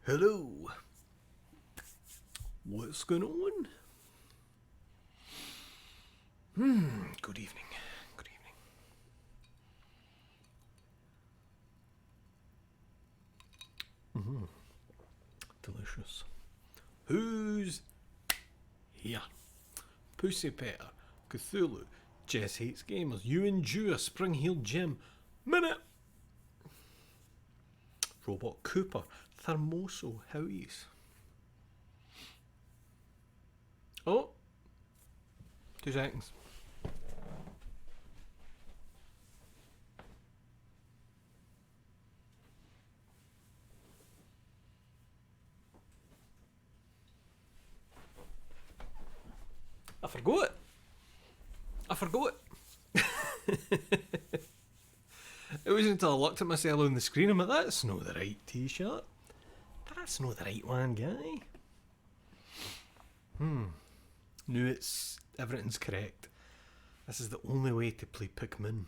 Hello. What's going on? Good evening. Good evening. Delicious. Who's here? Pussy Petter, Cthulhu, Jess Hates Gamers, You and Jew, Spring Heeled Jim, Minute, Robot Cooper, Thermoso, Howies. Oh, 2 seconds. I forgot. It wasn't until I looked at myself on the screen, I'm like, that's not the right t-shirt. That's not the right one, guy. No, everything's correct. This is the only way to play Pikmin.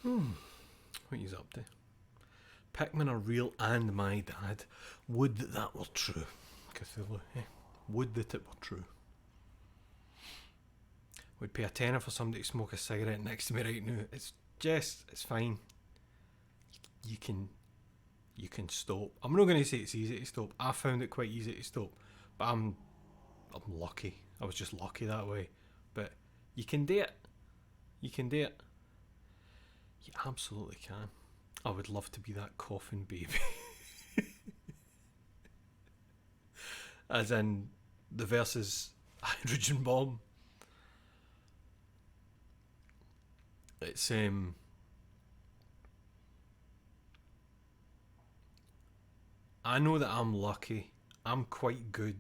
What are you up to? Pikmin are real and my dad. Would that were true. Cthulhu, Would that it were true. Would pay a tenner for somebody to smoke a cigarette next to me right now. It's fine. You can stop. I'm not going to say it's easy to stop. I found it quite easy to stop, but I'm lucky. I was just lucky that way. But you can do it. You absolutely can. I would love to be that coffin baby. As in the versus hydrogen bomb. It's I know that I'm lucky. I'm quite good.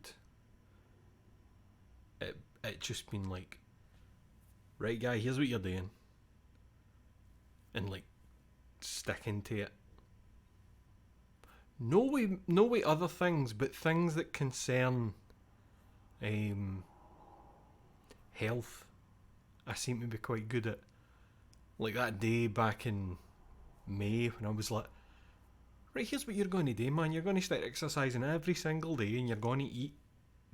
It just been like, right guy, here's what you're doing. And like sticking to it. No way other things, but things that concern health I seem to be quite good at. Like that day back in May when I was like, right, here's what you're going to do, man. You're going to start exercising every single day and you're going to eat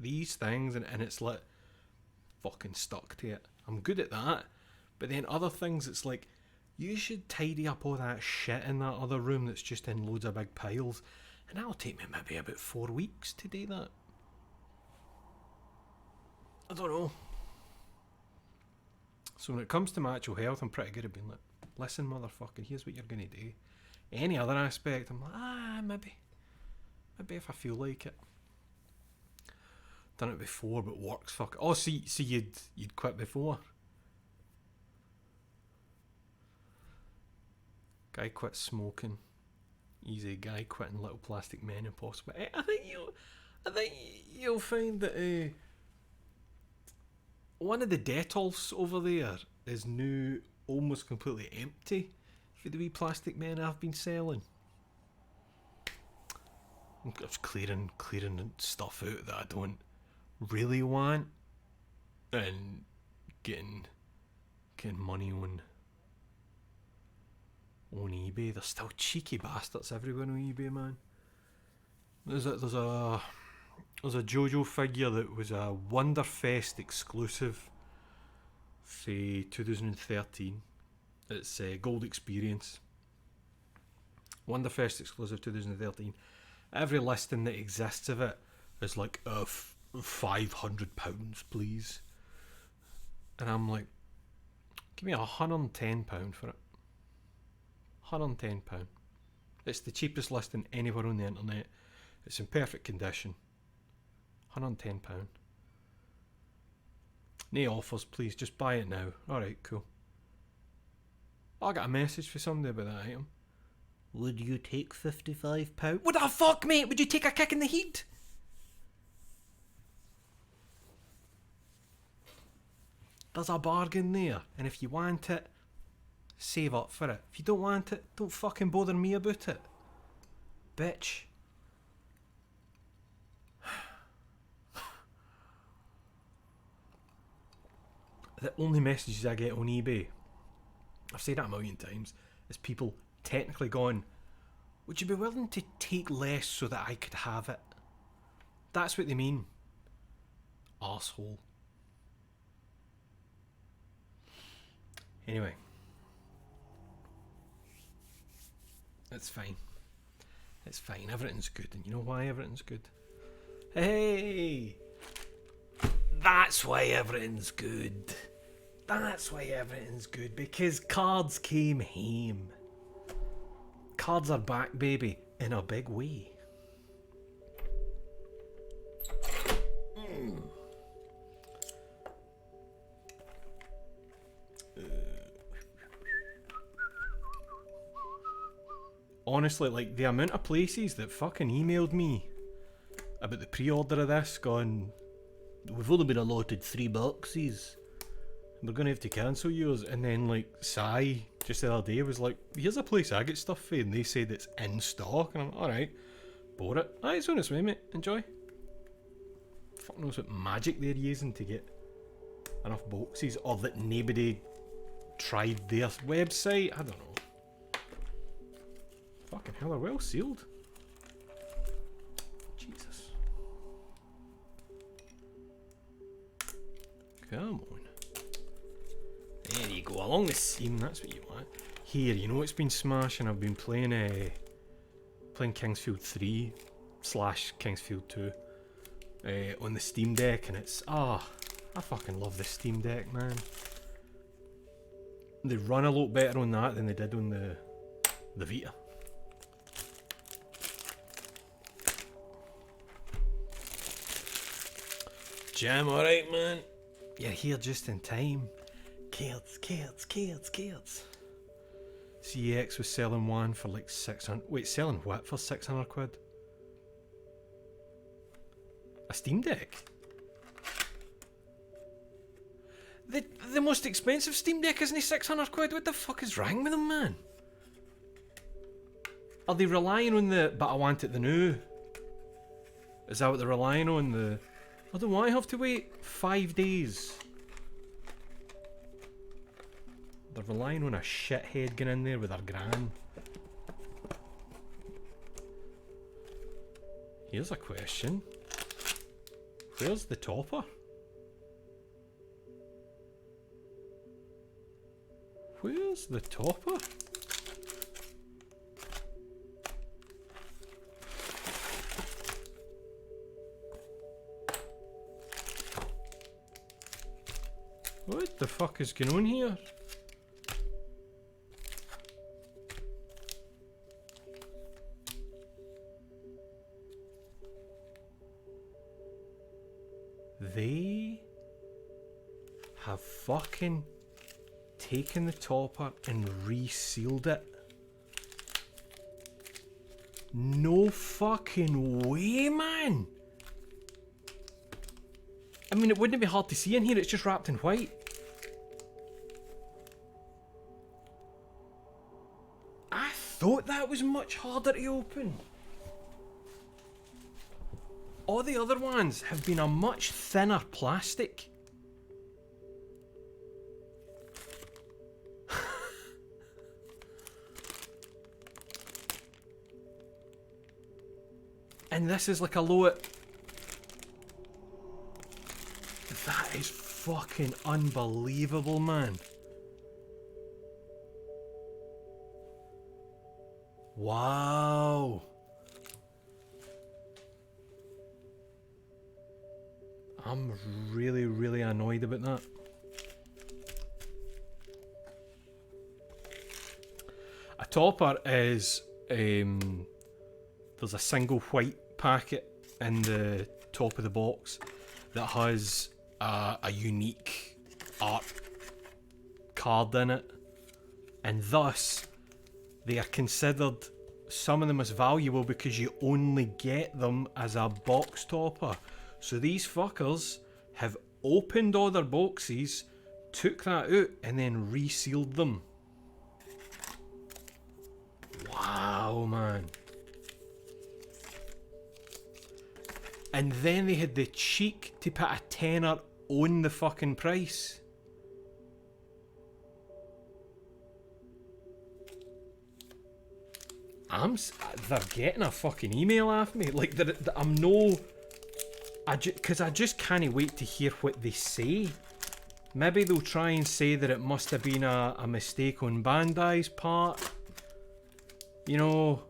these things, and it's like fucking stuck to it. I'm good at that. But then other things, it's like, you should tidy up all that shit in that other room that's just in loads of big piles. And that'll take me maybe about 4 weeks to do that. I don't know. So when it comes to my actual health, I'm pretty good at being like, listen, motherfucker, here's what you're going to do. Any other aspect, I'm like, maybe if I feel like it. Done it before, but works fuck. Oh, see, you'd quit before. Guy quit smoking. Easy guy quitting Little Plastic Men impossible. I think you'll find that one of the Dettol's over there is now almost completely empty for the wee plastic men I've been selling. I'm just clearing stuff out that I don't really want and getting money on eBay. There's still cheeky bastards everywhere on eBay, man. There's a JoJo figure that was a Wonderfest exclusive, say 2013. It's a Gold Experience. Wonderfest exclusive 2013. Every listing that exists of it is like, £500, please. And I'm like, give me £110 for it. £110. It's the cheapest listing anywhere on the internet. It's in perfect condition. £110. No offers, please. Just buy it now. Alright, cool. I got a message for somebody about that item. Would you take £55? What the fuck, mate? Would you take a kick in the head? There's a bargain there, and if you want it, save up for it. If you don't want it, don't fucking bother me about it. Bitch. The only messages I get on eBay, I've said that a million times, is people technically going, would you be willing to take less so that I could have it? That's what they mean. Arsehole. Anyway. It's fine. It's fine. Everything's good. And you know why everything's good? Hey! That's why everything's good. That's why everything's good. Because cards came home. Cards are back, baby. In a big way. Honestly, like, the amount of places that fucking emailed me about the pre-order of this, going, we've only been allotted 3 boxes, we're going to have to cancel yours. And then, like, Sai, just the other day, was like, here's a place I get stuff for, and they said it's in stock, and I'm like, alright, bought it. Aye, it's on its way, mate, enjoy. Fuck knows what magic they're using to get enough boxes, or that nobody tried their website, I don't know. Fucking hell, they're well sealed. Jesus. Come on. There you go, along the seam, that's what you want. Here, you know what's been smashing? I've been playing playing Kingsfield 3 / Kingsfield 2 on the Steam Deck, and it's, I fucking love the Steam Deck, man. They run a lot better on that than they did on the Vita. Jam, alright, man. You're here just in time. Cards. CEX was selling one for like 600. Wait, selling what for 600 quid? A Steam Deck? The most expensive Steam Deck isn't 600 quid? What the fuck is wrong with them, man? Are they relying on the, but I want it the new? Is that what they're relying on? The, I don't want to have to wait 5 days. They're relying on a shithead getting in there with their gran. Here's a question. Where's the topper? Where's the topper? What the fuck is going on here? They have fucking taken the topper and resealed it. No fucking way, man! I mean, it wouldn't be hard to see in here, it's just wrapped in white. I thought that was much harder to open. All the other ones have been a much thinner plastic. And this is like a lot. That is fucking unbelievable, man. Wow. I'm really, really annoyed about that. A topper is, there's a single white packet in the top of the box that has a unique art card in it, and thus they are considered, some of them, as valuable because you only get them as a box topper. So these fuckers have opened all their boxes, took that out, and then resealed them. Wow, man. And then they had the cheek to put a tenner on the fucking price. They're getting a fucking email off me. Like, I'm no... Because I just can't wait to hear what they say. Maybe they'll try and say that it must have been a mistake on Bandai's part. You know,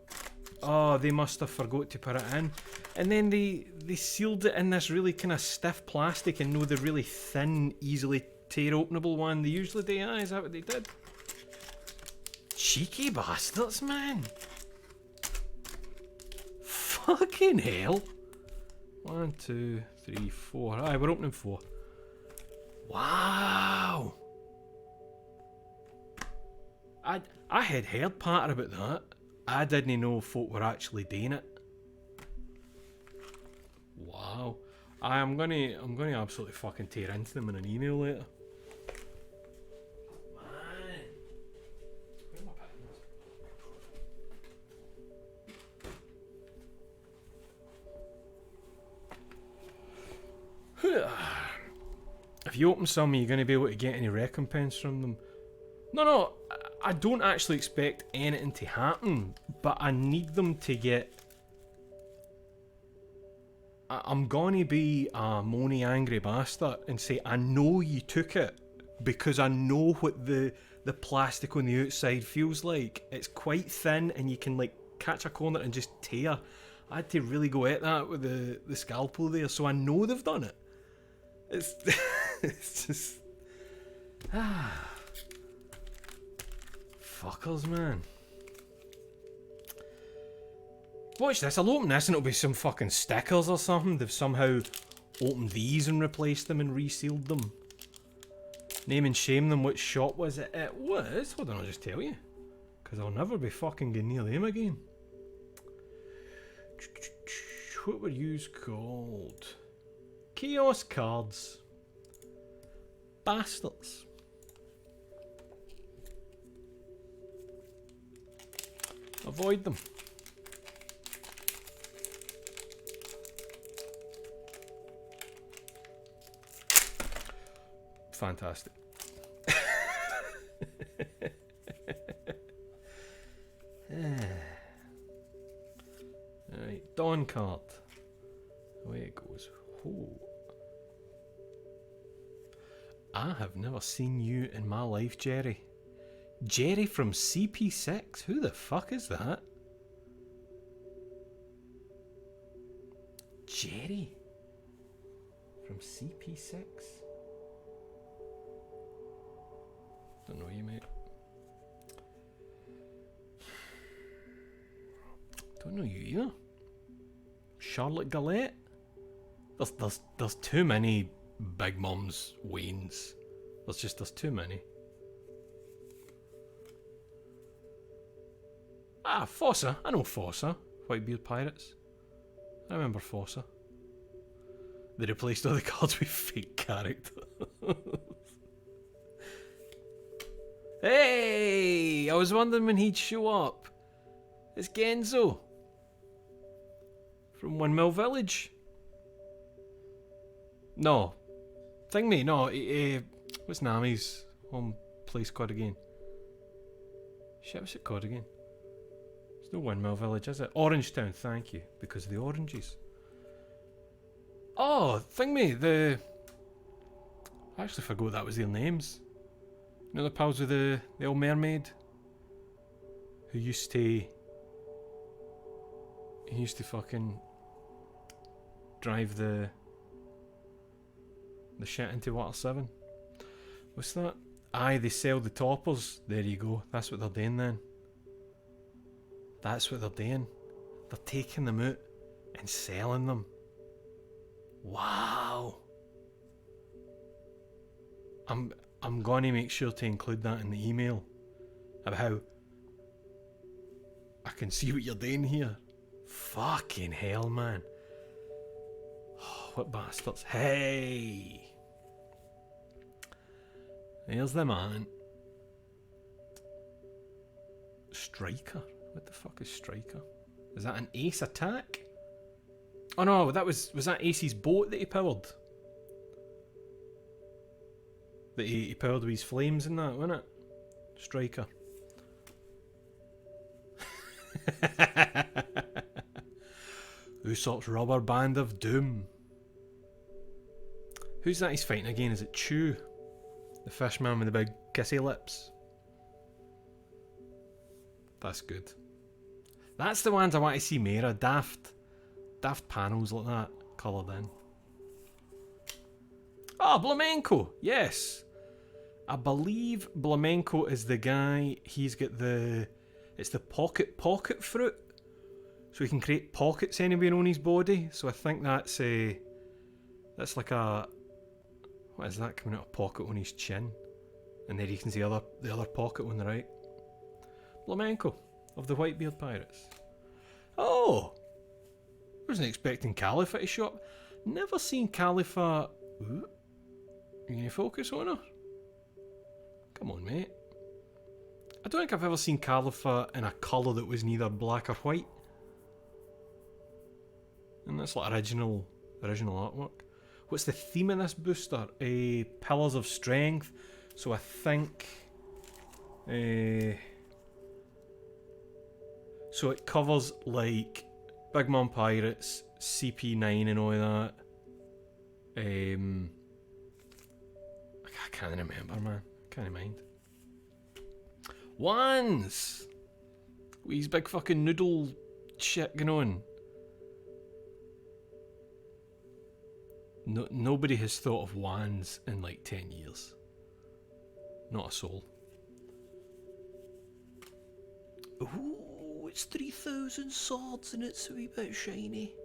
oh, they must have forgot to put it in. And then they sealed it in this really kind of stiff plastic and no the really thin, easily tear openable one they usually do. Ah, is that what they did? Cheeky bastards, man. Fucking hell. 1, 2, 3, 4. Aye, we're opening 4. Wow. I had heard patter about that. I didn't know folk were actually doing it. Wow. I'm gonna absolutely fucking tear into them in an email later. Man. Where am I putting this? If you open some, are you going to be able to get any recompense from them? No, I don't actually expect anything to happen, but I need them to get... I'm going to be a moany angry bastard and say, I know you took it, because I know what the plastic on the outside feels like. It's quite thin and you can like catch a corner and just tear. I had to really go at that with the scalpel there, so I know they've done it. It's, it's just... Fuckers, man. Watch this, I'll open this and it'll be some fucking stickers or something. They've somehow opened these and replaced them and resealed them. Name and shame them, which shop was it? It was, hold on, I'll just tell you. Because I'll never be fucking getting near them again. What were yous called? Chaos cards. Bastards. Avoid them. Fantastic. Right, Dawn card. Away it goes. Oh. I have never seen you in my life, Jerry. Jerry from CP6? Who the fuck is that? Jerry from CP6? Don't know you, mate. Don't know you either. Charlotte Gillette? There's too many Big Mum's Waynes. There's too many. Ah, Fossa. I know Fossa. Whitebeard Pirates. I remember Fossa. They replaced all the cards with fake characters. Hey! I was wondering when he'd show up. It's Genzo. From Windmill Village. No. Thing me, no. What's Nami's home place called again? Shit, what's it called again? It's no Windmill Village, is it? Orangetown, thank you. Because of the oranges. Oh, thing me, I actually forgot that was their names. You know the pals with the old mermaid? Who used to... He used to fucking... drive the shit into Water 7. What's that? Aye, they sell the toppers. There you go. That's what they're doing then. That's what they're doing. They're taking them out and selling them. Wow. I'm going to make sure to include that in the email. About how I can see what you're doing here. Fucking hell, man. Oh, what bastards. Hey. There's the man. Striker? What the fuck is Striker? Is that an ace attack? Oh no, was that Ace's boat that he powered? That he powered with his flames and that, wasn't it? Striker. Usopp's rubber band of doom. Who's that he's fighting again? Is it Chew? The fish man with the big kissy lips? That's good. That's the ones I want to see more of. Daft panels like that, coloured in. Oh, Blamenko! Yes! I believe Blamenko is the guy, he's got it's the pocket fruit. So he can create pockets anywhere on his body. So I think that's like a... What is that coming out of pocket on his chin? And then you can see the other pocket on the right. Blamenko of the Whitebeard Pirates. Oh! Wasn't expecting Khalifa to show up. Never seen Khalifa... Ooh. Are you going to focus on her? Come on, mate. I don't think I've ever seen Khalifa in a colour that was neither black or white. And that's like original artwork. What's the theme of this booster? Pillars of Strength. So I think... so it covers like Big Mom Pirates, CP9 and all that. I can't remember, man. Can't mind. Wands! With his big fucking noodle shit going on. Nobody has thought of wands in like 10 years. Not a soul. Ooh, it's 3,000 swords and it's a wee bit shiny.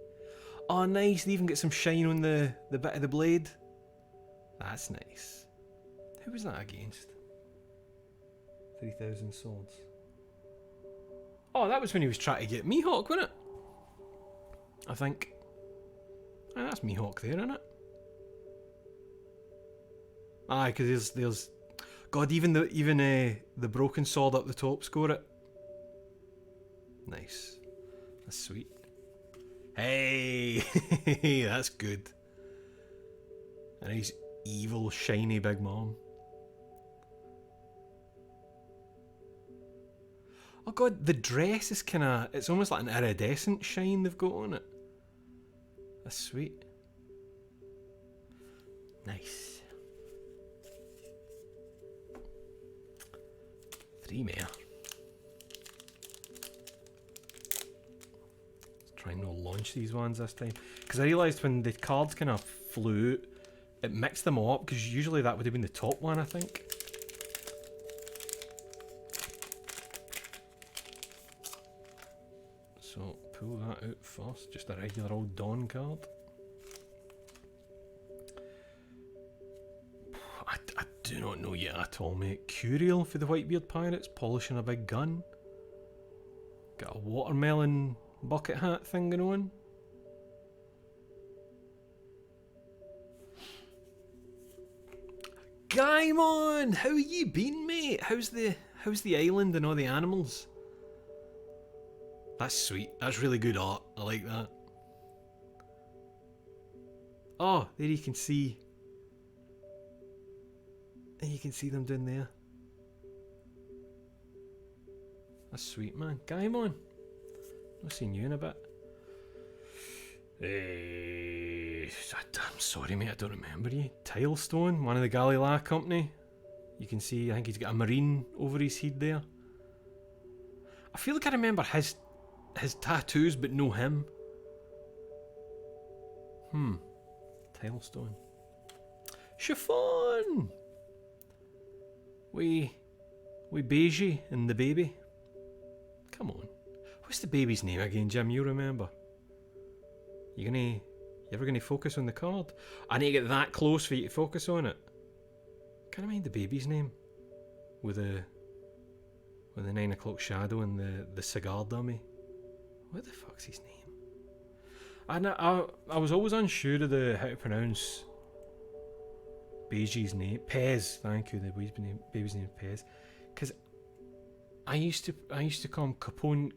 Oh, nice. They even get some shine on the bit of the blade. That's nice. Who was that against? 3,000 swords. Oh, that was when he was trying to get Mihawk, wasn't it? I think. Ah, that's Mihawk there, isn't it? Aye, because there's God, even the broken sword up the top score it. Nice. That's sweet. Hey, that's good. A nice evil shiny Big Mom. Oh god, the dress is kinda, it's almost like an iridescent shine they've got on it. That's sweet. Nice. 3 more. Let's try and not launch these ones this time. Because I realised when the cards kind of flew, it mixed them all up, because usually that would have been the top one, I think. So pull that out first, just a regular old Dawn card. I do not know yet at all, mate. Curiel for the Whitebeard Pirates, polishing a big gun. Got a watermelon bucket hat thing going on. Gaimon, how you been, mate? How's the island and all the animals? That's sweet. That's really good art. I like that. Oh, there you can see. And you can see them down there. That's sweet, man. Gaimon. Not seen you in a bit. I'm sorry, mate. I don't remember you. Tilestone, one of the Galila company. You can see, I think he's got a marine over his head there. I feel like I remember his tattoos, but no him. Tilestone. Chiffon! We Beiji and the baby. Come on. What's the baby's name again, Jim? You remember? You ever gonna focus on the card? I need to get that close for you to focus on it. Can't I mind the baby's name? With the 9 o'clock shadow and the cigar dummy. What the fuck's his name? I was always unsure of how to pronounce Beiji's name. Pez, thank you. The baby's name is Pez. Because I used to call him Capone.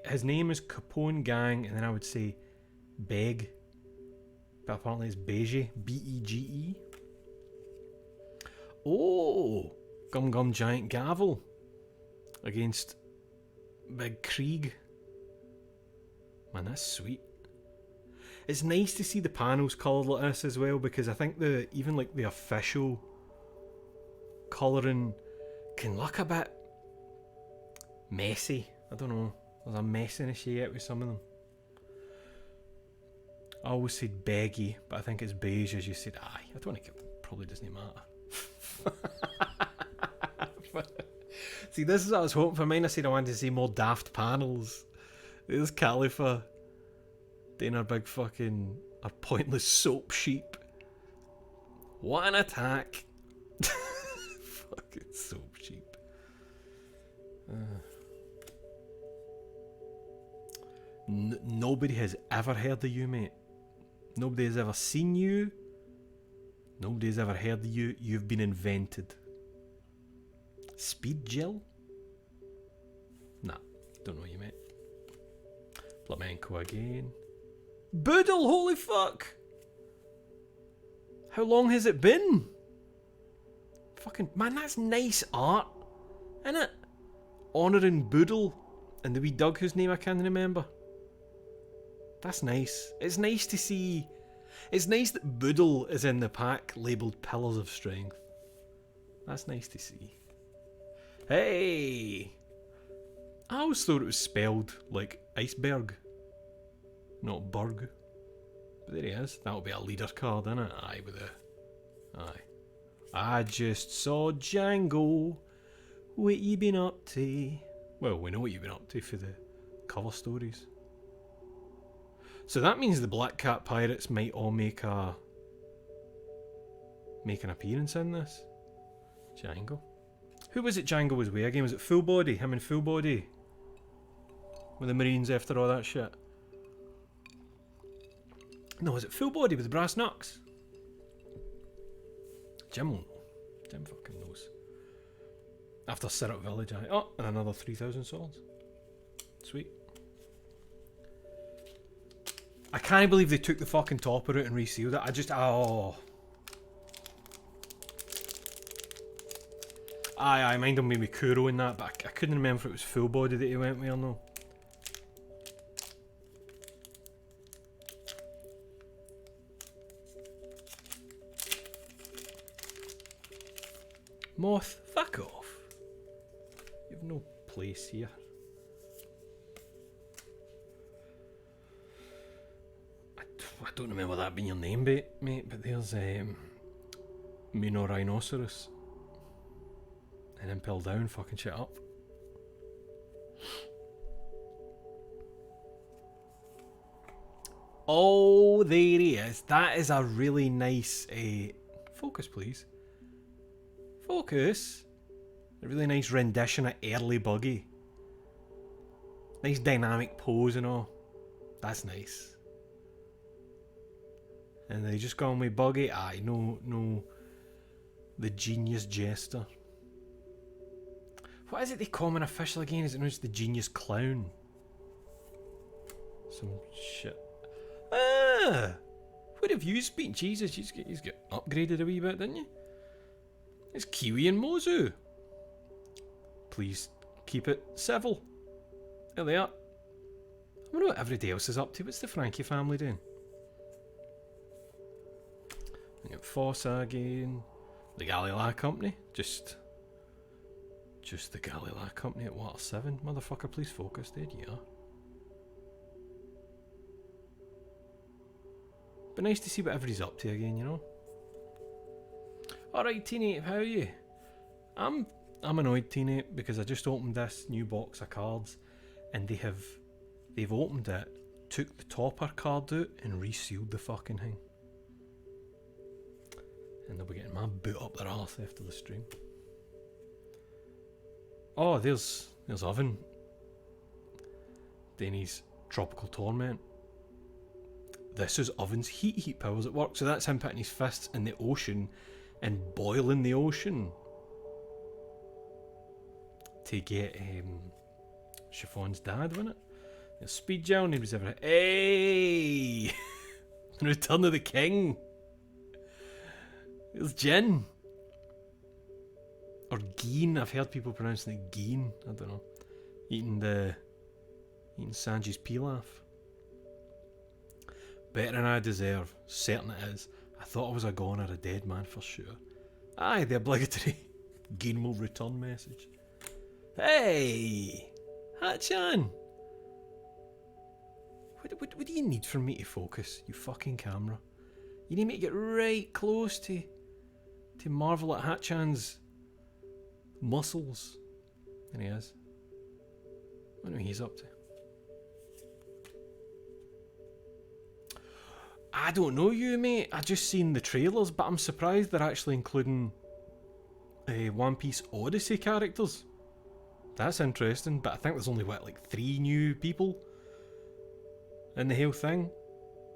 His name is Capone Gang, and then I would say Beg. But apparently it's Beige. B-E-G-E. Oh! Gum Gum Giant Gavel. Against Big Krieg. Man, that's sweet. It's nice to see the panels coloured like this as well, because I think even like the official colouring can look a bit messy. I don't know. There's a messiness you get with some of them. I always said beggy, but I think it's beige as you said. Aye, I don't think it probably doesn't matter. See, this is what I was hoping for. Mine, I said I wanted to see more daft panels. There's Khalifa doing our big fucking, our pointless soap sheep. What an attack. Fucking soap sheep. Nobody has ever heard of you, mate. Nobody has ever seen you. Nobody has ever heard of you. You've been invented. Speed gel? Nah, don't know you, mate. Flamenco again. Boodle, holy fuck! How long has it been? Fucking, man, that's nice art, innit? Honouring Boodle and the wee dog whose name I can't remember. That's nice. It's nice to see. It's nice that Boodle is in the pack labelled Pillars of Strength. That's nice to see. Hey! I always thought it was spelled like iceberg, not berg. But there he is. That'll be a leader card, innit? Aye, with a... Aye. I just saw Django. What you been up to? Well, we know what you've been up to for the cover stories. So that means the Black Cat Pirates might all make an appearance in this. Django. Who was it Django was with again? Was it Full Body? Him in Full Body? With the Marines after all that shit? No, was it Full Body with the brass knucks? Jim will know. Jim fucking knows. After Syrup Village, oh, and another 3,000 swords. Sweet. I can't believe they took the fucking topper out and resealed it. I just, oh. Aye, mind him maybe Kuro in that, but I couldn't remember if it was Full Body that he went with or no. Moth, fuck off. You have no place here. I don't remember that being your name, mate, but there's Muno Rhinoceros. And Impel Down, fucking shit up. Oh, there he is. That is a really nice... focus, please. Focus. A really nice rendition of Early Buggy. Nice dynamic pose and all. That's nice. And they just gone with Buggy. Aye, no. The genius jester. What is it they call him in official again? Is it known as the genius clown? Some shit. Ah! What have you been? Jesus, he's got upgraded a wee bit, didn't you? It's Kiwi and Mozu. Please keep it civil. There they are. I wonder what everybody else is up to. What's the Frankie family doing? We got Fossa again. The Galilei Company. Just the Galilei Company at Water 7. Motherfucker, please focus. There you are. But nice to see what everybody's up to again, you know. Alright, T-Nate, how are you? I'm annoyed, T-Nate, because I just opened this new box of cards and they've opened it, took the topper card out and resealed the fucking thing. And they'll be getting my boot up their arse after the stream. Oh, there's Oven. Denny's Tropical Torment. This is Oven's heat powers at work. So that's him putting his fists in the ocean and boiling the ocean to get Chiffon's dad, wasn't it? There's Speed Gel, nobody's ever... Hey! Return of the King! There's Jin! Or Geen, I've heard people pronouncing it Geen, I don't know. Eating Sanji's pilaf. Better than I deserve. Certain it is. I thought I was a goner, a dead man for sure. Aye, the obligatory Gain will return message. Hey! Hachan! What do you need from me to focus, you fucking camera? You need me to get right close to marvel at Hachan's muscles. There he is. I wonder what he's up to. I don't know you, mate. I just seen the trailers, but I'm surprised they're actually including One Piece Odyssey characters. That's interesting, but I think there's only, like 3 new people in the whole thing.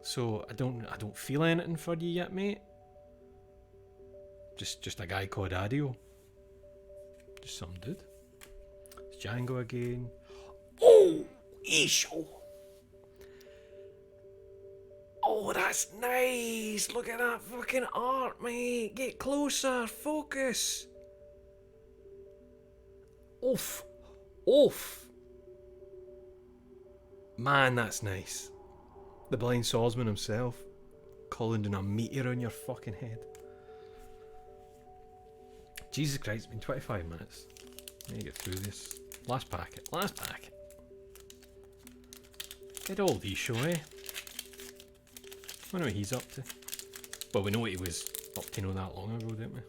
So I don't feel anything for you yet, mate. Just a guy called Adio. Just some dude. It's Django again. Oh, Isho. Oh, that's nice. Look at that fucking art, mate. Get closer. Focus. Oof. Oof. Man, that's nice. The blind swordsman himself. Calling down a meteor on your fucking head. Jesus Christ, it's been 25 minutes. Let me get through this. Last packet. Last packet. Get all these show, eh? I wonder what he's up to. Well, we know what he was up to not that long ago, didn't we?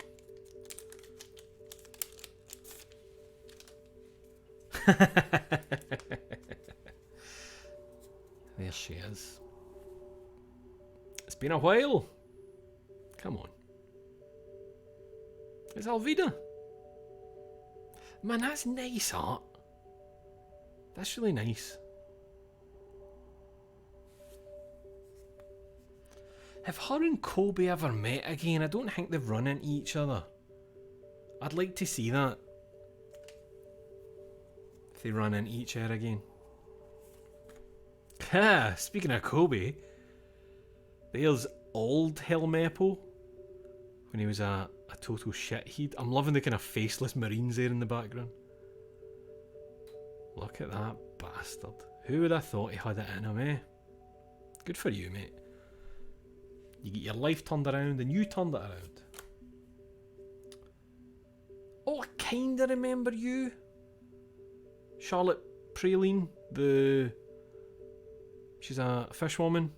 There she is. It's been a while. Come on. It's Alvida. Man, that's nice art. That's really nice. Have her and Kobe ever met again? I don't think they've run into each other. I'd like to see that. If they run into each other again. Ha! Speaking of Kobe, there's old Helmeppo when he was a total shithead. I'm loving the kind of faceless Marines there in the background. Look at that bastard. Who would have thought he had it in him, eh? Good for you, mate. You get your life turned around and you turned it around. Oh, I kinda remember you. Charlotte Praline, she's a fishwoman.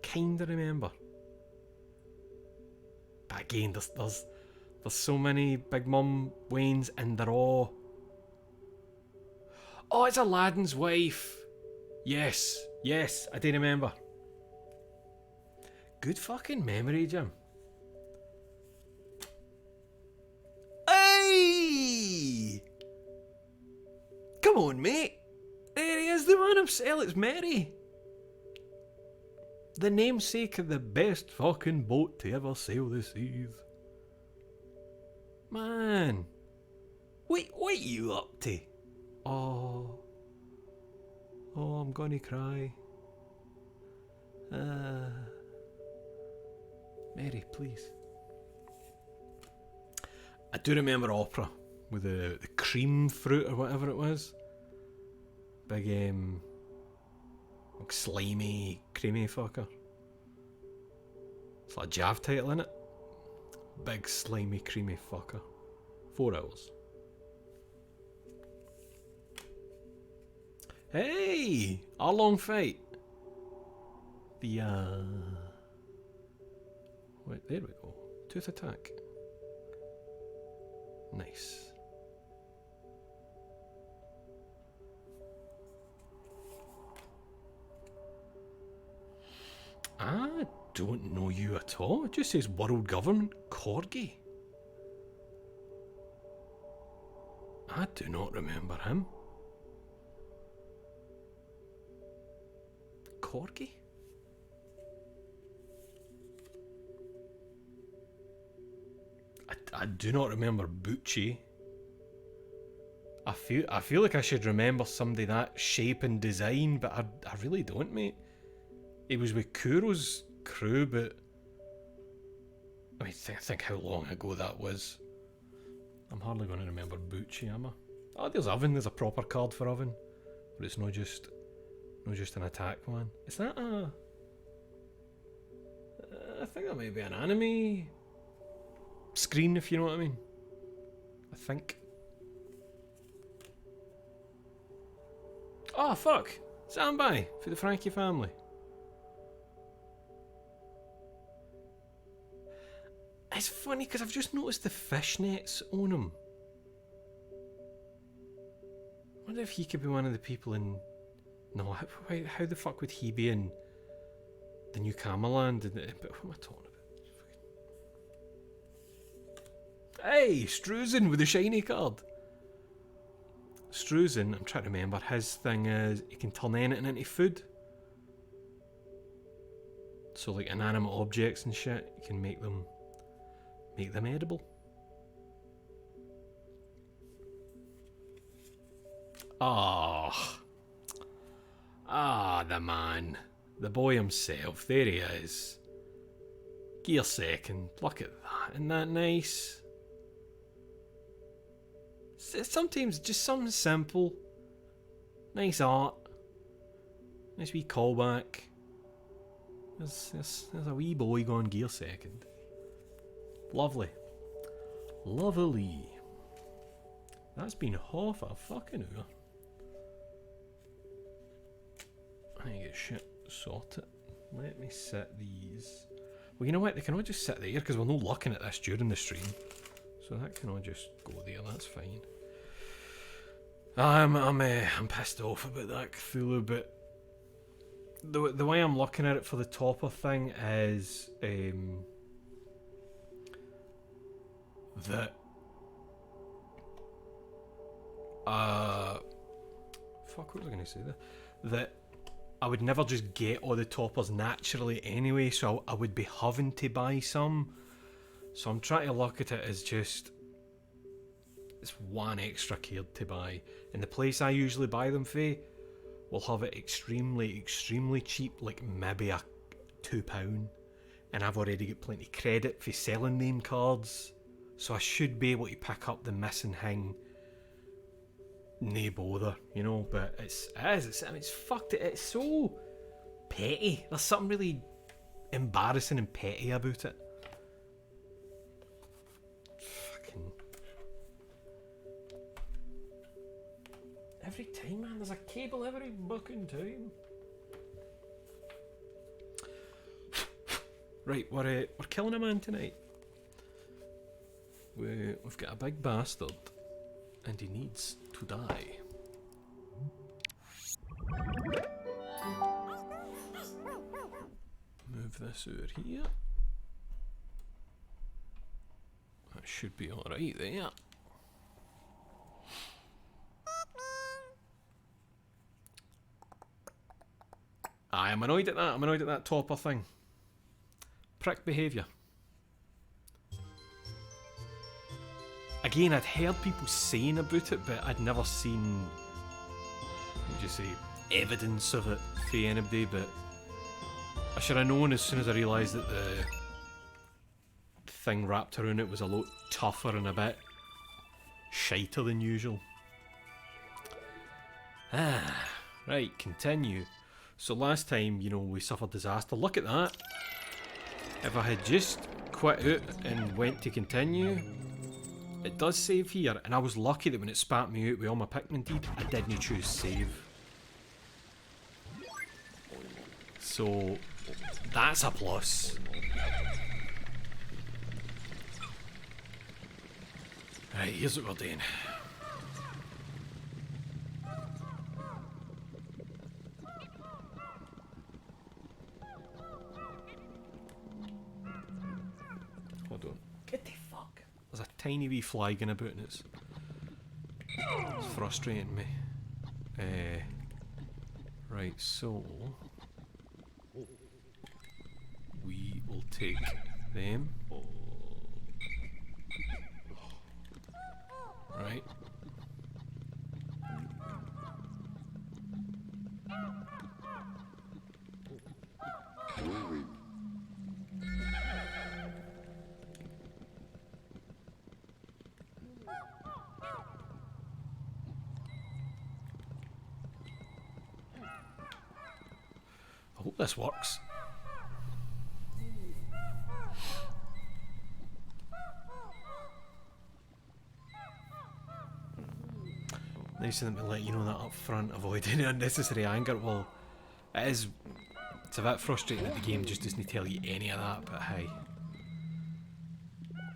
Kinda remember. But again, there's so many Big Mum Waynes and they're all... Oh, it's Aladdin's wife. Yes, I do remember. Good fucking memory, Jim. Hey! Come on, mate. There he is, the man himself. It's Mary. The namesake of the best fucking boat to ever sail the seas. Man. Wait, what are you up to? Oh, I'm gonna cry. Mary, please. I do remember opera with the cream fruit or whatever it was. Big like slimy, creamy fucker. It's like a Jav title, innit? Big slimy, creamy fucker. 4 hours. Hey! Our long fight. Wait, there we go. Tooth attack. Nice. I don't know you at all. It just says World Government Corgi. I do not remember him. Corgi? I do not remember Bucci. I feel like I should remember somebody that shape and design, but I really don't, mate. He was with Kuro's crew, but I mean, think how long ago that was. I'm hardly going to remember Bucci, am I? Oh, there's Oven. There's a proper card for Oven, but it's not just an attack one. Is that a I think that might be an anime screen, if you know what I mean. I think. Oh fuck! Standby for the Frankie family. It's funny because I've just noticed the fishnets on him. I wonder if he could be one of the people in. No, how the fuck would he be in the new Camelland? But what am I talking about? Hey, Struzen with the shiny card. Struzen, I'm trying to remember, his thing is he can turn anything into food. So like inanimate objects and shit, you can make them edible. The man. The boy himself, there he is. Gear second, look at that, isn't that nice? Sometimes just something simple. Nice art. Nice wee callback. There's a wee boy going gear second. Lovely. Lovely. That's been half a fucking hour. I need to get shit sorted. Let me set these. Well, you know what? They can all just sit there because we're not looking at this during the stream. So that can all just go there. That's fine. I'm pissed off about that Cthulhu, but the way I'm looking at it for the topper thing is that fuck, what was I going to say there? That I would never just get all the toppers naturally anyway, so I would be having to buy some. So I'm trying to look at it as just it's one extra card to buy, and the place I usually buy them for will have it extremely cheap, like maybe a £2, and I've already got plenty of credit for selling name cards, so I should be able to pick up the missing thing. No bother, you know, but it's fucked. It's so petty. There's something really embarrassing and petty about it. Every time, man, there's a cable every fucking time. Right, we're killing a man tonight. We've got a big bastard, and he needs to die. Move this over here. That should be alright there. I'm annoyed at that. I'm annoyed at that topper thing. Prick behaviour. Again, I'd heard people saying about it, but I'd never seen, what would you say, evidence of it for anybody, but I should have known as soon as I realised that the thing wrapped around it was a lot tougher and a bit shiter than usual. Right, continue. So last time, you know, we suffered disaster. Look at that. If I had just quit out and went to continue, it does save here, and I was lucky that when it spat me out with all my Pikmin teeth, I didn't choose save. So that's a plus. Right, here's what we're doing. Hold on. Get the fuck. There's a tiny wee fly going about and it's frustrating me. Right, so we will take them. Right. I hope this works. Nice of them to let you know that up front, avoid any unnecessary anger. Well, it's a bit frustrating that the game just doesn't tell you any of that, but hey.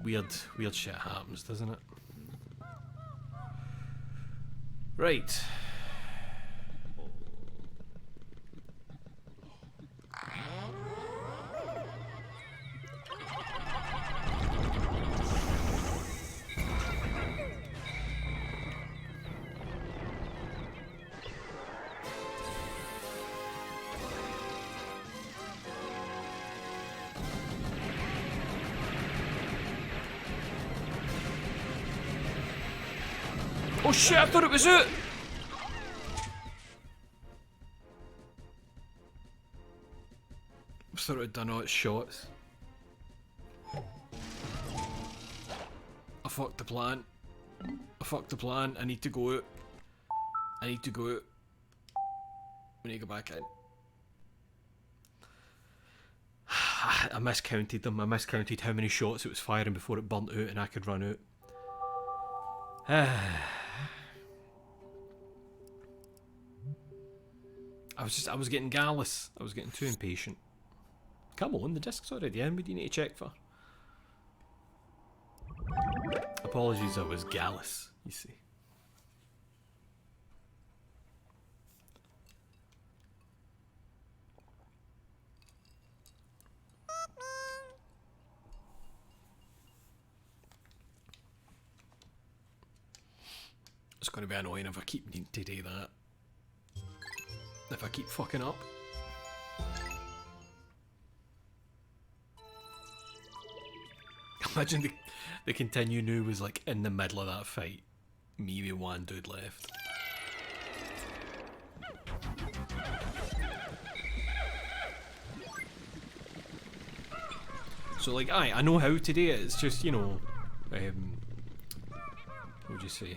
Weird shit happens, doesn't it? Right. Oh shit, I thought it was it! I thought it had done all its shots. I fucked the plan. I fucked the plan. I need to go out. I need to go out. We need to go back in. I miscounted them. I miscounted how many shots it was firing before it burnt out and I could run out. I was getting gallus. I was getting too impatient. Come on, the disc's already in. What do you need to check for? Apologies, I was gallus, you see. It's going to be annoying if I keep needing to do that. If I keep fucking up. Imagine the continue new was like in the middle of that fight. Me with one dude left. So like, I know how to do it, it's just, you know, what would you say?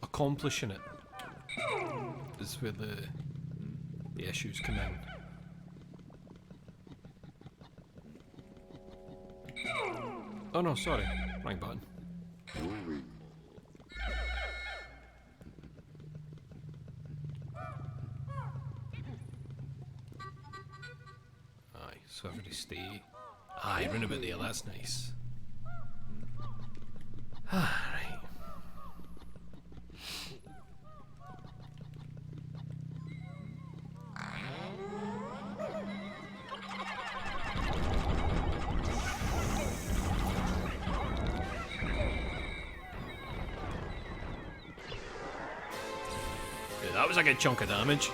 Accomplishing it is where the issues come in. Oh no, sorry, wrong button. Aye, so everybody stay. Aye, run a bit there, that's nice. Ah, right. That was a good chunk of damage.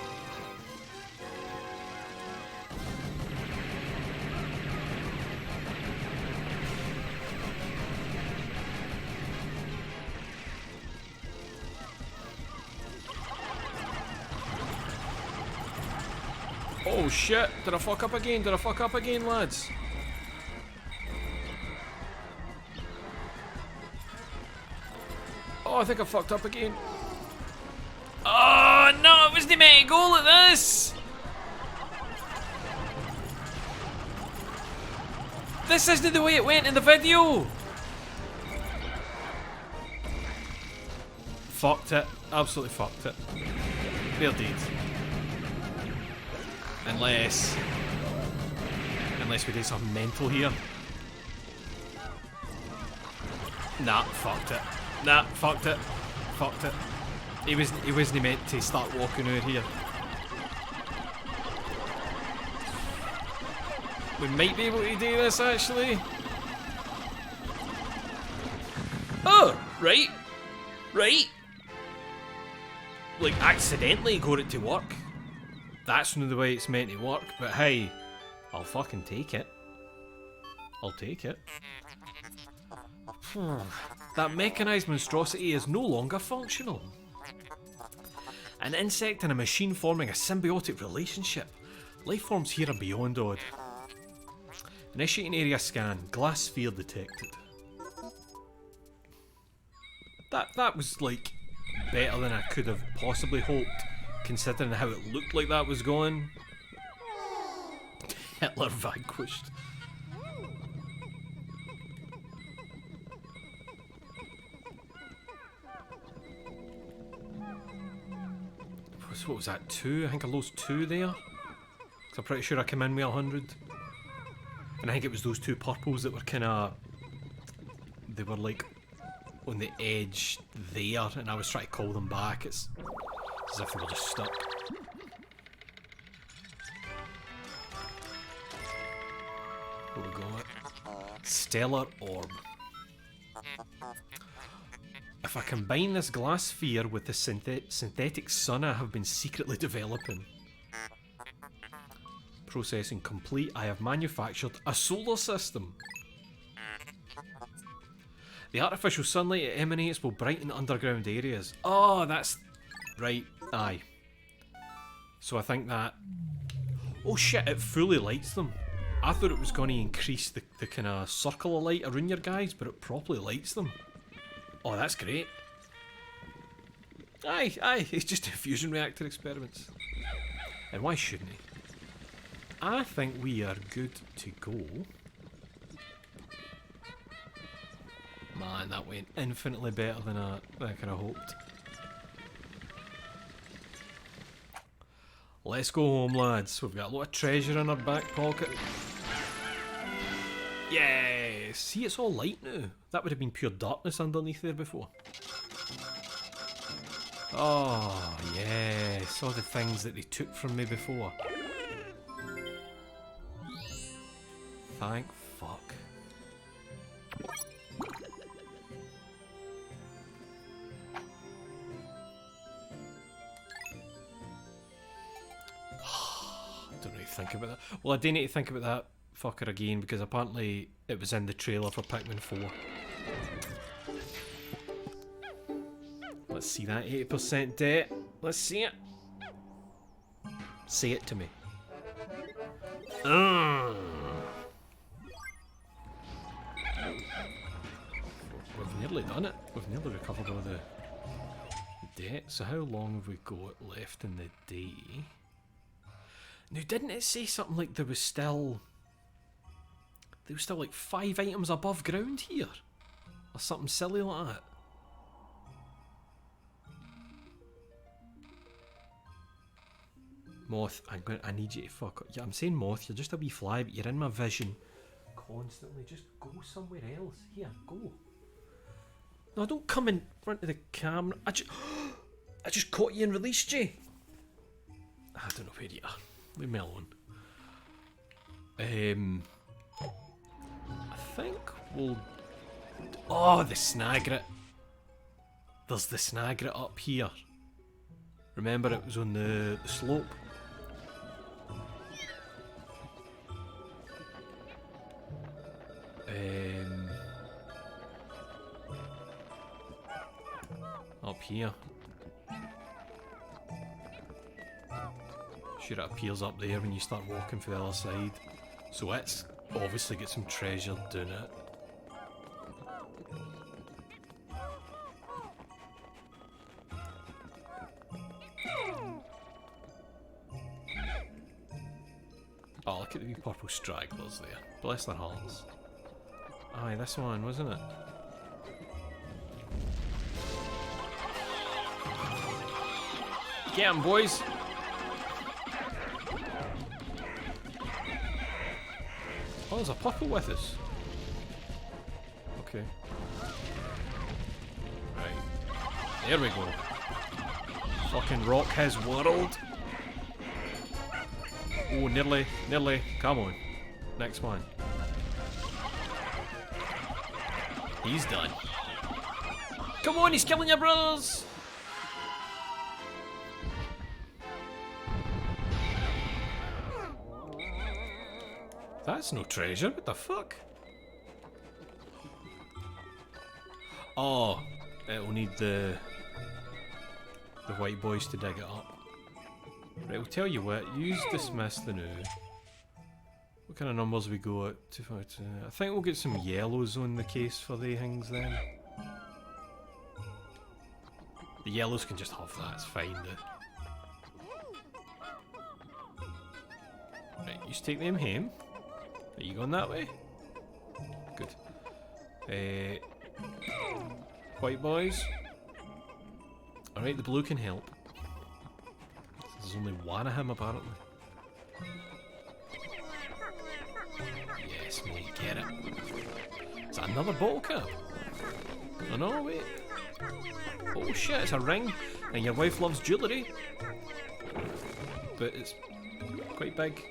Oh shit, did I fuck up again? Did I fuck up again, lads? Oh, I think I fucked up again. Oh no, it was the meant to go like this! This isn't the way it went in the video! Fucked it. Absolutely fucked it. They're dead. Unless we do something mental here. Nah, fucked it. Nah, fucked it. Fucked it. He wasn't meant to start walking out here. We might be able to do this actually. Oh, right. Right. Like accidentally got it to work. That's not the way it's meant to work, but hey, I'll fucking take it. I'll take it. That mechanized monstrosity is no longer functional. An insect and a machine forming a symbiotic relationship. Life forms here are beyond odd. Initiating area scan. Glass sphere detected. That was like better than I could have possibly hoped, considering how it looked like that was going. Hitler vanquished. So what was that, 2? I think I lost 2 there. 'Cause I'm pretty sure I came in with 100. And I think it was those 2 purples that were kind of... They were like on the edge there, and I was trying to call them back. It's as if they were just stuck. What we got? Stellar Orb. If I combine this glass sphere with the synthetic sun I have been secretly developing. Processing complete, I have manufactured a solar system. The artificial sunlight it emanates will brighten underground areas. Oh, that's... Right, aye. So I think that... Oh shit, it fully lights them. I thought it was going to increase the kind of circle of light around your guys, but it properly lights them. Oh, that's great. Aye, it's just a fusion reactor experiments. And why shouldn't he? I think we are good to go. Man, that went infinitely better than I kind of hoped. Let's go home, lads. We've got a lot of treasure in our back pocket. Yeah, see, it's all light now. That would have been pure darkness underneath there before. Oh, yes, all the things that they took from me before. Thank fuck. Don't really think about that. Well, I do need to think about that fucker again because apparently it was in the trailer for Pikmin 4. Let's see that 80% debt. Let's see it. Say it to me. We've nearly done it. We've nearly recovered all the debt. So how long have we got left in the day? Now, didn't it say something like there was still like 5 items above ground here? Or something silly like that? Moth, I need you to fuck up. Yeah, I'm saying Moth, you're just a wee fly, but you're in my vision constantly. Just go somewhere else. Here, go. No, don't come in front of the camera. I just caught you and released you. I don't know where you are. Leave me alone. I think we'll... Oh, the snagret. There's the snagret up here. Remember, it was on the slope. Up here. Sure, it appears up there when you start walking for the other side. So it's obviously got some treasure doing it. Oh, look at the wee purple stragglers there. Bless their hearts. Aye, this one, wasn't it? Get 'em, boys! Oh, there's a purple with us. Okay. Right. There we go. Fucking rock his world. Oh, nearly. Come on. Next one. He's done. Come on, he's killing your brothers! That's no treasure, what the fuck? Oh, it'll need the white boys to dig it up. Right, we'll tell you what, use dismiss the new. What kind of numbers we go at? I think we'll get some yellows on the case for the things then. The yellows can just have that, it's fine. Right, you take them home. Are you going that way? Good. White boys. Alright, the blue can help. There's only one of him apparently. Yes, mate, get it. Is that another bottle cap? Oh no, wait. Oh shit, it's a ring, and your wife loves jewellery. But it's quite big.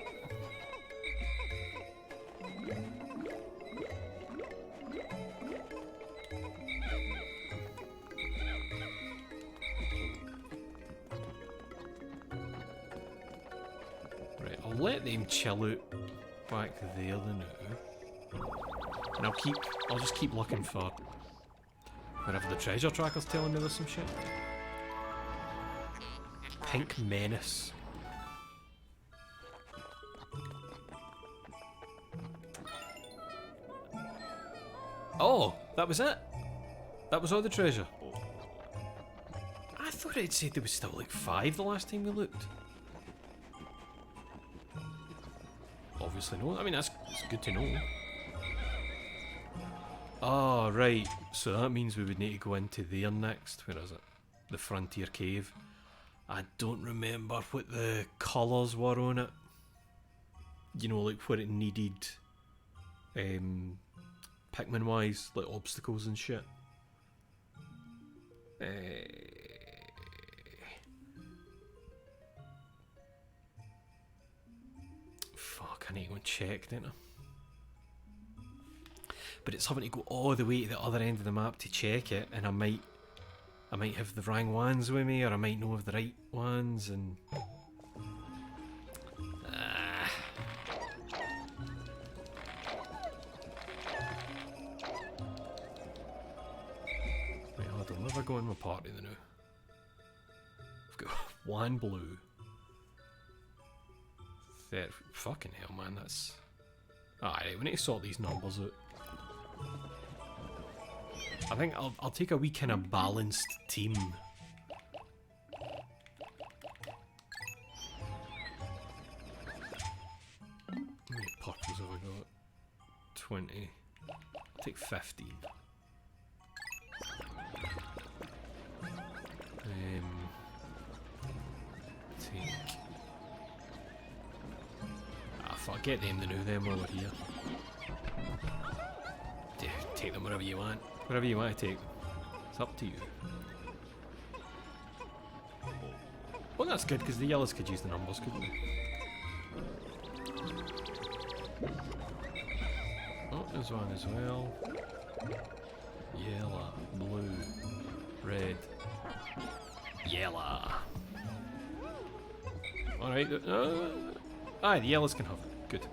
Right, I'll let them chill out back there the now. And I'll just keep looking for wherever the treasure tracker's telling me there's some shit. Pink Menace. Oh, that was it? That was all the treasure? I thought it said there was still like 5 the last time we looked. Obviously no. I mean, it's good to know. Oh, right. So that means we would need to go into there next. Where is it? The Frontier Cave. I don't remember what the colours were on it. You know, like what it needed Pikmin wise, like obstacles and shit. Fuck, I need to go and check, don't I? But it's having to go all the way to the other end of the map to check it, and I might have the wrong ones with me, or I might know of the right ones, and wait, hold on, where have I got in my party now? I've got 1 blue. 30, fucking hell, man, that's... Alright, we need to sort these numbers out. I think I'll take a wee kind of balanced team. How many purples have I got? 20. I'll take 15. Take... Ah, fuck, get them the new them while we're here. Take them wherever you want. Whatever you want to take. It's up to you. Well, that's good, because the yellows could use the numbers, couldn't they? Oh, there's one as well. Yellow, blue, red, yellow. Alright, aye, the yellows can have it. Good.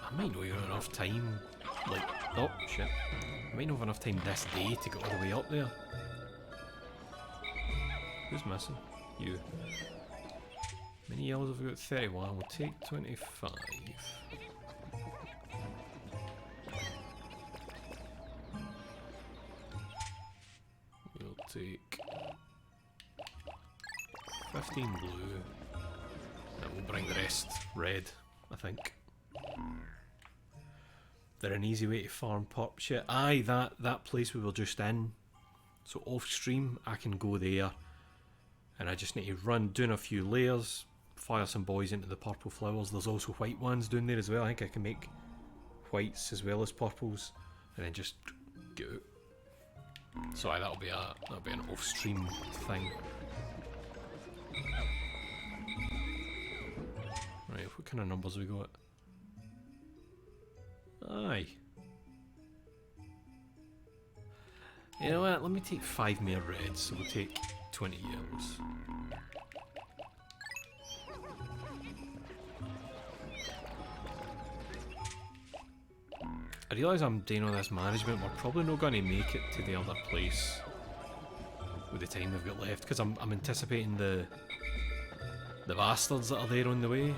I might not have enough time, like, oh shit, I might not have enough time this day to get all the way up there. Who's missing? You. How many yellows have we got? 31, we'll take 25. We'll take 15 blue, and we'll bring the rest red, I think. They're an easy way to farm pop shit. Aye, that place we were just in. So off stream, I can go there, and I just need to run down a few layers, fire some boys into the purple flowers. There's also white ones down there as well. I think I can make whites as well as purples, and then just go. So aye, that'll be an off stream thing. Right, what kind of numbers we got? Aye. You know what, let me take 5 more reds, so we'll take 20 yellows. I realise I'm doing all this management, we're probably not going to make it to the other place with the time we've got left, because I'm anticipating the bastards that are there on the way.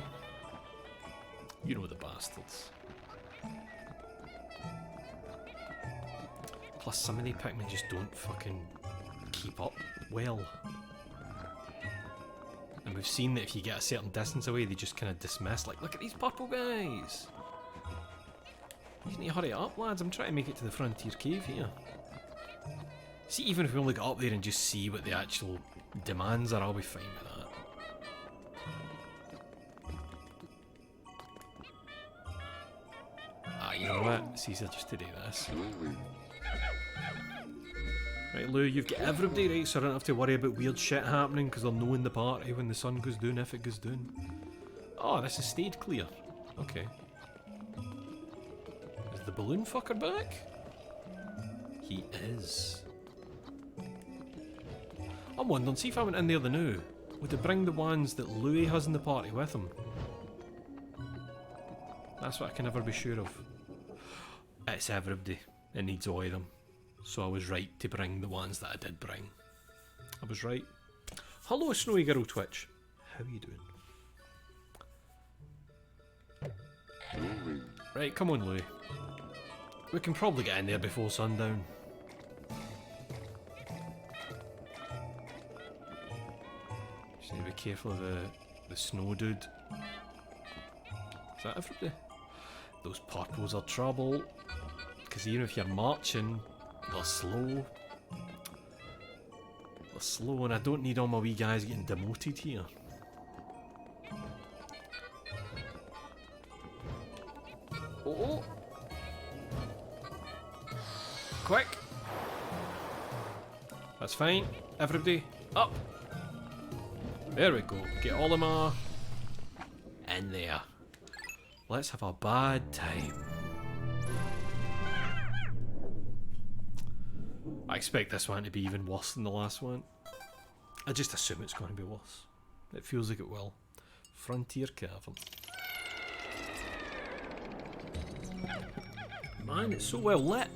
You know the bastards. Plus some of the Pikmin just don't fucking keep up well. And we've seen that if you get a certain distance away, they just kind of dismiss. Like, look at these purple guys! You need to hurry up, lads. I'm trying to make it to the frontier cave here. See, even if we only get up there and just see what the actual demands are, I'll be fine with that. Ah, you know what? It's easier just to do this. Right, Lou, you've got everybody, right, so I don't have to worry about weird shit happening because they'll know in the party when the sun goes down, if it goes down. Oh, this is stayed clear. Okay. Is the balloon fucker back? He is. I'm wondering, see if I went in there the now, would it bring the ones that Louis has in the party with him? That's what I can never be sure of. It's everybody. It needs all of them. So I was right to bring the ones that I did bring. I was right. Hello, Snowy Girl Twitch. How are you doing? Right, come on, Louis. We can probably get in there before sundown. Just need to be careful of the snow dude. Is that everybody? Those purples are trouble. Because even if you're marching, they're slow. They're slow, and I don't need all my wee guys getting demoted here. Oh! Quick! That's fine. Everybody, up! There we go. Get Olimar in there. Let's have a bad time. I expect this one to be even worse than the last one. I just assume it's going to be worse. It feels like it will. Frontier Cavern. Man, it's so well lit.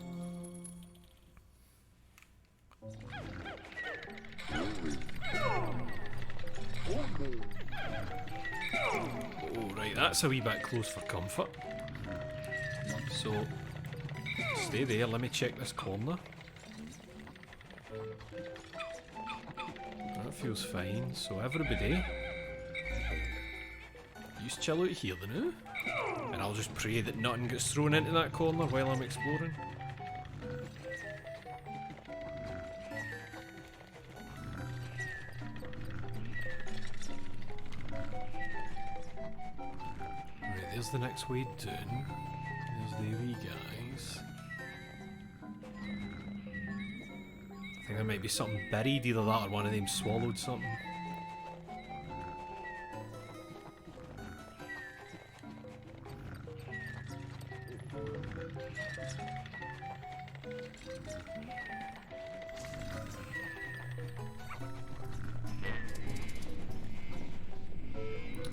Oh, right, that's a wee bit close for comfort. So, stay there, let me check this corner. That feels fine. So everybody, you just chill out here the now, and I'll just pray that nothing gets thrown into that corner while I'm exploring. Right, there's the next way down. There's the wee guys. I think there might be something buried, either that or one of them swallowed something.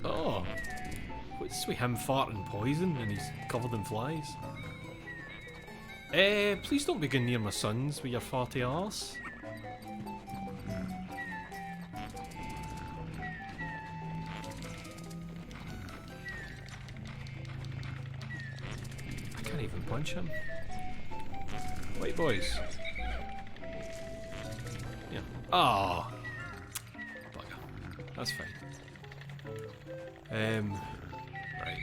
Oh! What's this with him farting poison and he's covered in flies? Please don't be going near my sons with your farty arse. I can't even punch him. Wait, boys. Yeah. Ah. Oh. Bugger. That's fine. Right.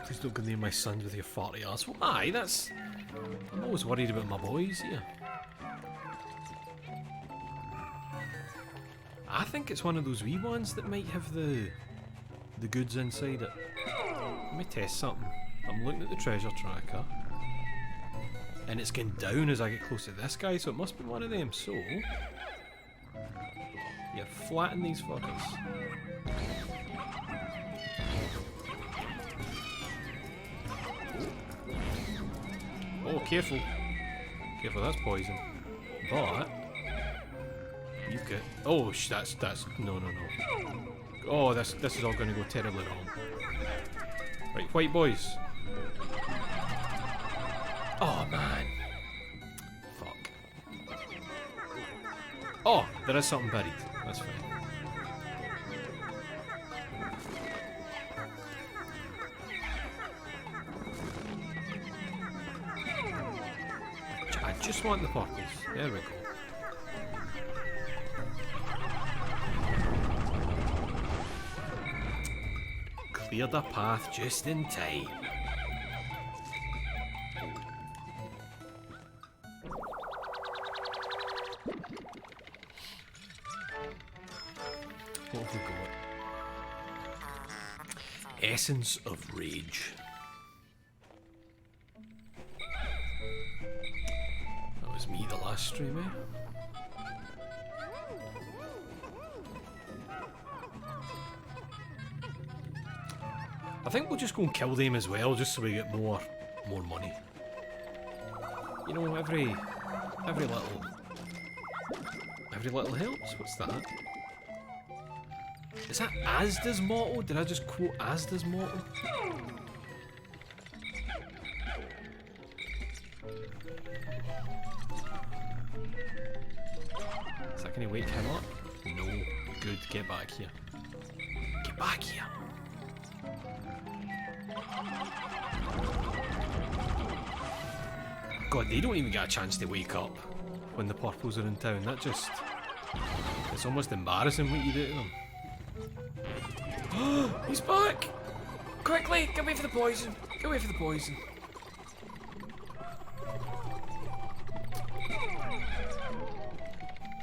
Please don't go near my sons with your farty ass. Well, aye, that's... I'm always worried about my boys here. I think it's one of those wee ones that might have the goods inside it. Let me test something. I'm looking at the treasure tracker, and it's going down as I get close to this guy, so it must be one of them. So, you flatten these fuckers. Oh, careful. Careful, that's poison. But you've got... Oh, that's... No. Oh, this is all going to go terribly wrong. Right, white boys. Oh, man. Fuck. Oh, there is something buried. That's fine. I just want the purples. There we go. cleared a path just in time. What have we got? Essence of Rage. That was me the last stream, eh? I think we'll just go and kill them as well, just so we get more money. You know, every little helps. What's that? Is that Asda's motto? Did I just quote Asda's motto? Is that gonna wake him up? No. Good, get back here. Get back here! God, they don't even get a chance to wake up when the purples are in town. That just... It's almost embarrassing what you do to them. He's back! Quickly, get away for the poison! Get away for the poison!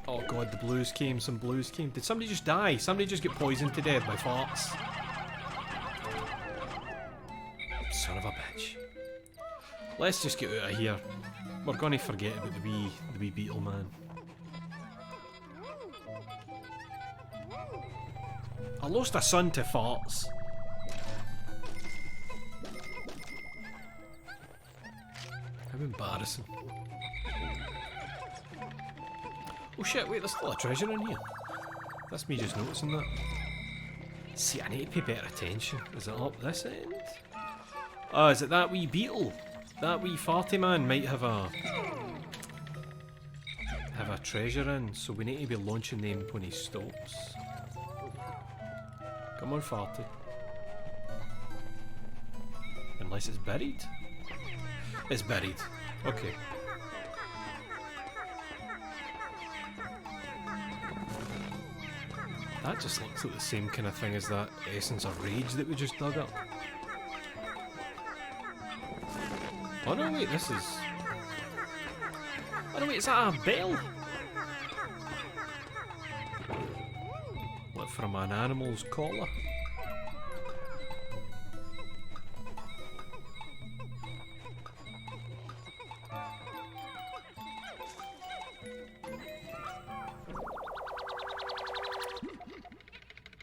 Oh god, the blues came, some blues came. Did somebody just die? Somebody just get poisoned to death by farts? Son of a bitch. Let's just get out of here. We're gonna forget about the wee beetle man. I lost a son to farts. How embarrassing. Oh shit, wait, there's still a treasure in here. That's me just noticing that. See, I need to pay better attention. Is it up this end? Oh, is it that wee beetle? That wee farty man might have a treasure in, so we need to be launching them when he stops. Come on, farty. Unless it's buried. It's buried. Okay. That just looks like the same kind of thing as that Essence of Rage that we just dug up. Oh no, wait, this is... Oh no, wait, is that a bell? Like from an animal's collar?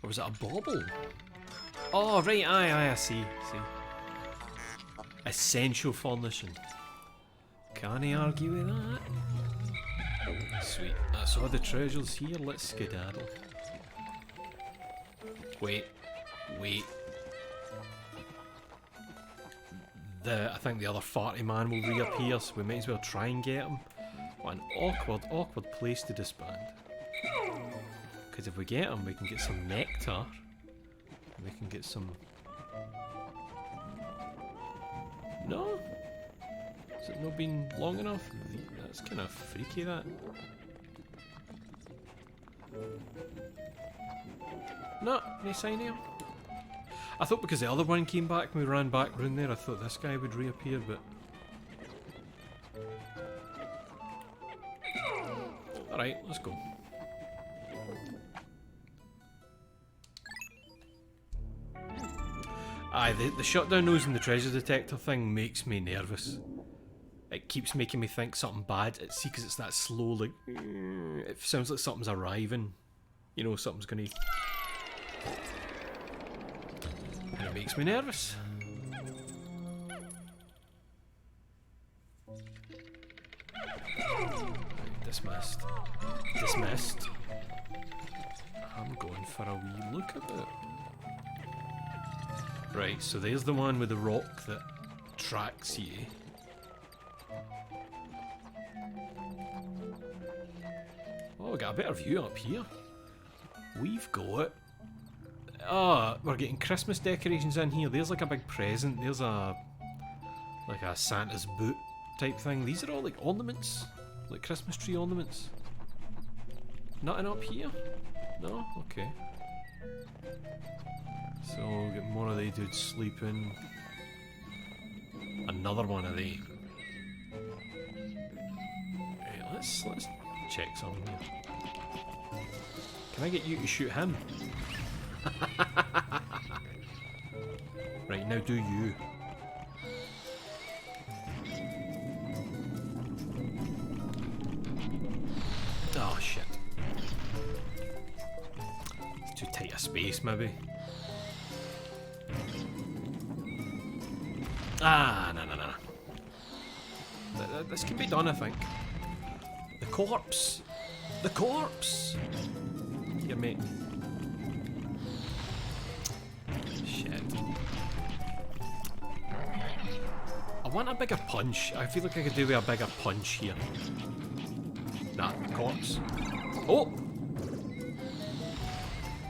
Or was it a bauble? Oh, right, aye, I see. Essential furnishing. Can I argue with that? Sweet, that's all the treasures here, let's skedaddle. Wait. I think the other farty man will reappear, so we might as well try and get him. What an awkward place to disband. Because if we get him, we can get some nectar. And we can get some... No? Has it not been long enough? That's kind of freaky, that. No, no sign here. I thought because the other one came back and we ran back round there, I thought this guy would reappear, but... Alright, let's go. Aye, the shutdown nose and the treasure detector thing makes me nervous. It keeps making me think something bad. See, because it's that slow, like... It sounds like something's arriving. You know, something's gonna... And it makes me nervous. Dismissed. Dismissed. I'm going for a wee look at it. Right, so there's the one with the rock that tracks you. Oh, we got a better view up here. We've got... Oh, we're getting Christmas decorations in here. There's like a big present. There's a... like a Santa's boot type thing. These are all like ornaments. Like Christmas tree ornaments. Nothing up here? No? Okay. So get more of they dudes sleeping. Another one of they. Right, let's check something here. Can I get you to shoot him? Right, now do you. Oh shit. It's too tight a space maybe. Ah, no. This can be done, I think. The corpse! The corpse! Here, mate. Shit. I want a bigger punch. I feel like I could do with a bigger punch here. Nah, corpse. Oh!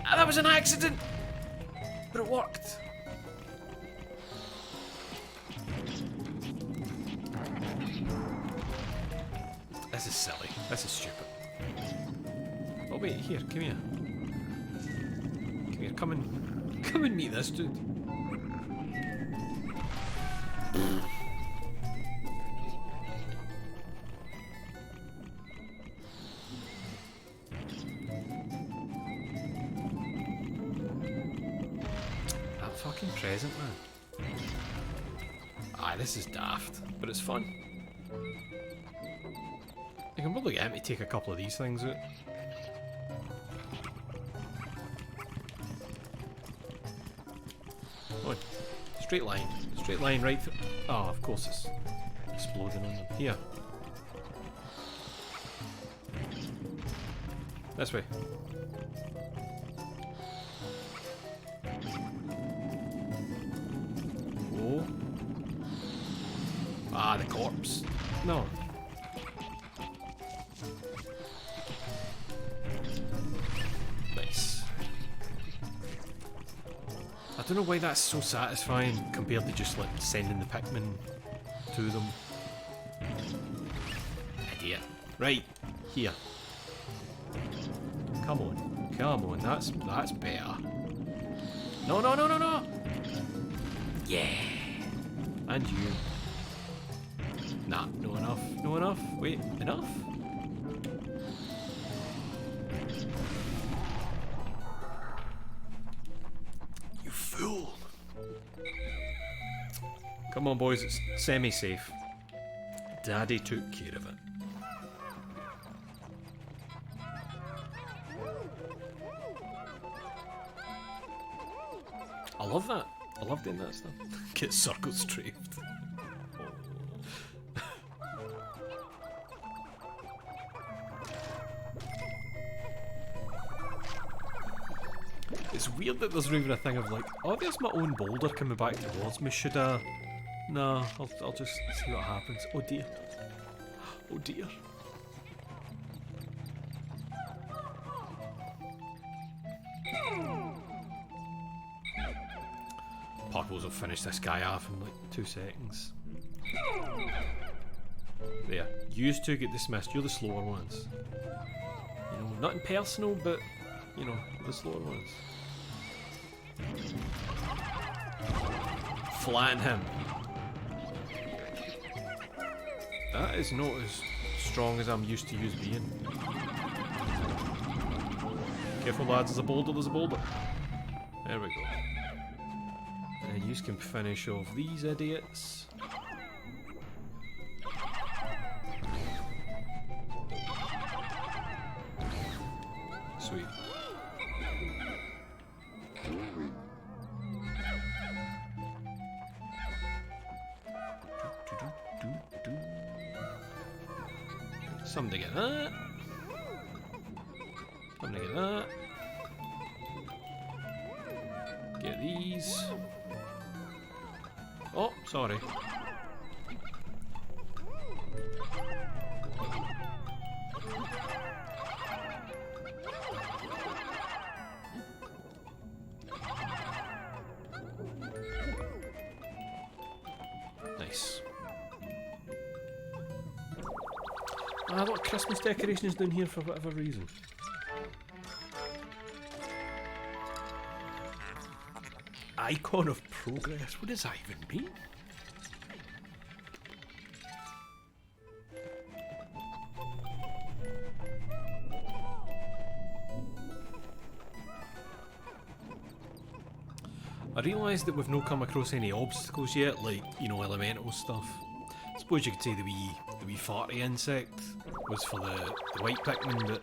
Ah, that was an accident! But it worked. This is silly. This is stupid. Oh wait, here, come here. Come here, come and meet this dude. That fucking present, man. Aye, this is daft, but it's fun. I can probably get him to take a couple of these things out. Come on. Straight line. Straight line right through. Oh, of course it's exploding on them. Here. This way. Oh. Ah, the corpse. No. Nice. I don't know why that's so satisfying compared to just like sending the Pikmin to them. Idiot. Right, here. Come on, that's better. No! Yeah. And you. Nah, no enough. Wait, enough? You fool. Come on, boys, it's semi-safe. Daddy took care of it. I love that. I love doing that stuff. Get circle strafed. It's weird that there's not even a thing of like, oh, there's my own boulder coming back towards me. Should I? No, I'll just see what happens. Oh dear. Oh dear. Purples will finish this guy off in like 2 seconds. There. You two get dismissed. You're the slower ones. You know, nothing personal, but you know, the slower ones. Flatten him. That is not as strong as I'm used to you being. Careful lads, there's a boulder. There we go. And you can finish off these idiots. Sweet. Something to get that. Something to get that. Get these. Oh, sorry. Nice. Ah, what Christmas decorations down here for whatever reason. Icon of progress. What does that even mean? I realised that we've not come across any obstacles yet, like, you know, elemental stuff. I suppose you could say the wee farty insect was for the white Pikmin, but...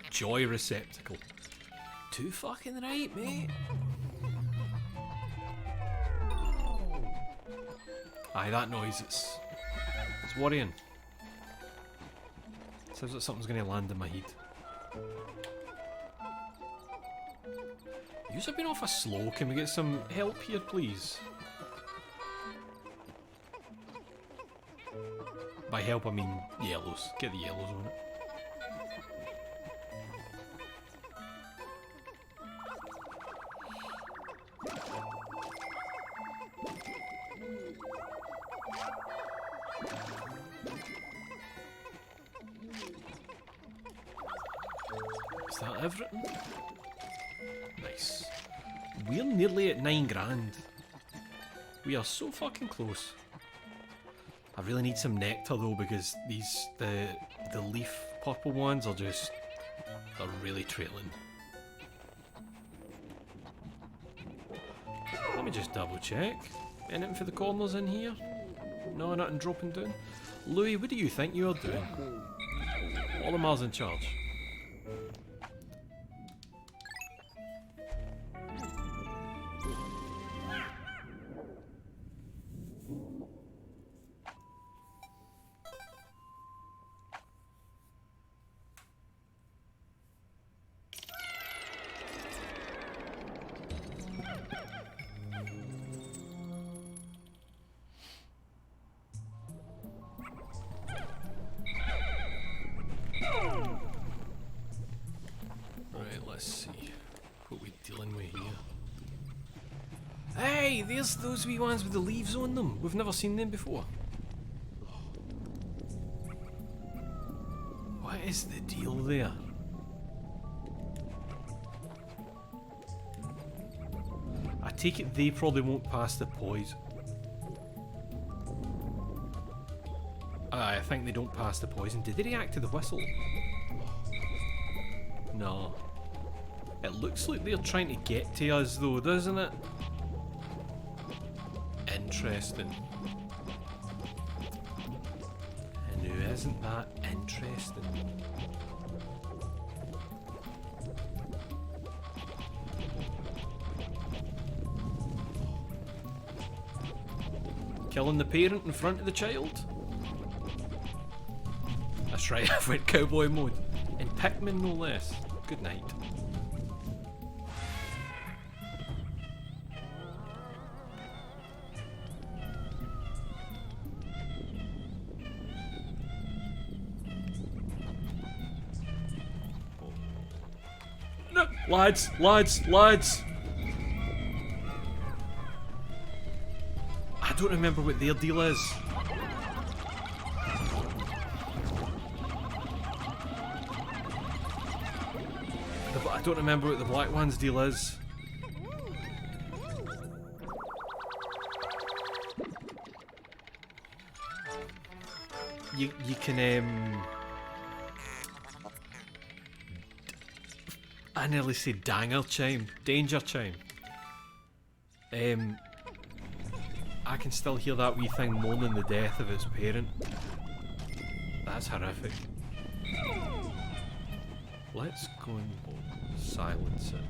Joy receptacle. Too fucking right, mate. Aye, that noise, it's worrying. Sounds like something's going to land in my head. Yous have been off a slow. Can we get some help here, please? By help, I mean yellows. Get the yellows on it. Is that everything? Nice. We're nearly at 9 grand. We are so fucking close. I really need some nectar though, because the leaf purple ones are just... they're really trailing. Let me just double check. Anything for the corners in here? No, nothing dropping down. Louis, what do you think you're doing? Olimar's in charge. Hey, there's those wee ones with the leaves on them. We've never seen them before. What is the deal there? I take it they probably won't pass the poison. I think they don't pass the poison. Did they react to the whistle? No. It looks like they're trying to get to us though, doesn't it? Interesting. And who isn't that interesting? Killing the parent in front of the child? That's right, I went cowboy mode. In Pikmin no less. Good night. No! Lads! Lads! Lads! I don't remember what their deal is. I don't remember what the black one's deal is. You can I nearly said danger chime. Danger chime. I can still hear that wee thing moaning the death of its parent. That's horrific. Let's go and silence it.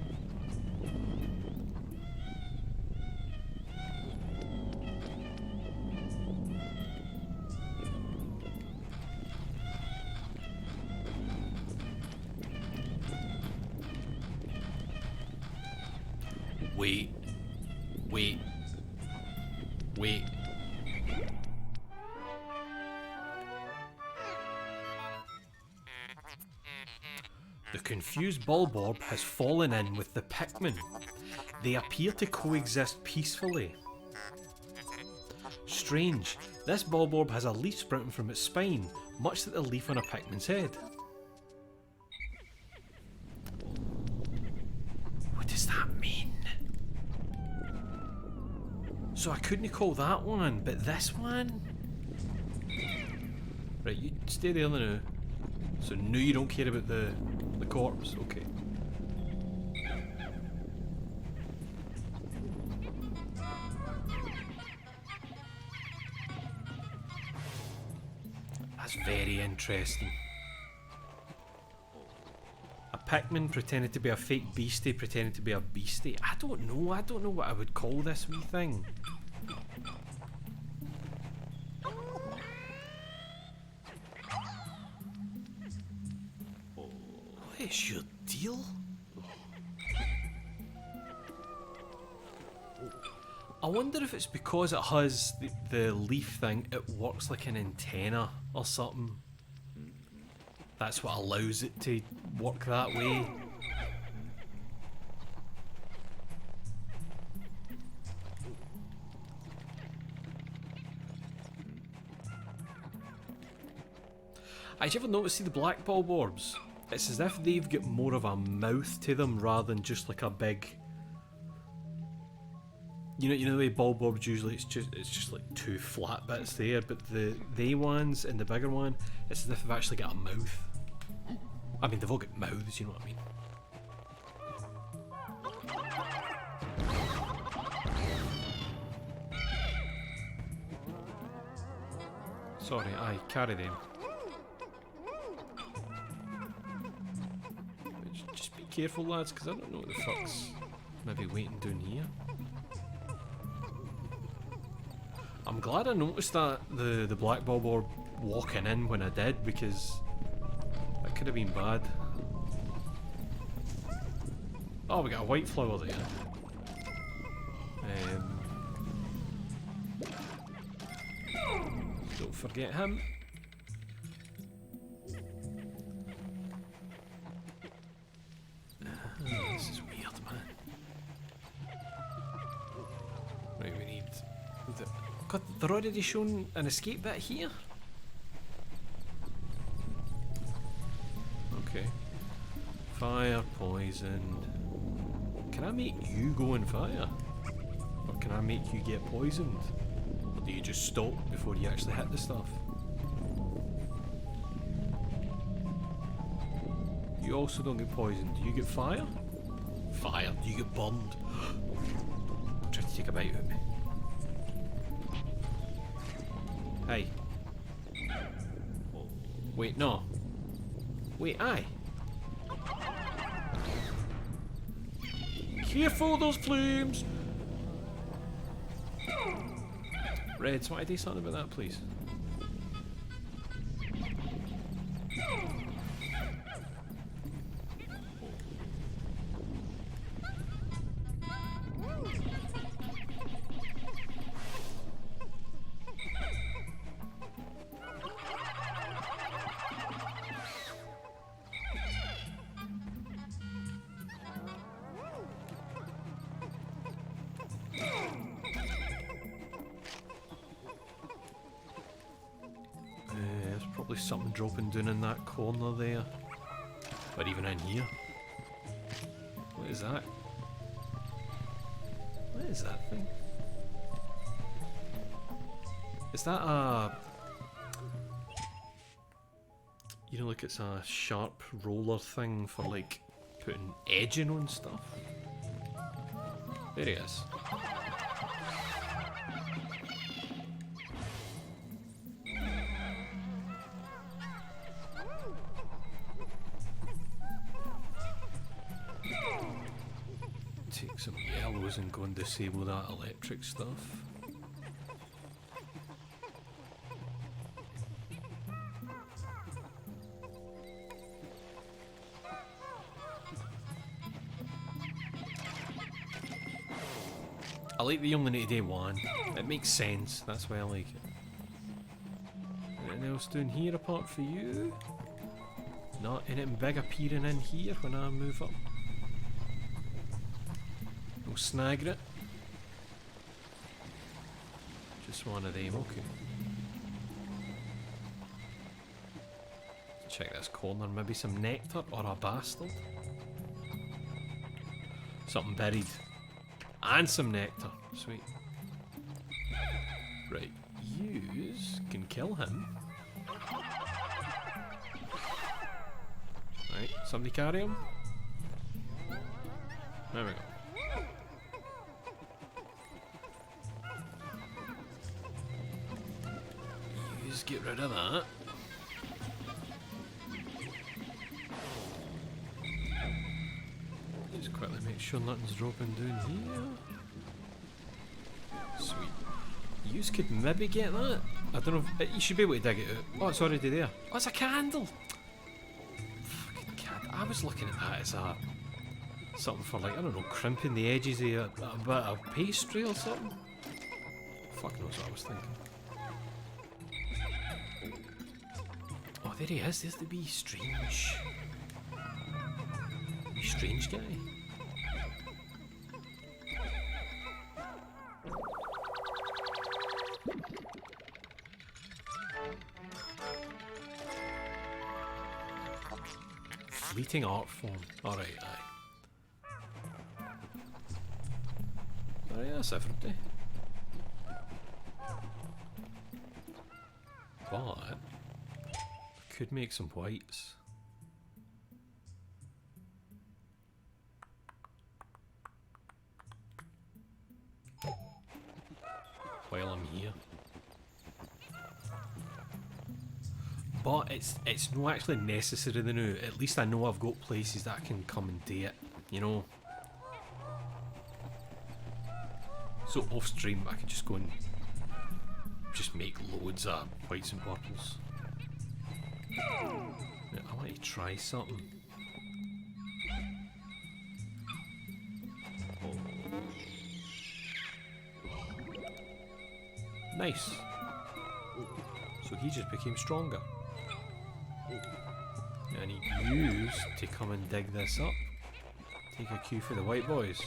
Wait. Wait. Wait. The confused Bulborb has fallen in with the Pikmin. They appear to coexist peacefully. Strange, this Bulborb has a leaf sprouting from its spine, much like the leaf on a Pikmin's head. So I couldn't call that one, but this one? Right, you stay there now. So now you don't care about the corpse, okay. That's very interesting. A Pikmin pretended to be a fake beastie, pretended to be a beastie. I don't know what I would call this wee thing. What is your deal? I wonder if it's because it has the leaf thing, it works like an antenna or something. That's what allows it to work that way. Did you ever notice the black bulb orbs? It's as if they've got more of a mouth to them rather than just like a big. You know the way bulb orbs usually it's just like two flat bits there, but they ones and the bigger one, it's as if they've actually got a mouth. I mean, they've all got mouths, you know what I mean? Sorry, I carry them. Just be careful, lads, because I don't know what the fuck's maybe waiting down here. I'm glad I noticed that the black bulb orb walking in when I did, because that could have been bad. Oh, we got a white flower there. Don't forget him. This is weird, man. Right, we need the... God, they're already shown an escape bit here? Okay. Fire, poisoned. Can I make you go on fire? Or can I make you get poisoned? Or do you just stop before you actually hit the stuff? You also don't get poisoned. Do you get fire? Fire. Do you get burned? Try to take a bite out of me. Hey. Wait, no. Wait, aye. Careful, those flames! Reds, want to do something about that, please? Probably something dropping down in that corner there. Or even in here. What is that? What is that thing? Is that a... You know, like it's a sharp roller thing for like putting edging on stuff? There he is. Take some yellows and go and disable that electric stuff. I like that you only need to do one. It makes sense, that's why I like it. Anything else down here apart from you? Not anything big appearing in here when I move up. No snagging it. Just one of them, okay. Check this corner, maybe some nectar or a bastard. Something buried. And some nectar, sweet. Right, yous can kill him. Right, somebody carry him. There we go. Yous get rid of that. Just quickly make sure nothing's dropping down here. Sweet. Yous could maybe get that. I don't know if you should be able to dig it out. Oh, it's already there. Oh, it's a candle. Fucking candle. I was looking at that as a something for, like, I don't know, crimping the edges of a bit of pastry or something. Fuck knows what I was thinking. Oh, there he is. There's the wee strange guy. Fleeting art form. Alright, aye. Alright, that's everything. But I could make some whites. While I'm here. But it's not actually necessary now. At least I know I've got places that I can come and do it, you know. So off stream I can just go and just make loads of whites and purples. Now, I want to try something. Oh. Nice. So he just became stronger. I need yous to come and dig this up. Take a cue for the white boys.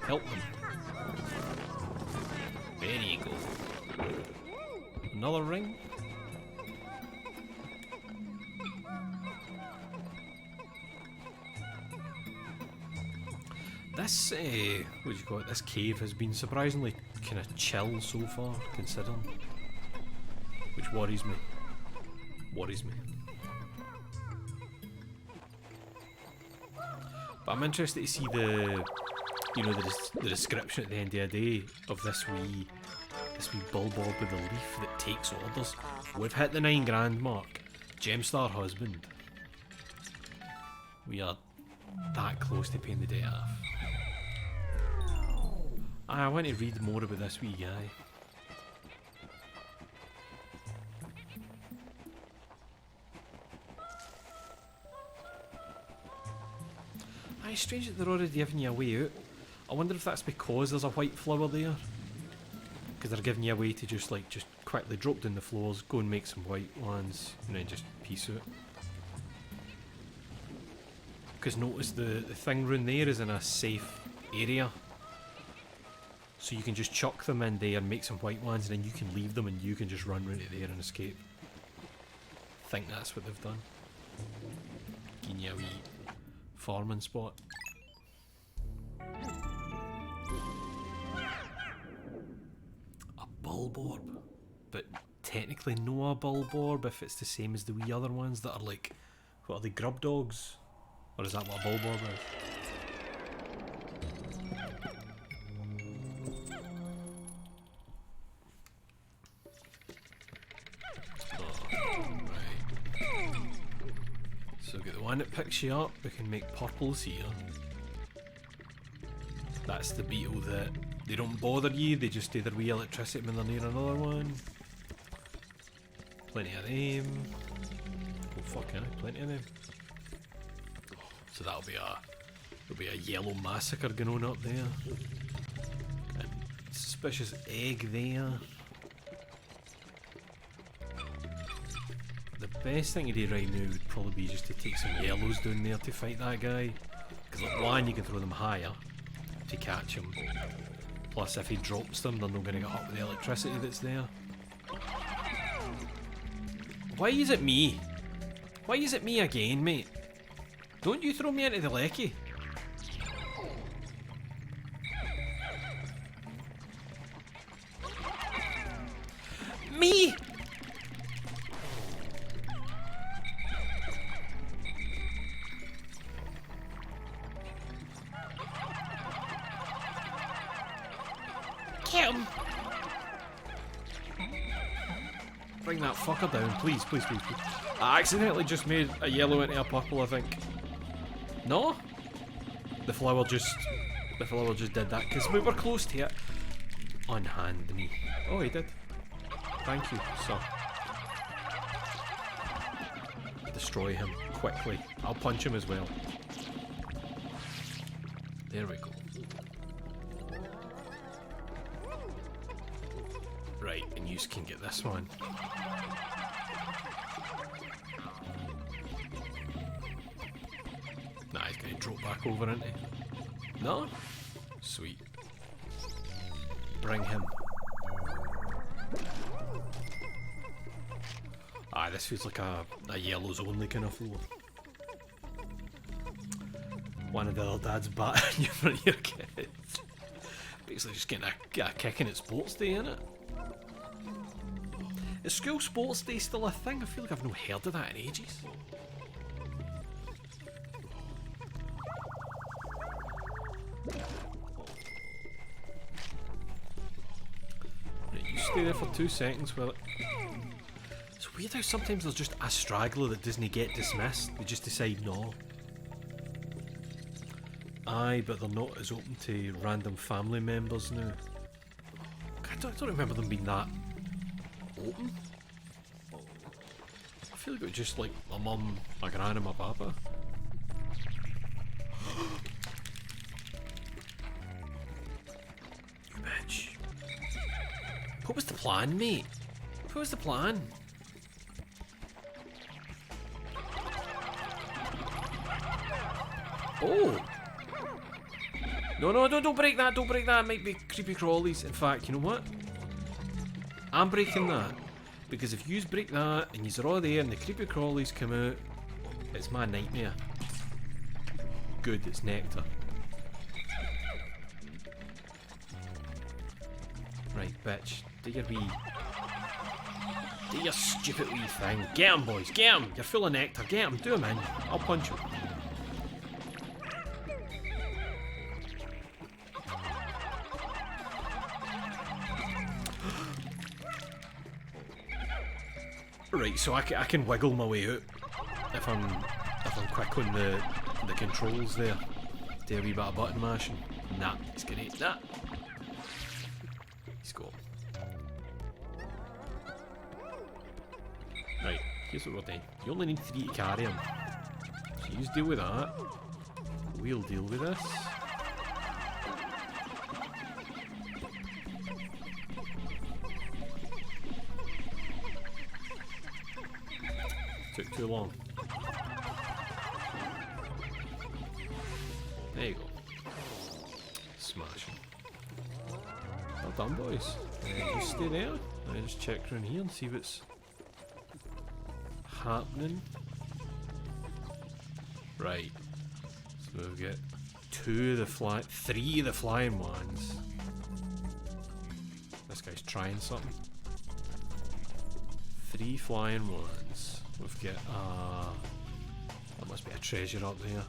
Help them. There you go. Another ring. This, what do you call it, this cave has been surprisingly kind of chill so far, considering. Which worries me. Worries me. But I'm interested to see the, you know, the description at the end of the day of this wee bulbob with a leaf that takes orders. We've hit the £9,000 mark. Gemstar husband. We are that close to paying the debt off. I want to read more about this wee guy. It's strange that they're already giving you a way out. I wonder if that's because there's a white flower there. Because they're giving you a way to just quickly drop down the floors, go and make some white ones, and then just peace out. Because notice the thing round there is in a safe area. So you can just chuck them in there and make some white ones, and then you can leave them and you can just run round it there and escape. I think that's what they've done. Giving you a wee farming spot. A bulborb. But technically no a bulborb if it's the same as the wee other ones that are like, what are they, grub dogs? Or is that what a bulborb is? When it picks you up, we can make purples here. That's the beetle that they don't bother you, they just do their wee electricity when they're near another one. Plenty of them. Oh fuck yeah, plenty of them. So there'll be a yellow massacre going on up there. And suspicious egg there. The best thing to do right now would probably be just to take some yellows down there to fight that guy. Because like one, you can throw them higher to catch him. Plus if he drops them, they're not going to get hit with the electricity that's there. Why is it me? Why is it me again, mate? Don't you throw me into the lecky. bring that fucker down, please, please, please, please. I accidentally just made a yellow into a purple, I think. No? The flower just did that, because we were close to it. Unhand me. Oh, he did. Thank you, sir. Destroy him, quickly. I'll punch him as well. There we go. Right, and you can get this one. Nah, he's gonna drop back over, isn't he? No? Sweet. Bring him. Ah, this feels like a yellows only kind of floor. One of the other dads batting you for your kids. Basically just getting a kick in at sports day, innit? Is school sports day still a thing? I feel like I've not heard of that in ages. Right, you stay there for 2 seconds while it's weird how sometimes there's just a straggler that doesn't get dismissed. They just decide no. Aye, but they're not as open to random family members now. I don't remember them being that open. I feel like it was just like my mum, my gran and my papa. You bitch. What was the plan, mate? What was the plan? Oh! No, don't break that, don't break that. It might be creepy crawlies. In fact, you know what? I'm breaking that. Because if yous break that and yous are all there and the creepy crawlies come out, it's my nightmare. Good, it's nectar. Right, bitch. Do your stupid wee thing. Get him, boys, get him. You're full of nectar. Get him, do him in. I'll punch him. Right, so I can wiggle my way out if I'm quick on the controls there. Do a wee bit of button mashing. Nah, he's gonna eat that. He's got. Right, here's what we're doing. You only need 3 to carry him. So you deal with that. We'll deal with this. Took too long. There you go. Smashing. Well done, boys. You stay there. I just check around here and see what's happening. Right. So we've got 3 of the flying ones. This guy's trying something. 3 flying ones. We've got there must be a treasure up there.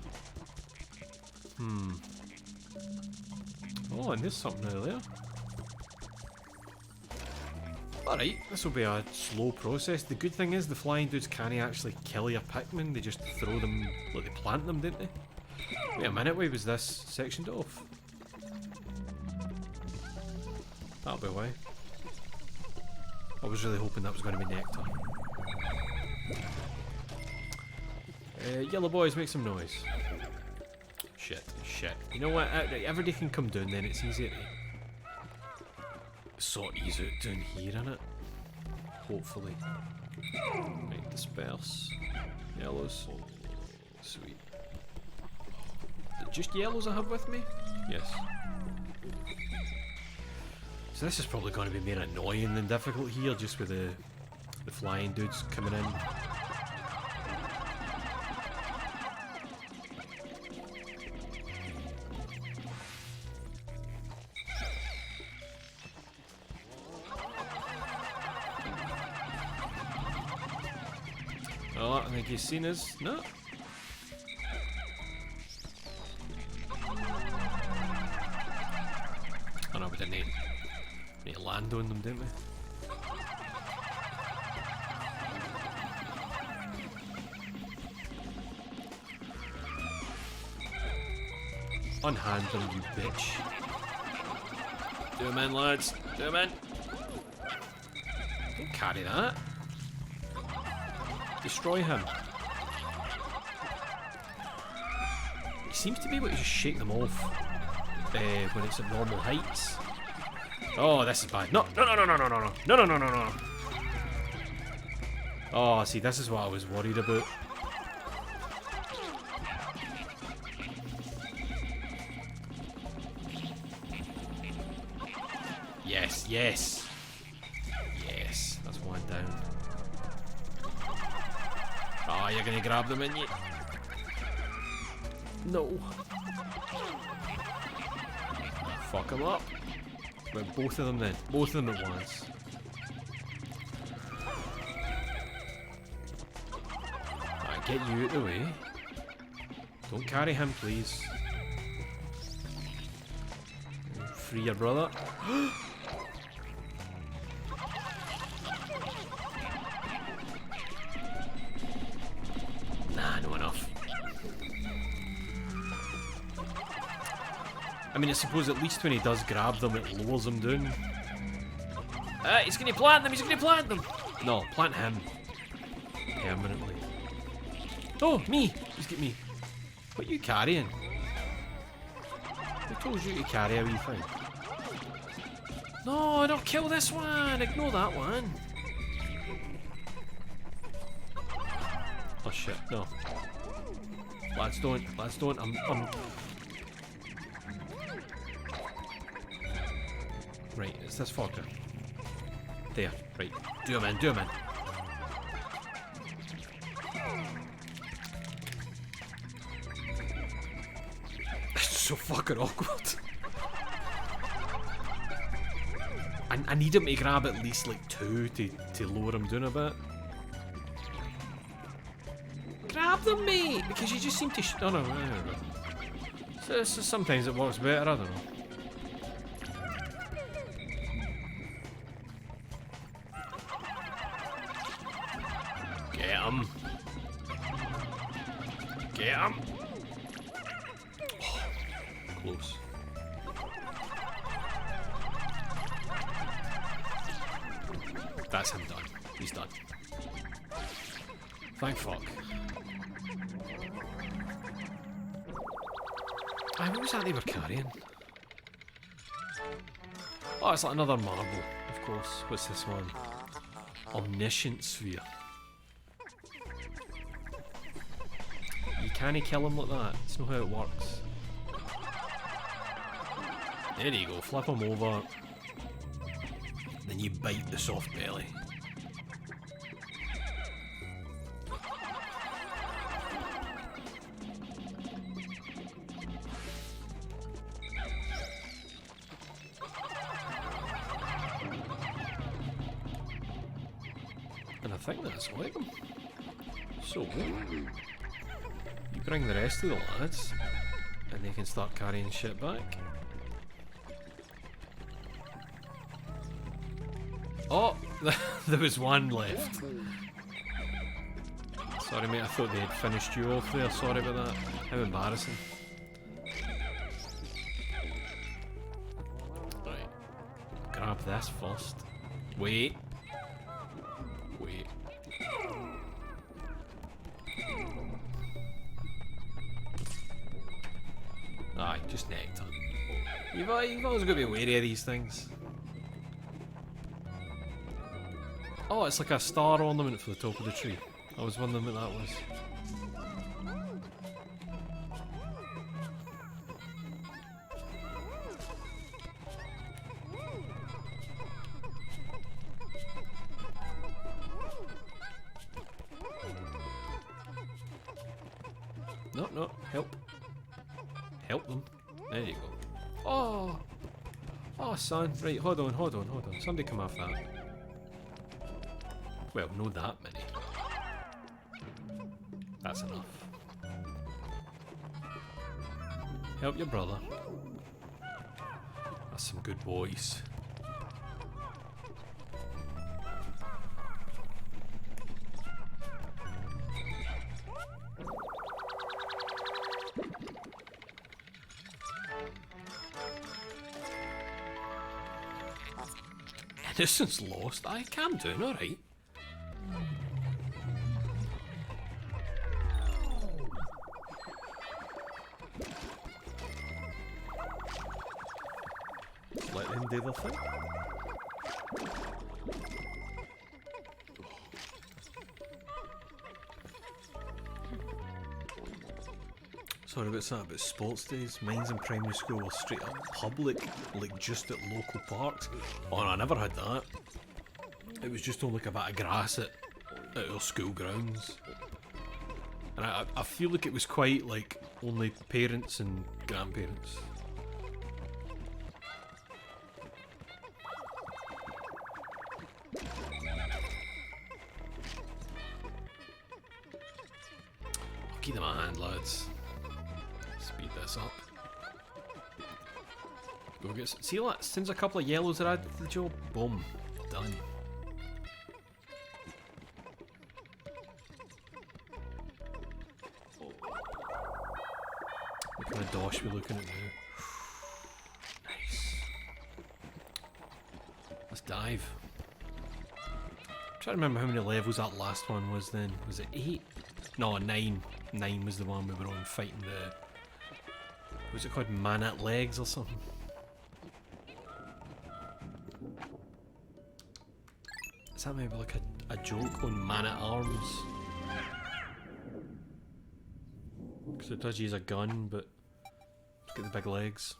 Oh, and there's something over there. Alright, this will be a slow process. The good thing is the flying dudes can't actually kill your Pikmin, they just throw them, like they plant them, didn't they? Wait a minute, why was this sectioned off? That'll be why. I was really hoping that was going to be nectar. Yellow boys, make some noise. Shit. You know what? Everybody can come down then, it's easier to sort these out down here, innit? Hopefully. Right, disperse. Yellows. Sweet. Is it just yellows I have with me? Yes. So this is probably going to be more annoying than difficult here, just with the flying dudes coming in. Oh, I think he's seen us. No. Oh no, we didn't need to land on them, didn't we? Unhand them, you bitch. Do him in, lads. Do him in. Don't carry that. Destroy him. He seems to be able to just shake them off when it's at normal heights. Oh, this is bad. No, no, no, no, no, no, no, no, no, no, no, no, no. Oh, see, this is what I was worried about. Yes, yes. Yes, that's one down. Oh, you're gonna grab them, ain't you? No. Fuck them up. But both of them then. Both of them at once. Alright, get you out the way. Don't carry him, please. Free your brother. Nah, no enough. I mean, I suppose at least when he does grab them, it lowers them down. He's gonna plant them, he's gonna plant them! No, plant him. Permanently. Oh, me! He's got me. What are you carrying? Who told you to carry a wee thing? No, don't kill this one! Ignore that one. Oh shit, no. Lads don't, lads don't, I'm... Right, it's this fucker. There, right. Do him in, do him in. It's so fucking awkward. I need him to grab at least like 2 to lower him down a bit. Grab them, mate! Because you just seem to oh no, so sometimes it works better, I don't know. Get him! Get him! Oh, close. That's him done. He's done. Thank fuck. What was that they were carrying? Oh, it's like another marble, of course. What's this one? Omniscient sphere. You can't kill him like that. That's not how it works. There you go, flip him over. Then you bite the soft belly. And I think that's like them. So, you bring the rest of the lads, and they can start carrying shit back. Oh, there was one left. Sorry mate, I thought they had finished you off there, sorry about that. How embarrassing. Right, grab this first. Wait. Wait. Aye, just nectar. You've always got to be wary of these things. Oh, it's like a star ornament for the top of the tree. I was wondering what that was. No, no, help. Help them. There you go. Oh! Oh, son. Right, hold on, hold on, hold on. Somebody come off that. Well, not that many. That's enough. Help your brother. That's some good boys. Innocence lost. I calm down, alright. Let them do their thing. Sorry about that, about sports days. Mine's in primary school were straight up public, like just at local parks. Oh no, I never had that. It was just on like a bit of grass at our school grounds. And I feel like it was quite like only parents and grandparents. I'll keep them a hand, lads. Speed this up. Go get. See that? Since a couple of yellows are added to the job, boom, done. What kind of dosh we looking at now? Nice. Let's dive. I'm trying to remember how many levels that last one was then. Was it 8? No, 9. 9 was the one we were on fighting the... Was it called Man-at Legs or something? Is that maybe like a joke on Man-at-Arms? Because it does use a gun, but it's got the big legs.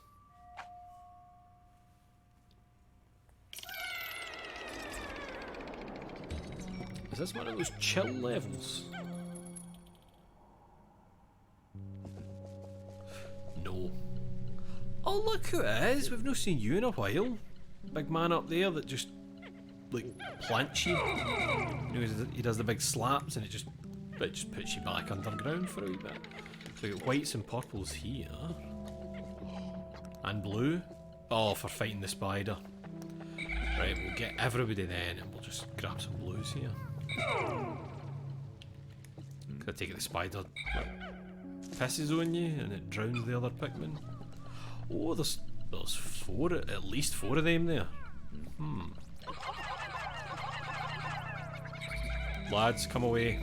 Is this one of those chill levels? No. Oh look who it is, we've not seen you in a while. Big man up there that just like plants you. You know, he does the big slaps and it just puts you back underground for a wee bit. So we got whites and purples here. And blue. Oh, for fighting the spider. Right, we'll get everybody then and we'll just grab some blues here. Could I take it the spider pisses on you and it drowns the other Pikmin? Oh, there's four, at least 4 of them there. Lads, come away.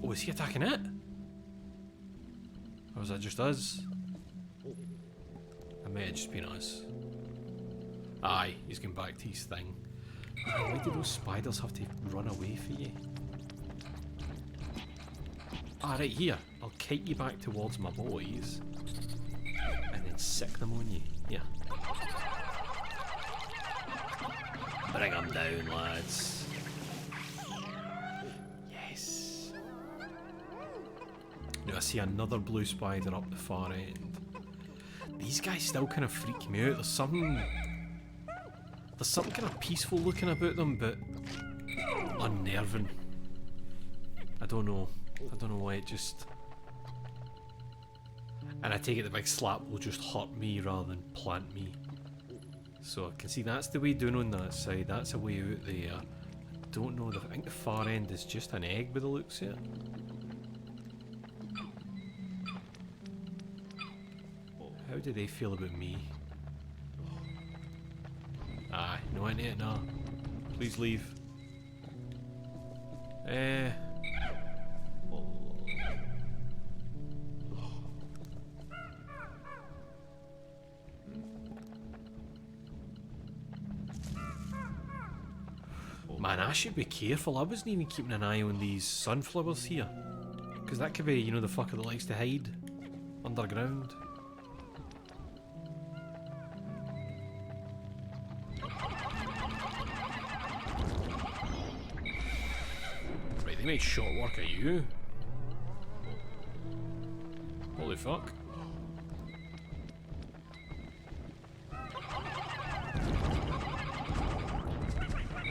Oh, is he attacking it? Or was that just us? That may have just been us. Aye, he's going back to his thing. Why do those spiders have to run away for you? Ah, right here. I'll kite you back towards my boys. And then sick them on you. Yeah. Bring them down, lads. Yes. Now I see another blue spider up the far end. These guys still kind of freak me out. There's something kind of peaceful looking about them, but unnerving. I don't know why it just... And I take it the big slap will just hurt me rather than plant me. So I can see that's the way down on that side. That's a way out there. I don't know. I think the far end is just an egg by the looks of it. How do they feel about me? Ah, no idea, no. Please leave. Man, I should be careful. I wasn't even keeping an eye on these sunflowers here. Because that could be, you know, the fucker that likes to hide underground. Right, they made short work of you. Holy fuck.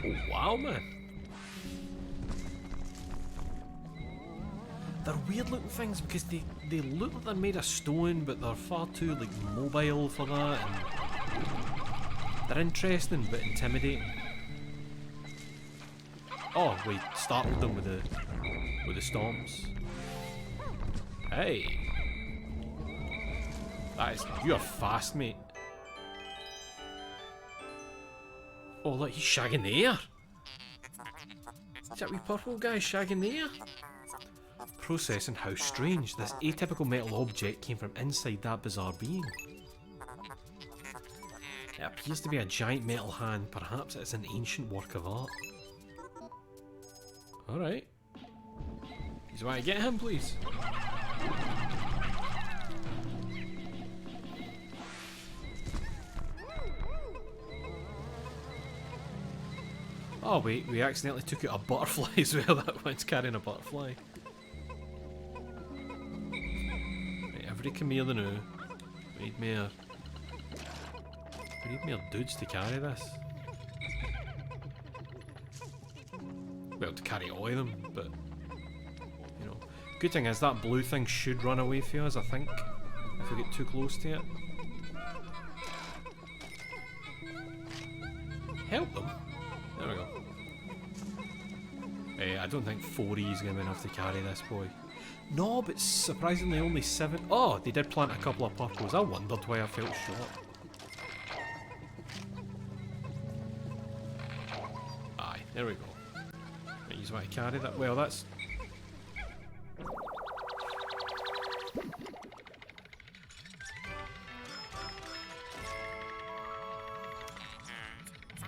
Oh, wow, man. They're weird looking things because they look like they're made of stone, but they're far too like mobile for that. And they're interesting but intimidating. Oh, we startled them with the stomps. Hey, you are fast, mate. Oh look, he's shagging the air. Is that wee purple guy shagging the air? Processing, how strange. This atypical metal object came from inside that bizarre being. It appears to be a giant metal hand. Perhaps it's an ancient work of art. Alright. You want to get him, please? Oh wait, we accidentally took out a butterfly as well. That one's carrying a butterfly. Right, everybody come here now. We need more dudes to carry this. Well, to carry all of them, but you know. Good thing is that blue thing should run away from us, I think, if we get too close to it. Help them. There we go. I don't think 4E is going to be enough to carry this boy. No, but surprisingly only 7. Oh, they did plant a couple of purples. I wondered why I felt short. Aye, there we go. Right, you want to carry that? Well, that's...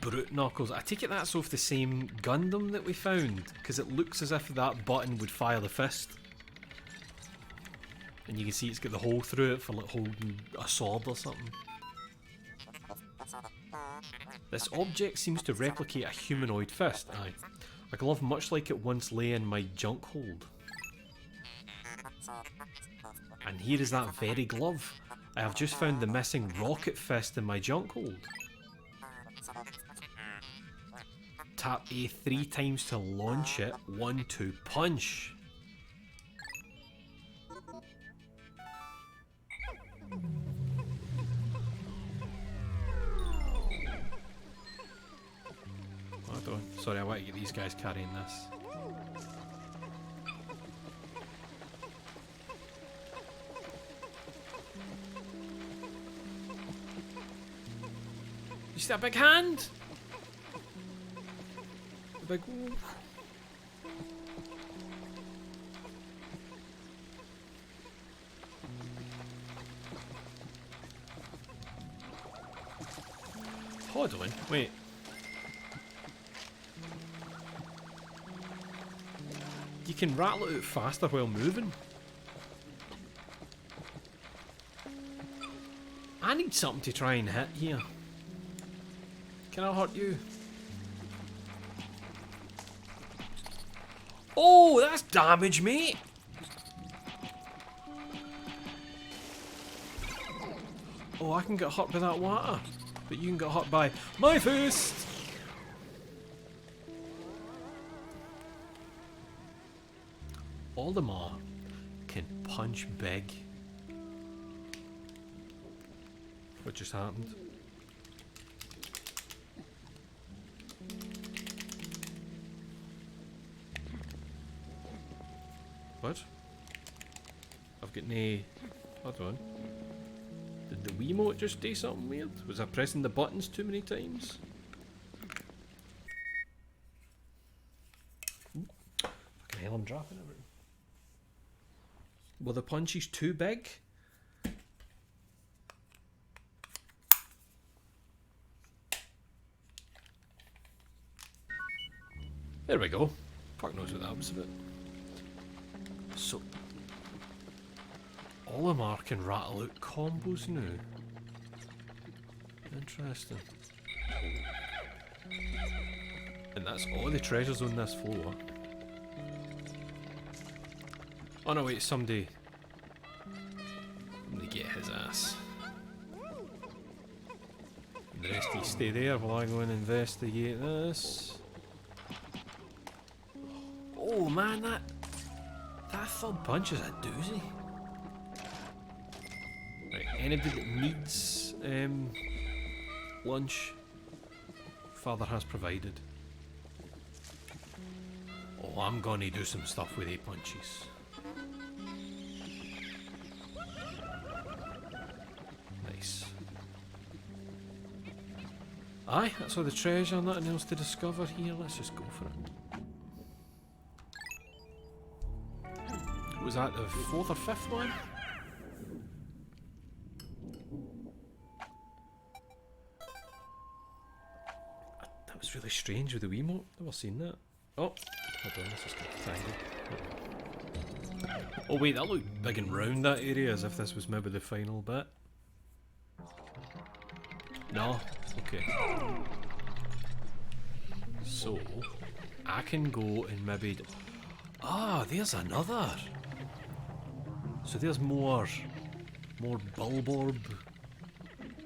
Brute Knuckles. I take it that's off the same Gundam that we found, because it looks as if that button would fire the fist. And you can see it's got the hole through it for like holding a sword or something. This object seems to replicate a humanoid fist. Aye. A glove much like it once lay in my junk hold. And here is that very glove. I have just found the missing rocket fist in my junk hold. Tap A 3 times to launch it. 1, 2, punch. Hold on. Sorry, I want to get these guys carrying this. You see that big hand? The big... Hold on, wait. You can rattle it out faster while moving. I need something to try and hit here. Can I hurt you? Oh, that's damage, mate! Oh, I can get hurt by that water. But you can get hurt by my fist! Olimar can punch big. What just happened? What? I've got no... Hold on. Did the Wiimote just do something weird? Was I pressing the buttons too many times? Fucking hell, I'm dropping everything. Were the punches too big? There we go. Fuck knows what that was about. So, Olimar can rattle out combos now. Interesting. And that's all the treasures on this floor. Oh no, wait, somebody get his ass. And the rest of you stay there while I go and investigate this. Oh man, that third punch is a doozy. Right, anybody that needs lunch, Father has provided. Oh, I'm gonna do some stuff with 8 punches. Nice. Aye, that's all the treasure, nothing else to discover here. Let's just go for it. Was that the 4th or 5th one? That was really strange with the Wiimote. Never seen that. Oh, hold on, let's just get the tangle. Oh wait, that looked big and round, that area, as if this was maybe the final bit. No? Okay. So, I can go and maybe... Ah, there's another! So there's more Bulborb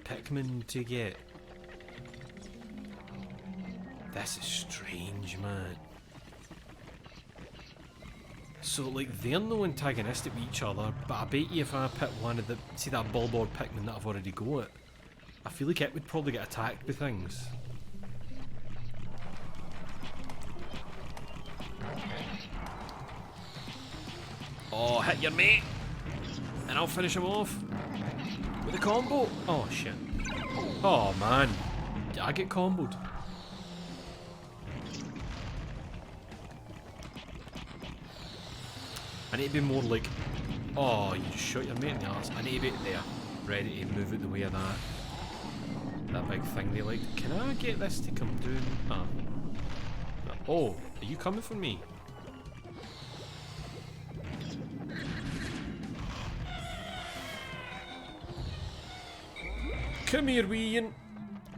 Pikmin to get. This is strange, man. So, like, they're no antagonistic with each other, but I bet you if I pick one of the... See that Bulborb Pikmin that I've already got, I feel like it would probably get attacked with things. Oh, hit your mate! And I'll finish him off with a combo. Oh shit. Oh man. Did I get comboed? I need to be more like... Oh, you just shot your mate in the arse. I need to be there, ready to move out the way of that big thing they like. Can I get this to come down? Ah. Oh, are you coming for me? Come here, wee Ian.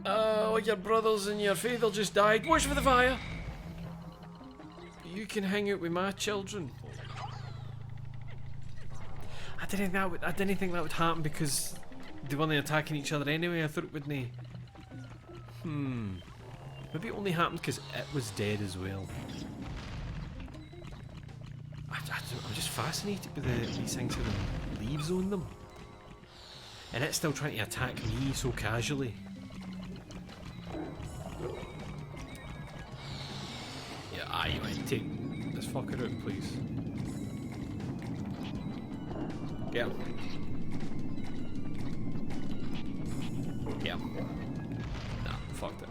Oh, your brothers and your father just died. Watch for the fire. You can hang out with my children. I didn't think that would happen because they weren't attacking each other anyway. I thought it wouldn't. Maybe it only happened because it was dead as well. I'm just fascinated with these things with leaves on them. And it's still trying to attack me so casually. Yeah, aye, right, take this fucker out, please. Get him. Get him. Nah, fucked it.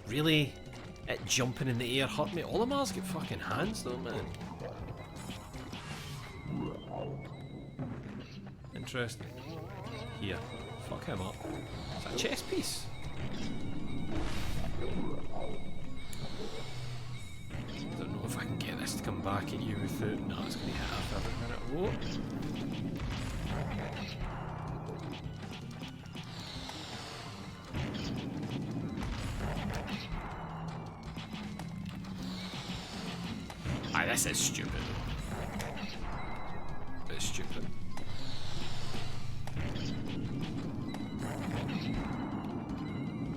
Really? It jumping in the air hurt me. Olimar's got fucking hands though, man. Interesting. Here. Fuck him up. Is that a chess piece? I don't know if I can get this to come back at you without... No, it's going to hit us every minute. Whoa. Aye, this is stupid. It's stupid.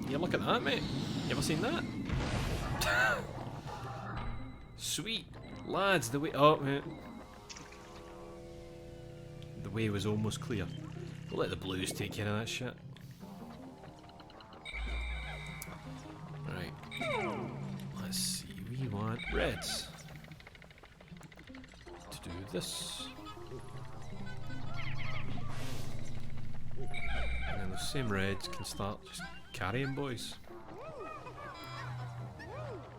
Yeah, look at that, mate. You ever seen that? Sweet. Lads, the way... Oh, mate. The way was almost clear. We'll let the blues take care of that shit. Right. Let's see. We want reds. Do this, and then those same reds can start just carrying boys.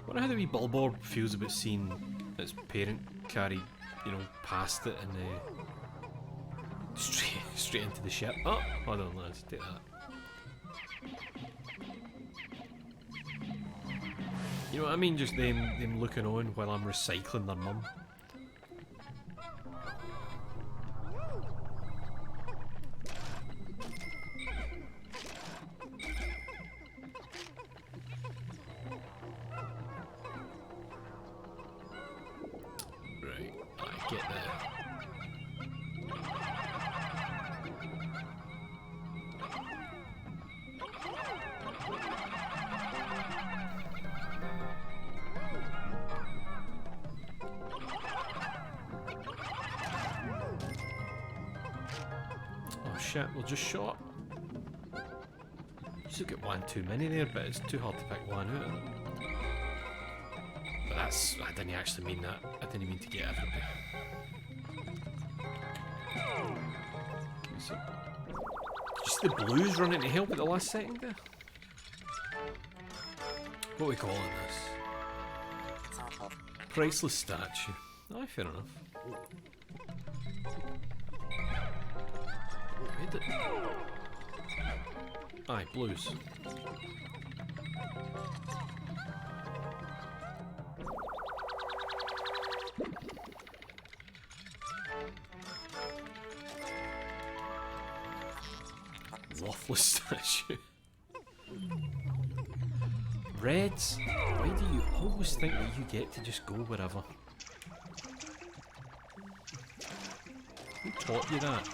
Wonder how the wee Bulborb feels about seeing its parent carry, you know, past it and straight into the ship. Oh, hold on, lads, take that. You know what I mean? Just them looking on while I'm recycling their mum. Shit, we'll just shot. You still get one too many there, but it's too hard to pick one out. but that's... I didn't actually mean that. I didn't mean to get everybody. So, just the blues running to help at the last second there. What are we calling this? Priceless statue. Aye, fair enough. Where did... Aye, blues. Worthless statue. Reds, why do you always think that you get to just go wherever? Who taught you that?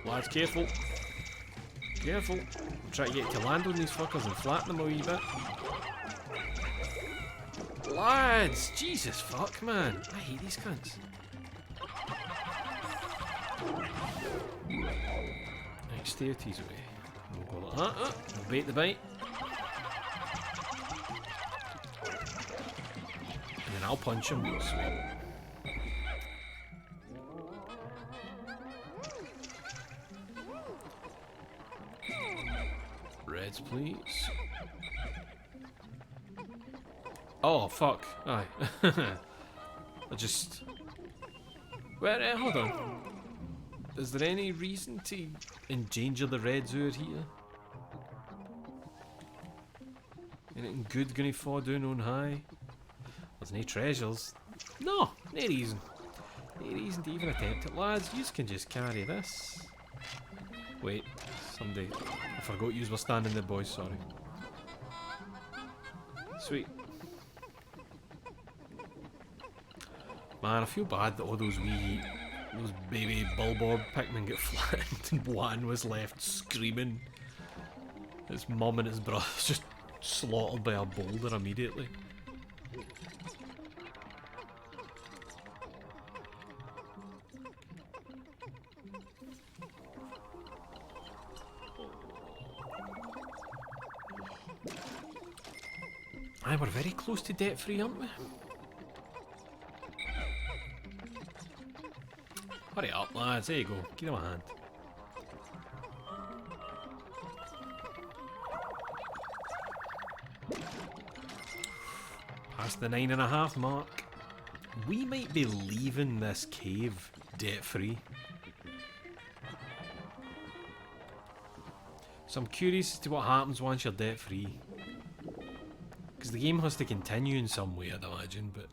Lads, careful. Careful. I'm trying to get you to land on these fuckers and flatten them a wee bit. Lads! Jesus fuck, man. I hate these cunts. Right, stay out his way. We'll go like that. We'll bait the bite. And then I'll punch him. Sweet. Reds, please. Oh, fuck. Aye. I just... Wait, hold on. Is there any reason to endanger the reds out here? Anything good gonna fall down on high? There's no treasures. No, no reason. No reason to even attempt it, lads. You can just carry this. Wait, somebody... I forgot you were standing there, boys, sorry. Sweet. Man, I feel bad that all those baby bulborb Pikmin get flattened and one was left screaming. His mum and his brothers just slaughtered by a boulder immediately. Aye, we're very close to debt free, aren't we? Hurry up, lads. There you go. Give him a hand. Past the 9.5 mark. We might be leaving this cave debt-free. So I'm curious as to what happens once you're debt-free. Because the game has to continue in some way, I'd imagine, but...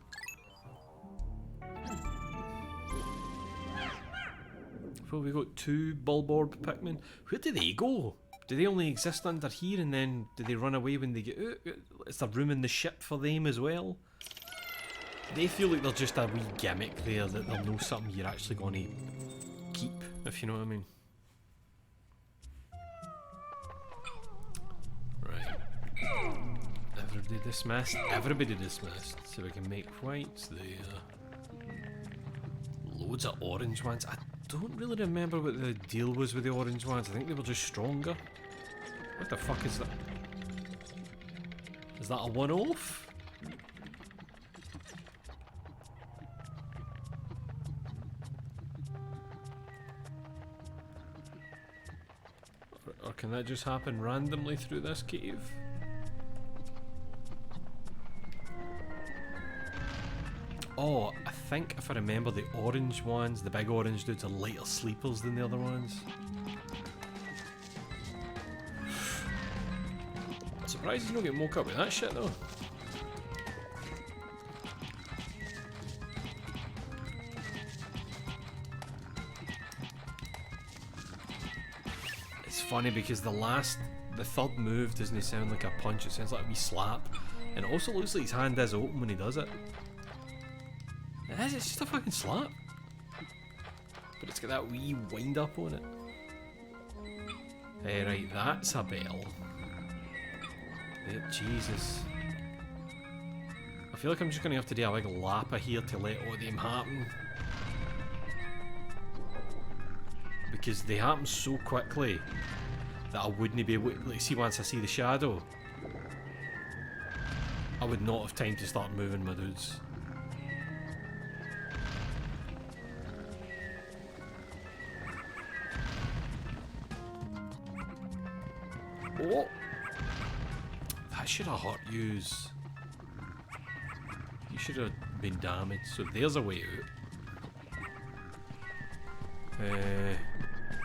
Well, we got 2 bulborb Pikmin. Where do they go? Do they only exist under here and then do they run away when they get out? Is there room in the ship for them as well? They feel like they're just a wee gimmick there, that they'll know something you're actually going to keep, if you know what I mean. Right. Everybody dismissed. Everybody dismissed. So we can make whites there. Loads of orange ones. I don't really remember what the deal was with the orange ones. I think they were just stronger. What the fuck is that? Is that a one-off? Or can that just happen randomly through this cave? Oh, I think if I remember, the orange ones, the big orange dudes, are lighter sleepers than the other ones. I'm surprised he's not getting woke up with that shit though. It's funny because the third move doesn't sound like a punch, it sounds like a wee slap. And it also looks like his hand is open when he does it. It's just a fucking slap. But it's got that wee wind up on it. Right, that's a bell. Jesus. I feel like I'm just going to have to do a big lap of here to let all of them happen. Because they happen so quickly that I wouldn't be able to, like, see, once I see the shadow, I I would not have time to start moving my dudes. Oh! That should have hurt yous. You should have been damaged, so there's a way out.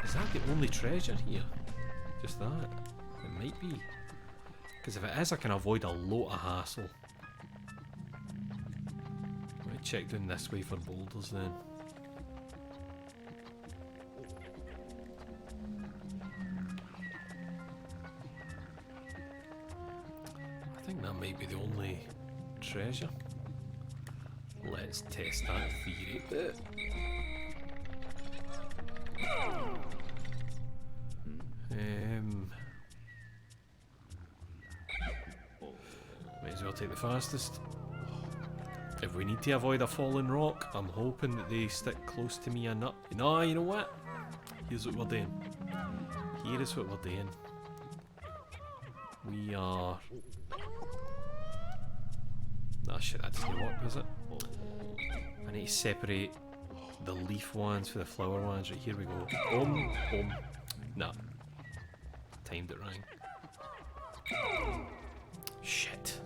Is that the only treasure here? Just that? It might be. Because if it is, I can avoid a lot of hassle. Let me check down this way for boulders then. I think that might be the only treasure. Let's test that theory. Might as well take the fastest. If we need to avoid a falling rock, I'm hoping that they stick close to me enough. No, you know what? Here's what we're doing. Here is what we're doing. We are... Nah, shit, that doesn't work, does it? I need to separate the leaf ones for the flower ones. Right, here we go. Nah. Timed it wrong. Shit.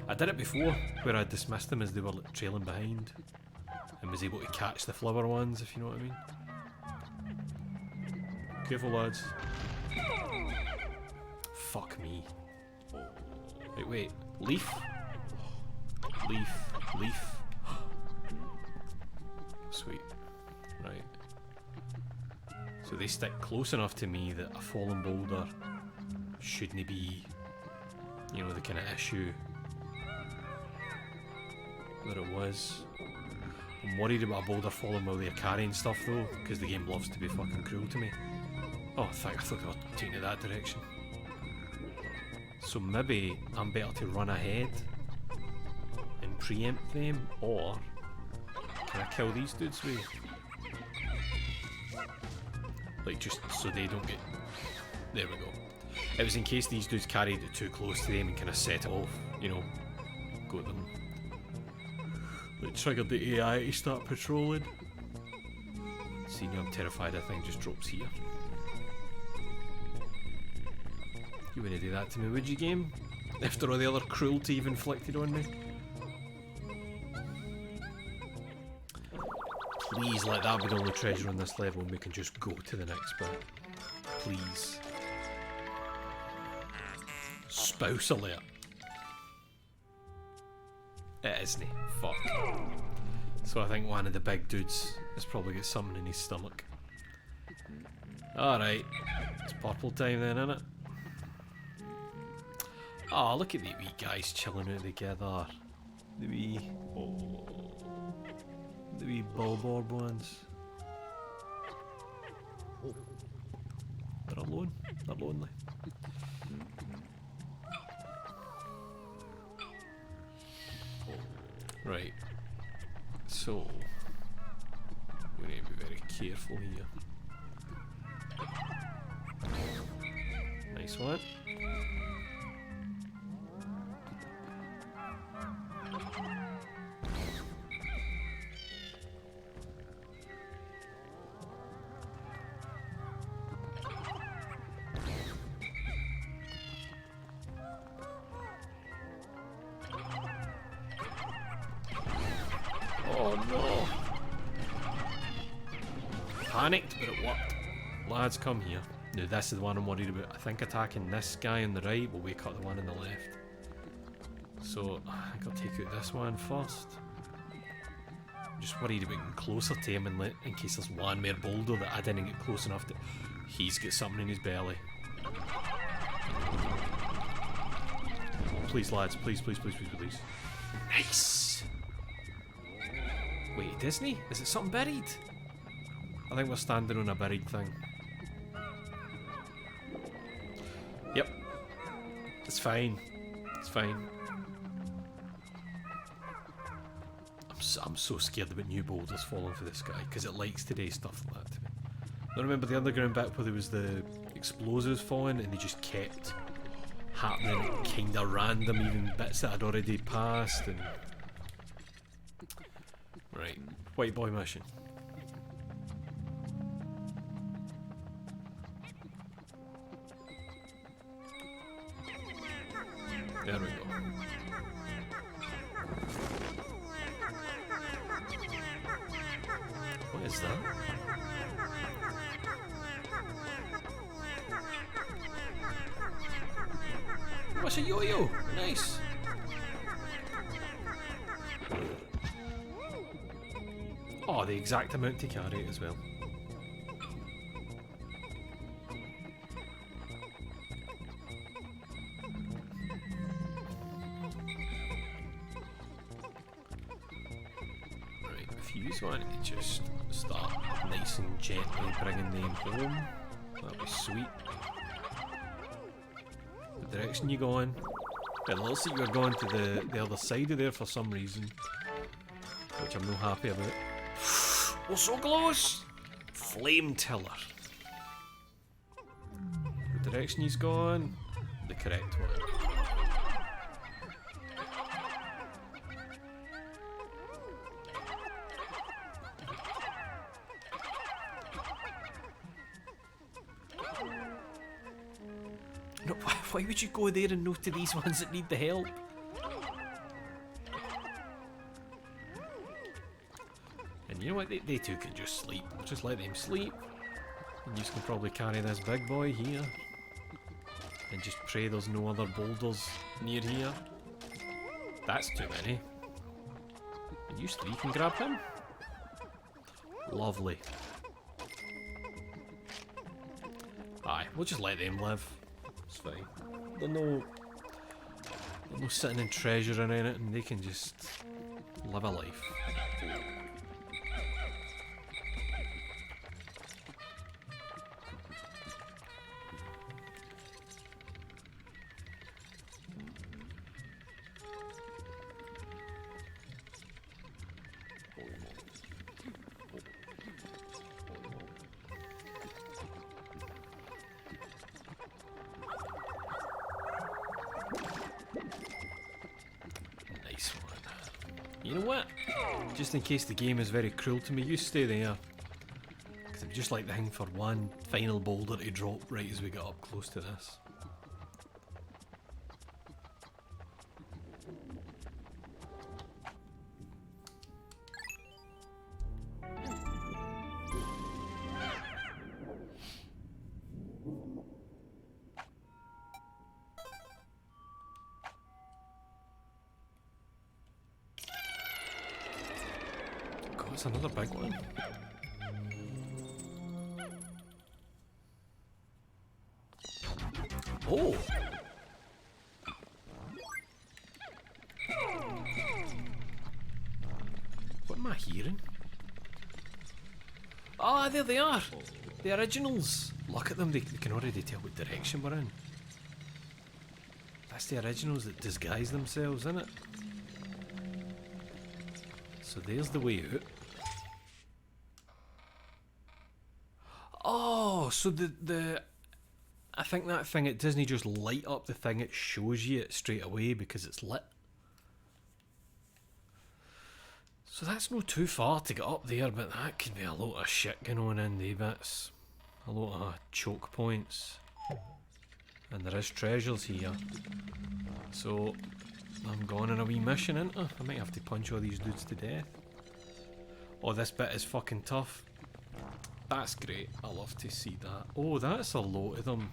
I did it before, where I dismissed them as they were like, trailing behind. And was able to catch the flower ones, if you know what I mean. Careful, lads. Fuck me. Wait, wait. Leaf? Leaf. Leaf. Sweet. Right. So they stick close enough to me that a fallen boulder shouldn't be, you know, the kind of issue that it was. I'm worried about a boulder falling while they're carrying stuff though, because the game loves to be fucking cruel to me. Oh, I thought they were taking it that direction. So maybe I'm better to run ahead and preempt them, or can I kill these dudes with? Like, just so they don't get... There we go. It was in case these dudes carried it too close to them and kind of set it off, you know, got them. Like, triggered the AI to start patrolling. Senior, I'm terrified that thing just drops here. You wouldn't do that to me, would you, game? After all the other cruelty you've inflicted on me? Please let that be the only treasure on this level and we can just go to the next bit. Please. Spouse alert. It isn't. Fuck. So I think one of the big dudes has probably got something in his stomach. Alright. It's purple time then, innit? Oh, look at the wee guys chilling out together. The wee... Oh. The wee bulborb ones. They're alone. They're lonely. Right. So... we need to be very careful here. Nice one. Oh no! Panicked, but it worked. Lads, come here. Now this is the one I'm worried about. I think attacking this guy on the right will wake up the one on the left. So, I think I'll take out this one first. I'm just worried about getting closer to him in case there's one more boulder that I didn't get close enough to. He's got something in his belly. Please, lads. Please, please, please, please, please. Nice! Wait, Disney? Is it something buried? I think we're standing on a buried thing. Yep. It's fine. It's fine. I'm so scared about new boulders falling for this guy, because it likes to do stuff like that to me. I remember the underground bit where there was the explosives falling and they just kept happening at kinda random, even bits that I'd already passed, and... Right, white boy mission. There we go. What is that? What's a yo-yo? Nice. Oh, the exact amount to carry as well. Right, if you want to just start nice and gently bringing them home, that'd be sweet. What direction you going? It looks like you're going to the other side of there for some reason, which I'm not happy about. We're so close! Flame tiller. The direction he's gone, the correct one. No, why would you go there and no to these ones that need the help? And you know what, they too can just sleep. Just let them sleep. And you can probably carry this big boy here. And just pray there's no other boulders near here. That's too many. And you three can grab him. Lovely. Aye, we'll just let them live. It's fine. They're no sitting in treasure or anything. They can just live a life. You know what? Just in case the game is very cruel to me, you stay there. Because I'd just like the thing for one final boulder to drop right as we get up close to this. It's another big one. Oh! What am I hearing? Ah, there they are! The originals! Look at them, they can already tell what direction we're in. That's the originals that disguise themselves, isn't it? So there's the way out. Oh, so I think that thing, it doesn't just light up the thing, it shows you it straight away because it's lit. So that's not too far to get up there, but that could be a lot of shit going on in the bits. A lot of choke points. And there is treasures here. So I'm going on a wee mission, ain't I? I might have to punch all these dudes to death. Oh, this bit is fucking tough. That's great, I love to see that. Oh, that's a lot of them.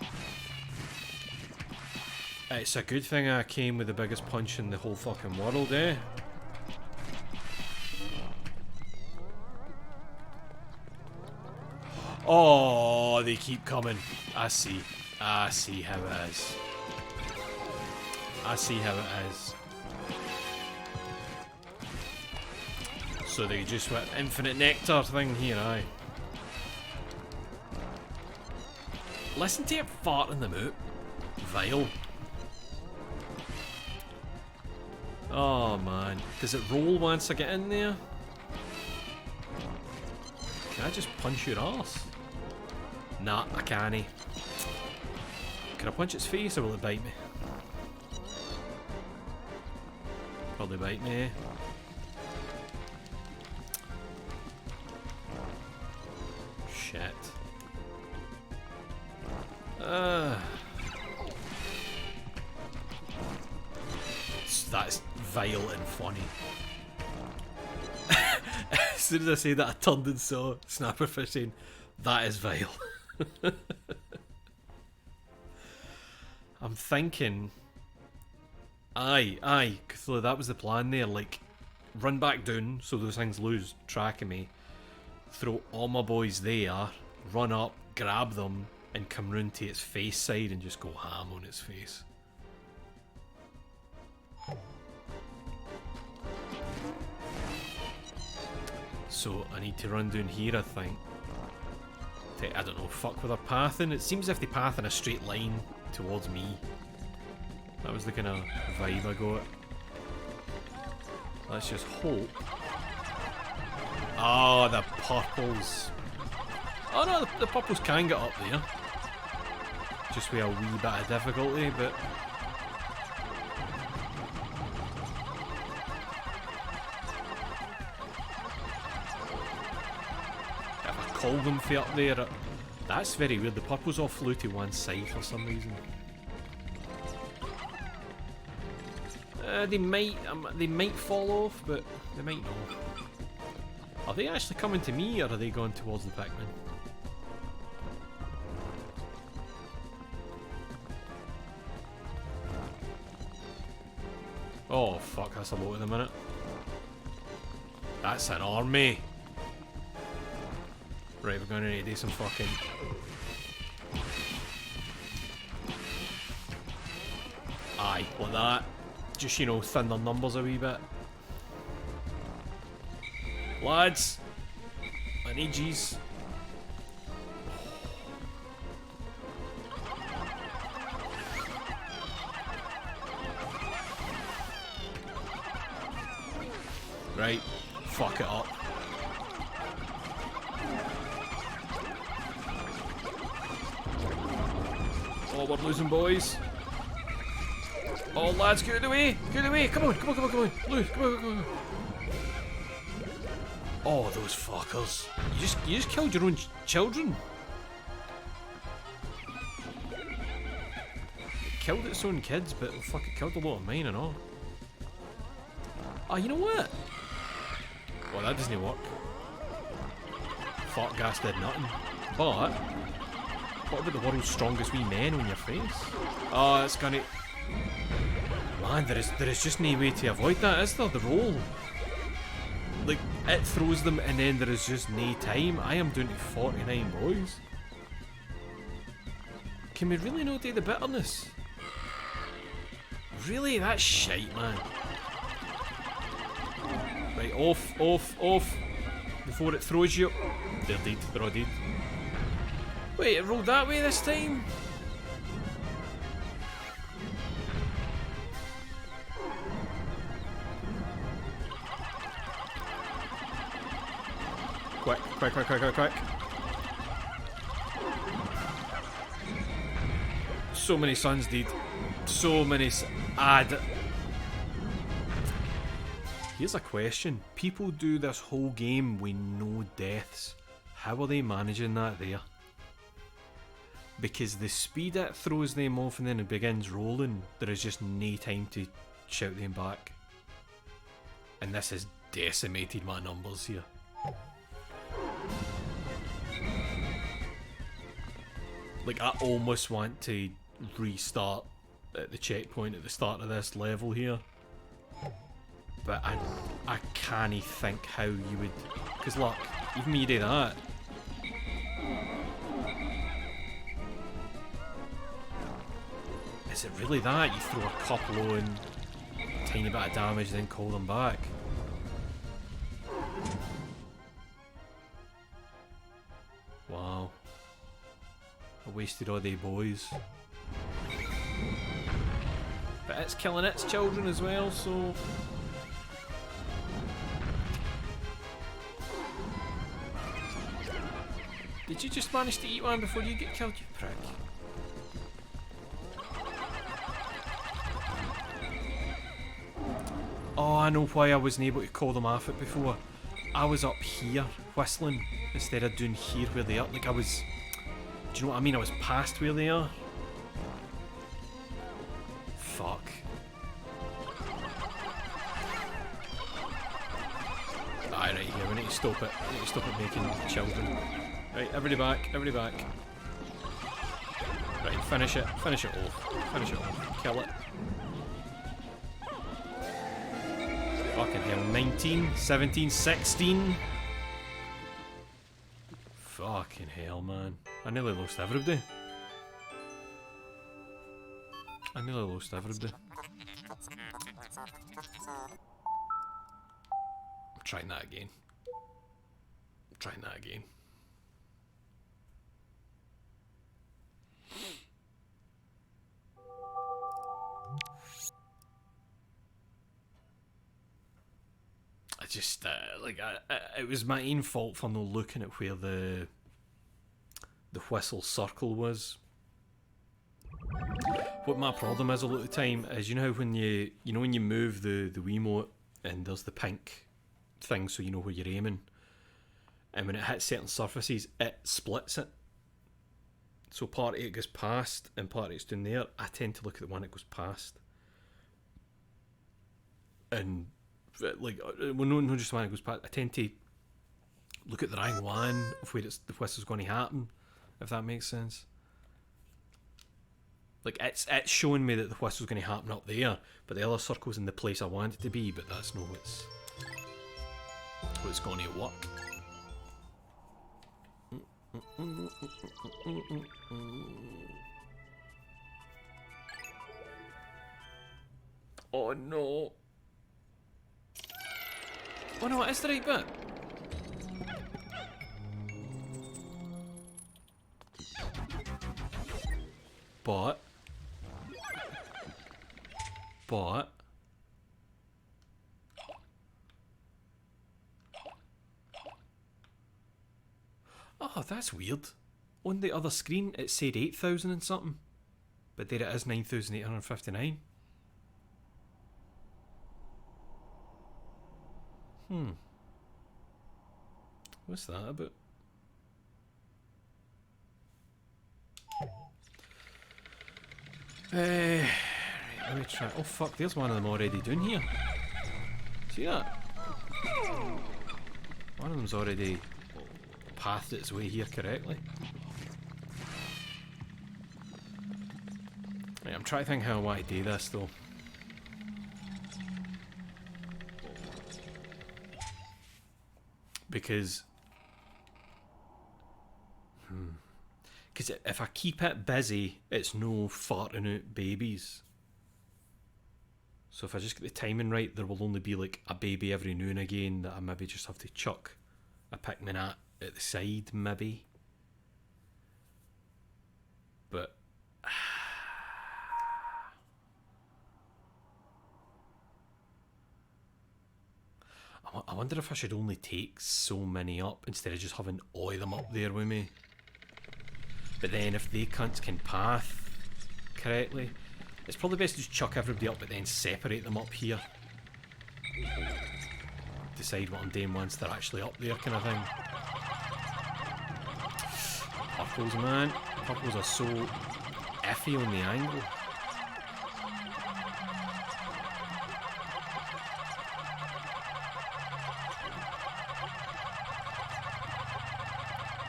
It's a good thing I came with the biggest punch in the whole fucking world, eh? Oh, they keep coming. I see how it is. I see how it is. So they just went infinite nectar thing here, aye. Listen to it farting them out. Vile. Oh man. Does it roll once I get in there? Can I just punch your arse? Nah, I can't. Can I punch its face or will it bite me? probably bite me. Shit. That's vile and funny. As soon as I say that, I turned and saw Snapperfish saying, "That is vile." I'm thinking, aye, Cthulhu, that was the plan there. Like, run back down so those things lose track of me. Throw all my boys there, run up, grab them, and come round to its face side and just go ham on its face. So I need to run down here, I think. I don't know, fuck with their pathing. It seems as if they path in a straight line towards me. That was the kind of vibe I got. Let's just hope. Ah, the purples. Oh no, the purples can get up there. Just with a wee bit of difficulty, but... Call them for up there. That's very weird. The purples all flew to one side for some reason. They might fall off, but they might not. Are they actually coming to me, or are they going towards the Pikmin? Oh fuck, that's a lot in a minute. That's an army. Right, we're going to need to do some fucking... Aye, like that. Just, you know, thin their numbers a wee bit. Lads! I need yous. Right, fuck it up. Oh, we're losing, boys. Oh, lads, get out of the way! Get out of the way! Come on, come on, come on, come on! Lose, come on, come on! Oh, those fuckers! You just killed your own children. It killed its own kids, but fuck, it killed a lot of mine and all. Oh, you know what? Well, that doesn't work. Fart gas did nothing. But what about the world's strongest wee men on your face? Oh, it's gonna... Man, there is just no way to avoid that, is there? The roll. Like, it throws them and then there is just no time. I am down to 49 boys. Can we really not do the bitterness? Really? That's shite, man. Right, off, off, off. Before it throws you. They're dead, they're all dead. Wait, it rolled that way this time? Quick, quick, quick, quick, quick, quick. So many sons dead. So many Here's a question. People do this whole game with no deaths. How are they managing that there? Because the speed it throws them off and then it begins rolling, there is just no time to shout them back. And this has decimated my numbers here. Like, I almost want to restart at the checkpoint at the start of this level here. But I can't think how you would... Because look, even when you do that... Is it really that? You throw a couple on, tiny bit of damage, then call them back? Wow. I wasted all they boys. But it's killing its children as well, so... Did you just manage to eat one before you get killed, you prick? Oh, I know why I wasn't able to call them off it before. I was up here whistling instead of doing here where they are. Like I was... Do you know what I mean? I was past where they are. Fuck. Aye, right here. We need to stop it. We need to stop it making children. Right, everybody back. Everybody back. Right, finish it. Finish it off. Finish it off. Kill it. Fucking hell. 19, 17, 16. Fucking hell, man. I nearly lost everybody. I nearly lost everybody. I'm trying that again. I'm trying that again. I just, it was my own fault for not looking at where the whistle circle was. What my problem is a lot of the time is, you know how when you when you move the Wiimote and there's the pink thing so you know where you're aiming, and when it hits certain surfaces it splits it. So part of it goes past and part of it's down there. I tend to look at the one that goes past. And like, well, no, just the one that goes past. I tend to look at the wrong one of where the whistle's going to happen, if that makes sense. Like, it's showing me that the whistle's going to happen up there, but the other circle's in the place I want it to be, but that's not what's going to work. Oh no. Oh no, it is the right bit. But oh, that's weird. On the other screen it said 8,000 and something, but there it is, 9,859. What's that about? Right, let me try. Oh fuck, there's one of them already down here. See that? One of them's already pathed its way here correctly. Right, I'm trying to think how I want to do this though. Because if I keep it busy, it's no farting out babies. So if I just get the timing right, there will only be like a baby every now and again that I maybe just have to chuck a Pikmin at the side, maybe. But I wonder if I should only take so many up instead of just having all of them up there with me. But then if they cunts can path correctly, it's probably best to just chuck everybody up but then separate them up here. Decide what I'm doing once they're actually up there, kind of thing. Purples, man. Purples are so iffy on the angle.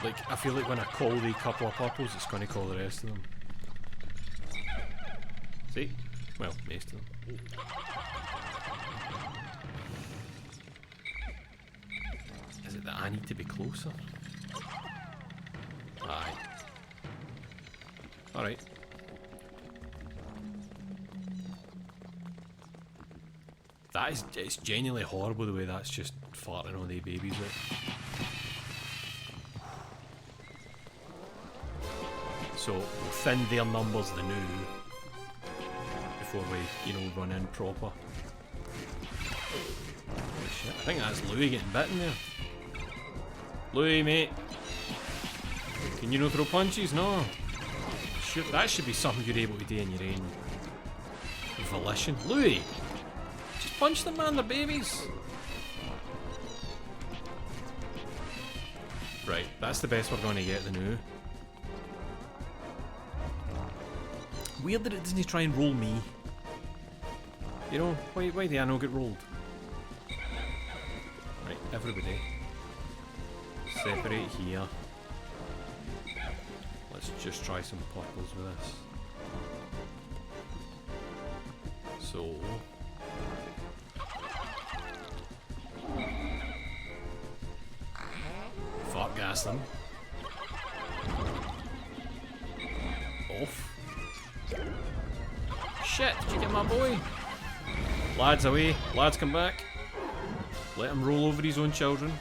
Like, I feel like when I call the couple of purples, it's going to call the rest of them. See? Well, most of them. Is it that I need to be closer? Aye. Alright. That is, it's genuinely horrible the way that's just farting all the babies out. So we'll thin their numbers the new before we, run in proper. Holy shit, I think that's Louis getting bitten there. Louis, mate. Can you not throw punches? No. That should be something you're able to do in your own volition. Louis! Just punch them, man, they're babies. Right, that's the best we're going to get, the new. Weird that it doesn't try and roll me. You know, why do I not get rolled? Right, everybody. Separate here. Let's just try some purples with this. So... fuck gas them. Off. Shit, did you get my boy? Lads away, lads come back. Let him roll over his own children.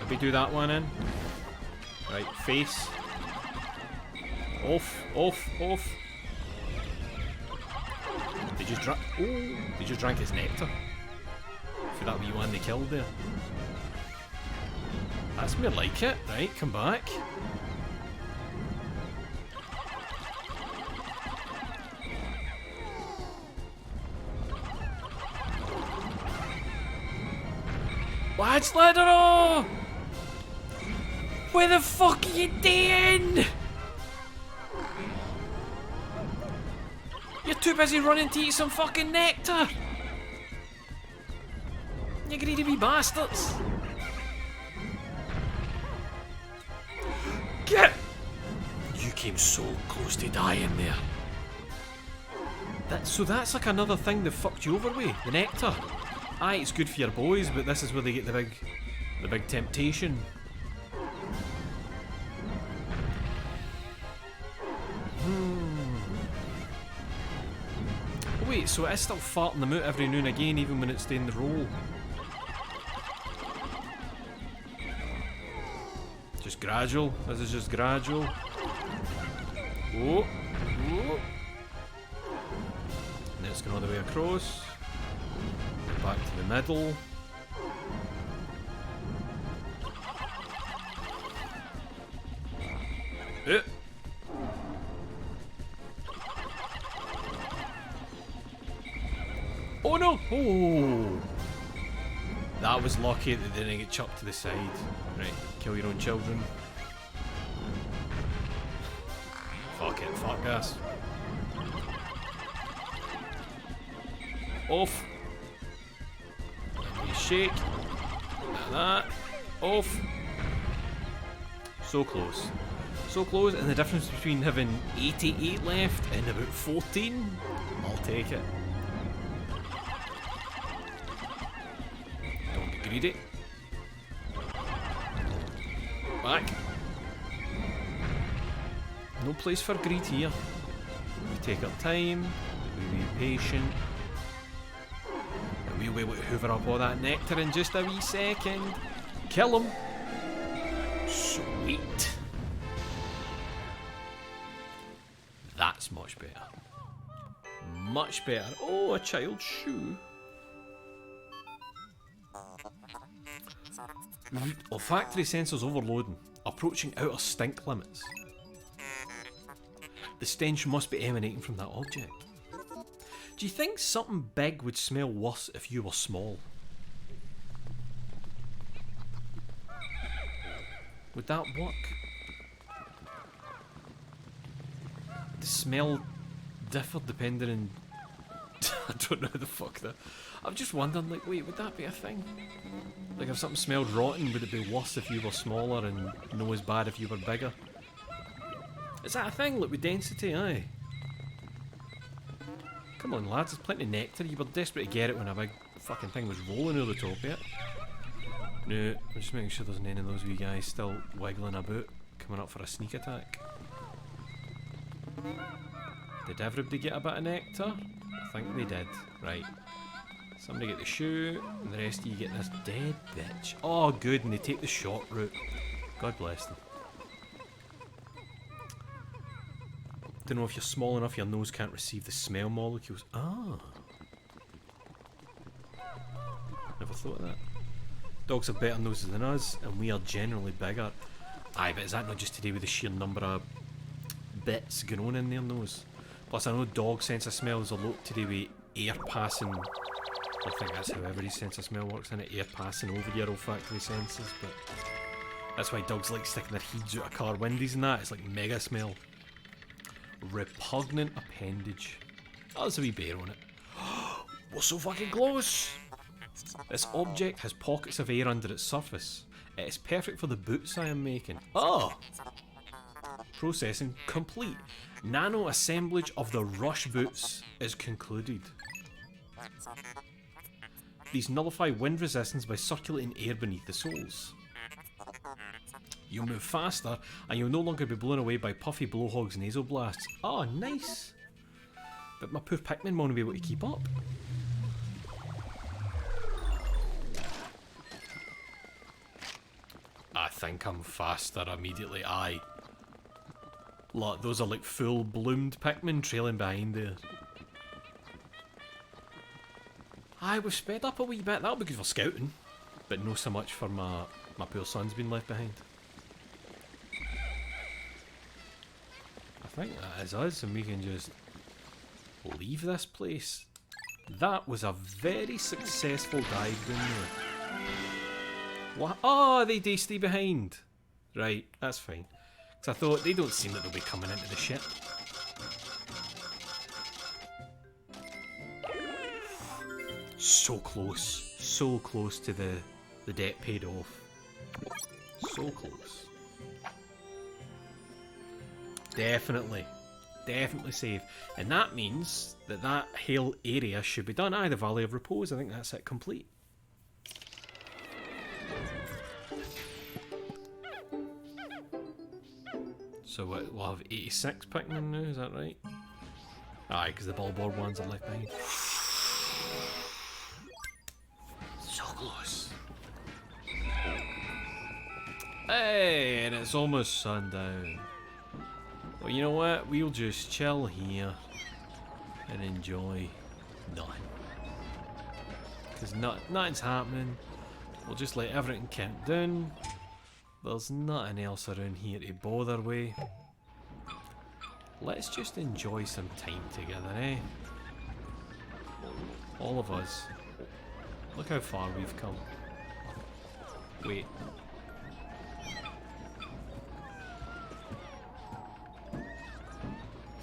Maybe do that one in. Right, face. Off, off, off. They just drank. Oh, they just drank his nectar. For that wee one they killed there. That's more like it. Right, come back. Lads, Ladero! Where the fuck are you doing? You're too busy running to eat some fucking nectar! You greedy wee bastards! Get! You came so close to dying there. So that's like another thing that fucked you over with, the nectar. Aye, it's good for your boys, but this is where they get the big temptation. Oh, wait, so it is still farting them out every now and again, even when it's doing the roll. Just gradual. This is just gradual. Oh, oh. And then it's going all the way across. Back to the middle. Oh no! Oh! That was lucky that they didn't get chucked to the side. Right, kill your own children. Fuck it, fuck gas. Off. Shake. Like that. Off. So close. So close, and the difference between having 88 left and about 14? I'll take it. Don't get greedy. Back. No place for greed here. We take our time. We be patient. We'll be able to hoover up all that nectar in just a wee second. Kill him. Sweet. That's much better. Much better. Oh, a child's shoe. Olfactory sensors overloading. Approaching outer stink limits. The stench must be emanating from that object. Do you think something big would smell worse if you were small? Would that work? The smell differed depending on... I don't know the fuck that... I'm just wondering, like, wait, would that be a thing? Like, if something smelled rotten, would it be worse if you were smaller and no as bad if you were bigger? Is that a thing, like, with density, aye? Come on, lads, there's plenty of nectar. You were desperate to get it when a big fucking thing was rolling over the top of it. No, I'm just making sure there's none of those wee guys still wiggling about, coming up for a sneak attack. Did everybody get a bit of nectar? I think they did. Right. Somebody get the shoe, and the rest of you get this dead bitch. Oh, good, and they take the short route. God bless them. Don't know if you're small enough, your nose can't receive the smell molecules. Ah. Never thought of that. Dogs have better noses than us, and we are generally bigger. Aye, but is that not just to do with the sheer number of bits going on in their nose? Plus, I know dog sense of smell is a lot to do with air passing. I think that's how every sense of smell works, in it, air passing over your olfactory senses, but that's why dogs like sticking their heads out of car windows and that. It's like mega smell. Repugnant appendage. Oh, there's a wee bear on it. We're so fucking close! This object has pockets of air under its surface. It is perfect for the boots I am making. Oh! Processing complete. Nano assemblage of the rush boots is concluded. These nullify wind resistance by circulating air beneath the soles. You'll move faster and you'll no longer be blown away by puffy blowhog's nasal blasts. Oh, nice! But my poor Pikmin won't be able to keep up. I think I'm faster immediately. Aye. Look, those are like full bloomed Pikmin trailing behind there. Aye, we've sped up a wee bit. That'll be good for scouting. But no so much for my poor son's been left behind. I think that is us, and we can just leave this place. That was a very successful dive down there. What? Oh, they do stay behind. Right, that's fine. Because I thought they don't seem that they'll be coming into the ship. So close to the debt paid off. So close. Definitely safe. And that means that whole area should be done. Aye, the Valley of Repose, I think that's it complete. So we'll have 86 Pikmin now, is that right? Aye, because the ballboard ones are left behind. So close. Hey, and it's almost sundown. Well, you know what? We'll just chill here and enjoy nothing. Because nothing's happening. We'll just let everything count down. There's nothing else around here to bother with. Let's just enjoy some time together, eh? All of us. Look how far we've come. Wait.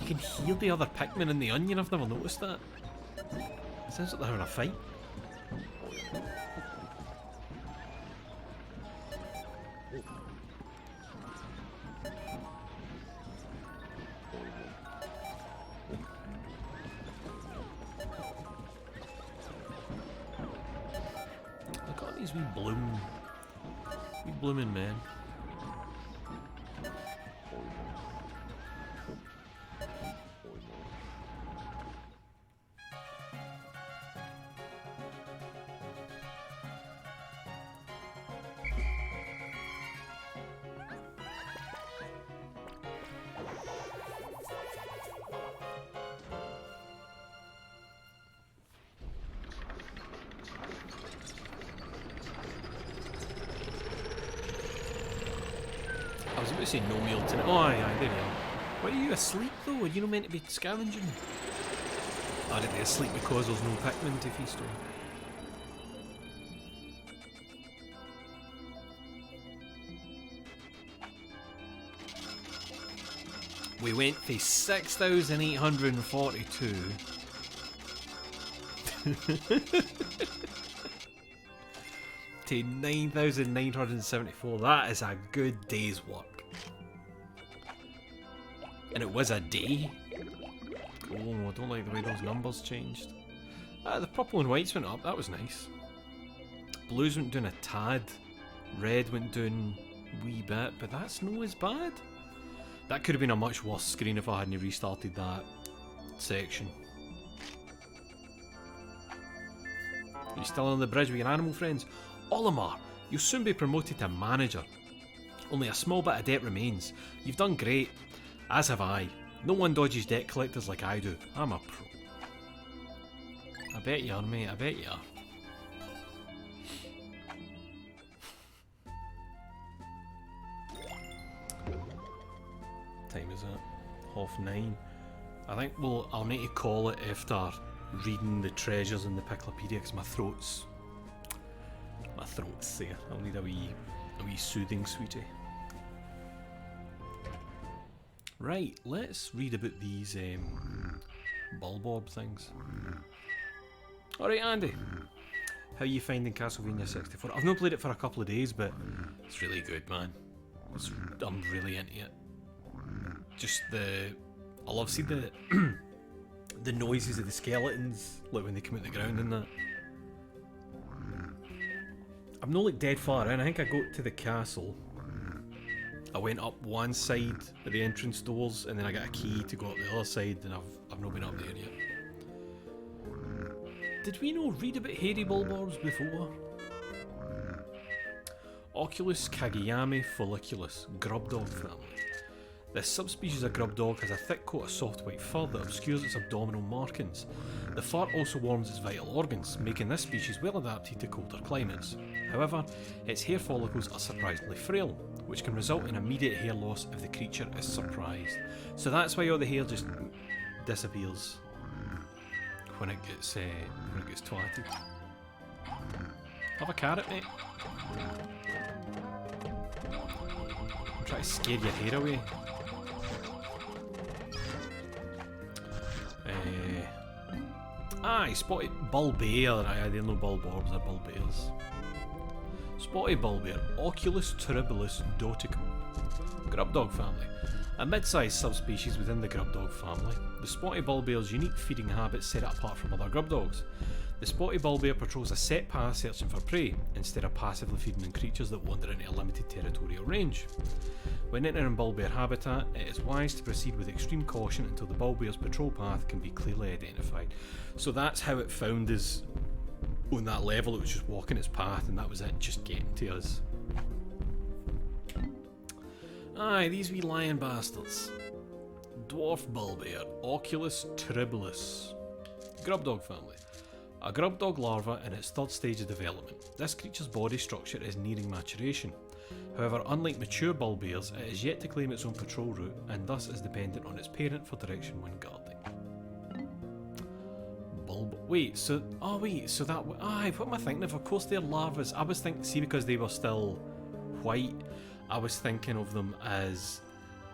You can hear the other Pikmin in the onion, I've never noticed that. It sounds like they're having a fight. Look at these wee blooming men. I was about to say no meal tonight. Oh, aye, there you are. Why are you asleep though? Are you not meant to be scavenging? Are they asleep because there's no Pikmin to feast on? We went for 6,842 to 9,974. That is a good day's work. And it was a day. Oh, I don't like the way those numbers changed. The purple and whites went up, that was nice. Blues went down a tad. Red went down a wee bit, but that's no as bad. That could have been a much worse screen if I hadn't restarted that section. Are you still on the bridge with your animal friends? Olimar, you'll soon be promoted to manager. Only a small bit of debt remains. You've done great, as have I. No one dodges debt collectors like I do. I'm a pro. I bet you are, mate, I bet you are. Time is it? 9:30. I think I'll need to call it after reading the treasures in the Picklopedia because my throat's there. I'll need a wee soothing sweetie. Right, let's read about these bulborb things. Alright, Andy. How are you finding Castlevania 64? I've not played it for a couple of days, but it's really good, man. I'm really into it. Just I love seeing the the noises of the skeletons, like when they come out the ground and that. I'm not like dead far in. I think I got to the castle. I went up one side of the entrance doors, and then I got a key to go up the other side, and I've not been up there yet. Did we not read about hairy bulborbs before? Oculus Kageyame folliculus, grub dog family. This subspecies of grub dog has a thick coat of soft white fur that obscures its abdominal markings. The fur also warms its vital organs, making this species well adapted to colder climates. However, its hair follicles are surprisingly frail, which can result in immediate hair loss if the creature is surprised. So that's why all the hair just disappears when it gets twatted. Have a carrot, mate. Try to scare your hair away. Spotted bulbear. I didn't know bulborbs are bulbears. Spotted bulbear, Oculus terribilis doticum. Grub dog family. A mid-sized subspecies within the grub dog family. The spotted bulbear's unique feeding habits set it apart from other grub dogs. The spotted bulbear patrols a set path searching for prey, instead of passively feeding on creatures that wander into a limited territorial range. When entering bulbear habitat, it is wise to proceed with extreme caution until the bulbear's patrol path can be clearly identified. So that's how it found us on that level. It was just walking its path, and that was it, just getting to us. Aye, these wee lion bastards. Dwarf bulbear, Oculus terribilis. Grub dog family. A grub dog larva in its third stage of development. This creature's body structure is nearing maturation. However, unlike mature bulbears, it is yet to claim its own patrol route, and thus is dependent on its parent for direction when guarding. What am I thinking of? Of course they're larvas. I was thinking, see, because they were still white, I was thinking of them as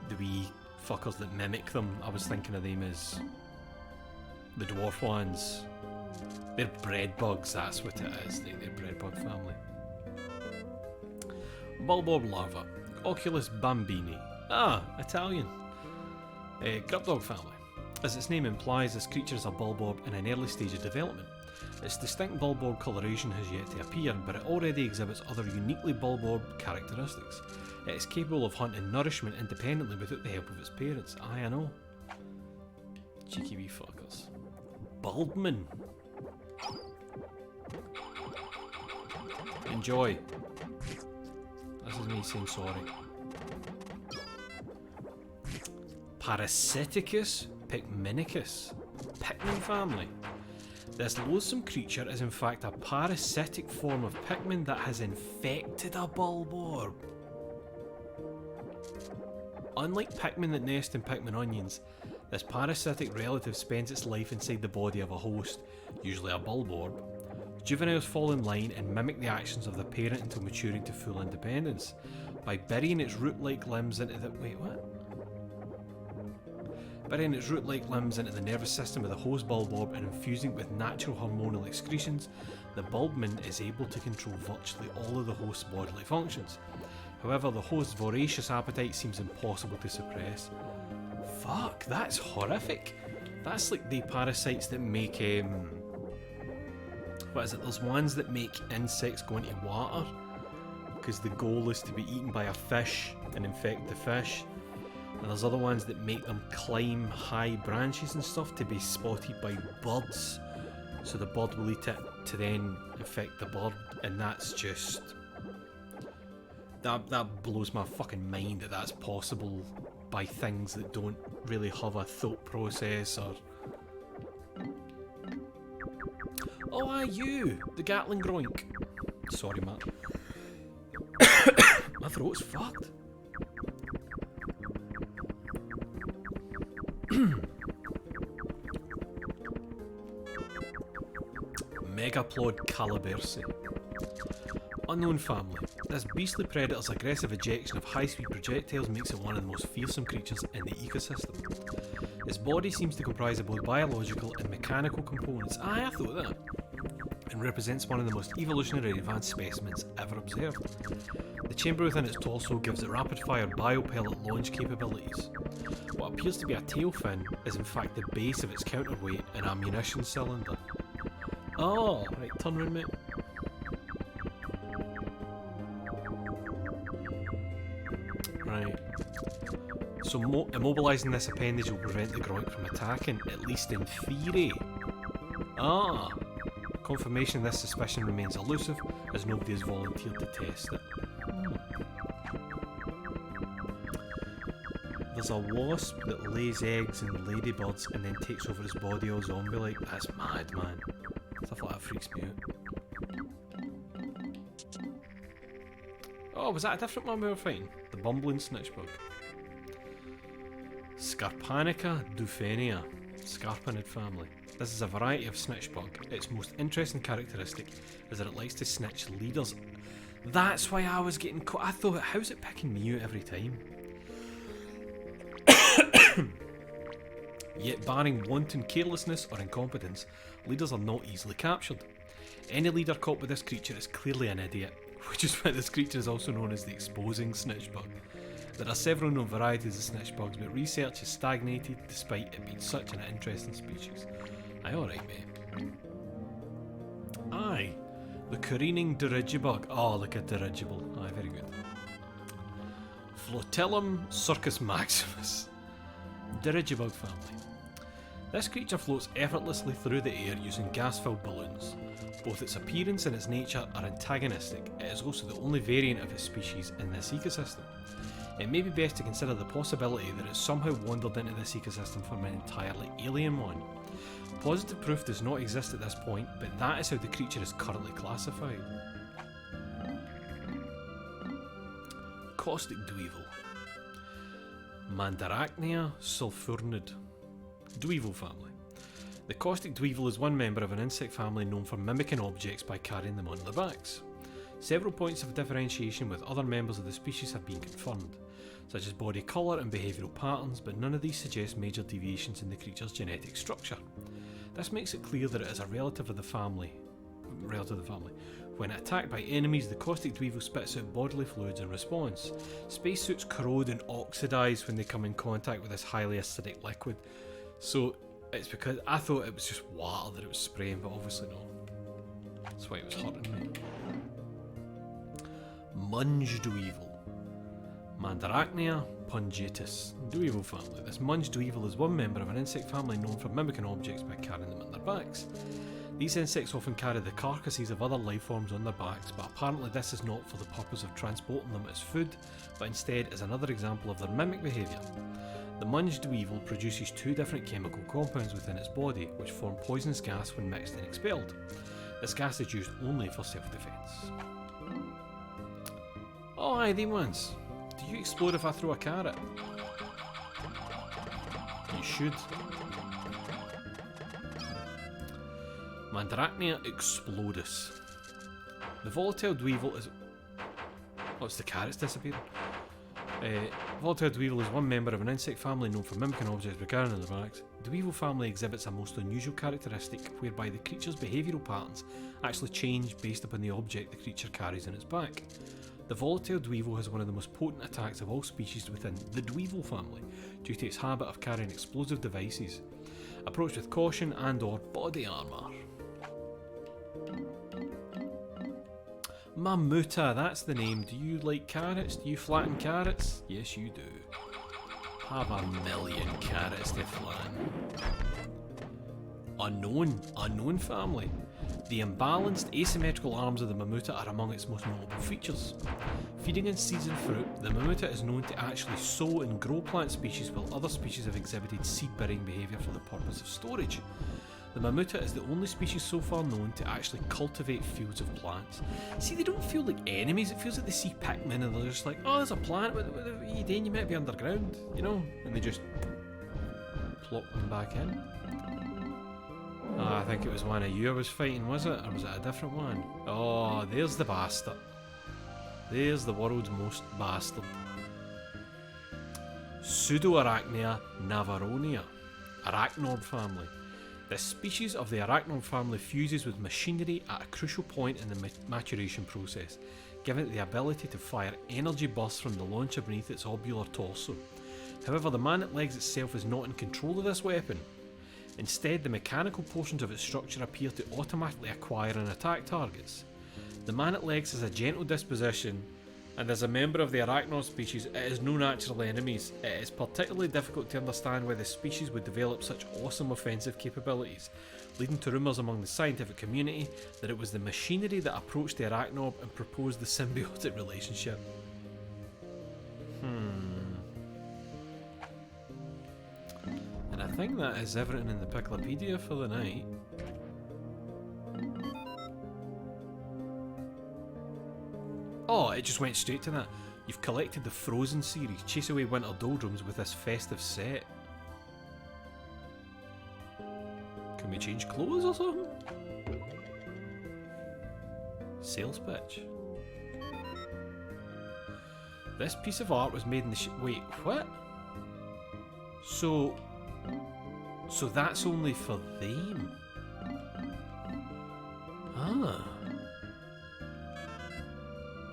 the wee fuckers that mimic them. I was thinking of them as the dwarf ones. They're bread bugs, that's what it is. They're bread bug family. Bulborb larva, Oculus bambini. Italian. Grub dog family. As its name implies, this creature is a bulborb in an early stage of development. Its distinct bulborb coloration has yet to appear, but it already exhibits other uniquely bulborb characteristics. It is capable of hunting nourishment independently without the help of its parents. I know. Cheeky wee fuckers. Bulbman. Enjoy. This is me saying sorry. Parasiticus Pikminicus. Pikmin family. This loathsome creature is in fact a parasitic form of Pikmin that has infected a bulborb. Unlike Pikmin that nest in Pikmin onions, this parasitic relative spends its life inside the body of a host, usually a bulborb. Juveniles fall in line and mimic the actions of the parent until maturing to full independence. By burying its root-like limbs into the... Burying its root-like limbs into the nervous system of the host bulborb and infusing it with natural hormonal excretions, the bulbman is able to control virtually all of the host's bodily functions. However, the host's voracious appetite seems impossible to suppress. Fuck, that's horrific. That's like the parasites that make... what is it? There's ones that make insects go into water because the goal is to be eaten by a fish and infect the fish. And there's other ones that make them climb high branches and stuff to be spotted by birds. So the bird will eat it to then infect the bird, and that's just... That blows my fucking mind that that's possible by things that don't really have a thought process or... Oh, you! The Gatling groink. Sorry, Matt. My throat's fucked. Megaplod calibersi. Unknown family. This beastly predator's aggressive ejection of high-speed projectiles makes it one of the most fearsome creatures in the ecosystem. Its body seems to comprise of both biological and mechanical components. I thought that. And represents one of the most evolutionary advanced specimens ever observed. The chamber within its torso gives it rapid-fire biopellet launch capabilities. What appears to be a tail fin is in fact the base of its counterweight and ammunition cylinder. Oh, right, turn round, mate. Right. So immobilising this appendage will prevent the groin from attacking, at least in theory. Ah! Confirmation this suspicion remains elusive, as nobody has volunteered to test it. There's a wasp that lays eggs in ladybirds and then takes over its body all zombie-like. That's mad, man. Stuff like that freaks me out. Oh, was that a different one we were fighting? The bumbling snitchbug. Scarpanica dufenia. Scarpanid family. This is a variety of snitchbug. Its most interesting characteristic is that it likes to snitch leaders. That's why I was getting caught. I thought, how's it picking me out every time? Yet barring wanton carelessness or incompetence, leaders are not easily captured. Any leader caught with this creature is clearly an idiot, which is why this creature is also known as the exposing snitchbug. There are several known varieties of snitchbugs, but research has stagnated despite it being such an interesting species. Aye, alright, mate. Aye, the careening dirigibug. Oh, like a dirigible. Aye, very good. Flotillum circus maximus. Dirigibug family. This creature floats effortlessly through the air using gas-filled balloons. Both its appearance and its nature are antagonistic. It is also the only variant of its species in this ecosystem. It may be best to consider the possibility that it somehow wandered into this ecosystem from an entirely alien one. Positive proof does not exist at this point, but that is how the creature is currently classified. Caustic Dweevil. Mandarachnia sulfurnid. Dweevil family. The caustic dweevil is one member of an insect family known for mimicking objects by carrying them on their backs. Several points of differentiation with other members of the species have been confirmed, such as body colour and behavioural patterns, but none of these suggest major deviations in the creature's genetic structure. This makes it clear that it is a relative of the family. When attacked by enemies, the caustic dweevil spits out bodily fluids in response. Spacesuits corrode and oxidise when they come in contact with this highly acidic liquid. So it's because I thought it was just water that it was spraying, but obviously not. That's why it was hurting me. Munge dweevil. Mandarachnia pungitis. Dweevil family. This munge dweevil is one member of an insect family known for mimicking objects by carrying them on their backs. These insects often carry the carcasses of other life forms on their backs, but apparently this is not for the purpose of transporting them as food, but instead is another example of their mimic behaviour. The munge dweevil produces two different chemical compounds within its body, which form poisonous gas when mixed and expelled. This gas is used only for self-defence. Oh aye, them ones. Do you explode if I throw a carrot? You should. Mandarachnia explodus. The volatile dweevil is... Oh, it's the carrots disappearing. Volatile dweevil is one member of an insect family known for mimicking objects by carrying on their backs. The dweevil family exhibits a most unusual characteristic whereby the creature's behavioural patterns actually change based upon the object the creature carries in its back. The volatile dweevil has one of the most potent attacks of all species within the dweevil family due to its habit of carrying explosive devices. Approached with caution and or body armour. Mamuta, that's the name. Do you like carrots? Do you flatten carrots? Yes, you do. Have a million carrots to flatten. Unknown family. The imbalanced, asymmetrical arms of the mamuta are among its most notable features. Feeding on seeds and fruit, the mamuta is known to actually sow and grow plant species, while other species have exhibited seed-bearing behaviour for the purpose of storage. The mamuta is the only species so far known to actually cultivate fields of plants. See, they don't feel like enemies, it feels like they see Pikmin and they're just like, oh, there's a plant, what are you doing? You might be underground, you know? And they just plop them back in. Oh, I think it was one of you I was fighting, was it? Or was it a different one? Oh, there's the bastard. There's the world's most bastard. Pseudoarachnia navarronia. Arachnoid family. This species of the arachnoid family fuses with machinery at a crucial point in the maturation process, giving it the ability to fire energy bursts from the launcher beneath its ovular torso. However, the man-at legs itself is not in control of this weapon. Instead, the mechanical portions of its structure appear to automatically acquire and attack targets. The man-at-legs has a gentle disposition, and as a member of the arachnoid species, it has no natural enemies. It is particularly difficult to understand why the species would develop such awesome offensive capabilities, leading to rumours among the scientific community that it was the machinery that approached the arachnoid and proposed the symbiotic relationship. And I think that is everything in the Piclopedia for the night. Oh, it just went straight to that. You've collected the Frozen series. Chase away winter doldrums with this festive set. Can we change clothes or something? Sales pitch. This piece of art was made in the wait, what? So that's only for them? Ah.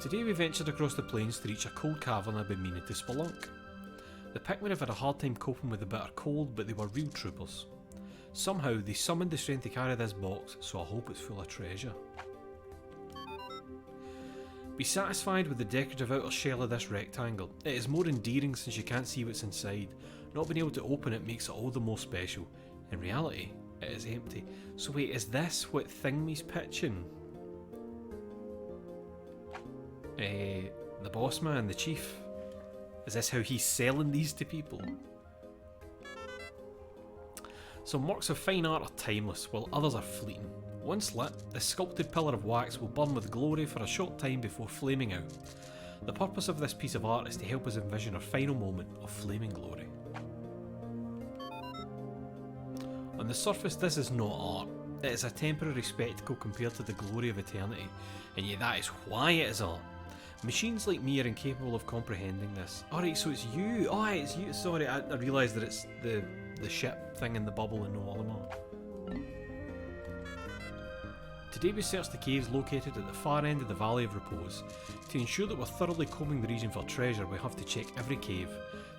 Today we ventured across the plains to reach a cold cavern I've been meaning to spelunk. The Pikmin have had a hard time coping with the bitter cold, but they were real troopers. Somehow they summoned the strength to carry this box, so I hope it's full of treasure. Be satisfied with the decorative outer shell of this rectangle. It is more endearing since you can't see what's inside. Not being able to open it makes it all the more special. In reality, it is empty. So wait, is this what Thingme's pitching? The boss man, the chief. Is this how he's selling these to people? Some works of fine art are timeless, while others are fleeting. Once lit, the sculpted pillar of wax will burn with glory for a short time before flaming out. The purpose of this piece of art is to help us envision our final moment of flaming glory. On the surface, this is not art. It is a temporary spectacle compared to the glory of eternity, and yet that is why it is art. Machines like me are incapable of comprehending this. Alright, so it's you. Oh, it's you. Sorry, I realised that it's the ship thing in the bubble in Olimar. Today we searched the caves located at the far end of the Valley of Repose. To ensure that we're thoroughly combing the region for treasure, we have to check every cave.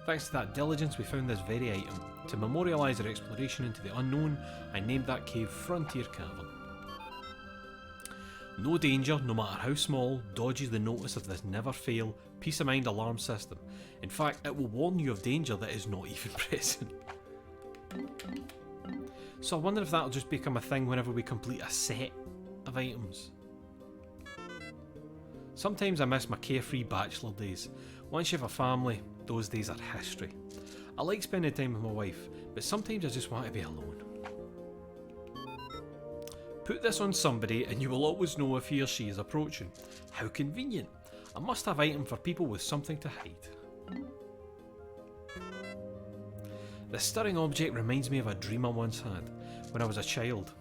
Thanks to that diligence, we found this very item. To memorialise our exploration into the unknown, I named that cave Frontier Cavern. No danger, no matter how small, dodges the notice of this never-fail, peace-of-mind alarm system. In fact, it will warn you of danger that is not even present. So I wonder if that'll just become a thing whenever we complete a set of items. Sometimes I miss my carefree bachelor days. Once you have a family, those days are history. I like spending time with my wife, but sometimes I just want to be alone. Put this on somebody and you will always know if he or she is approaching. How convenient. A must-have item for people with something to hide. This stirring object reminds me of a dream I once had, when I was a child.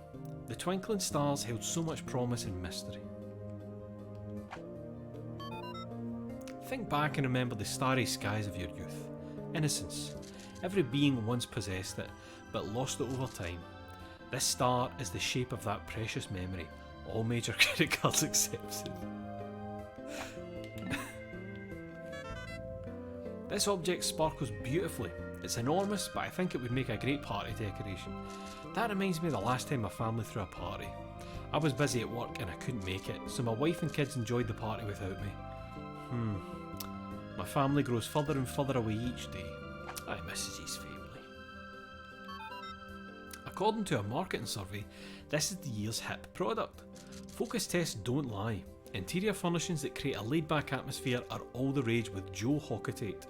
The twinkling stars held so much promise and mystery. Think back and remember the starry skies of your youth. Innocence. Every being once possessed it, but lost it over time. This star is the shape of that precious memory. All major credit cards accepted. This object sparkles beautifully. It's enormous, but I think it would make a great party decoration. That reminds me of the last time my family threw a party. I was busy at work and I couldn't make it, so my wife and kids enjoyed the party without me. My family grows further and further away each day. I miss his family. According to a marketing survey, this is the year's hip product. Focus tests don't lie. Interior furnishings that create a laid-back atmosphere are all the rage with Joe Hocketate.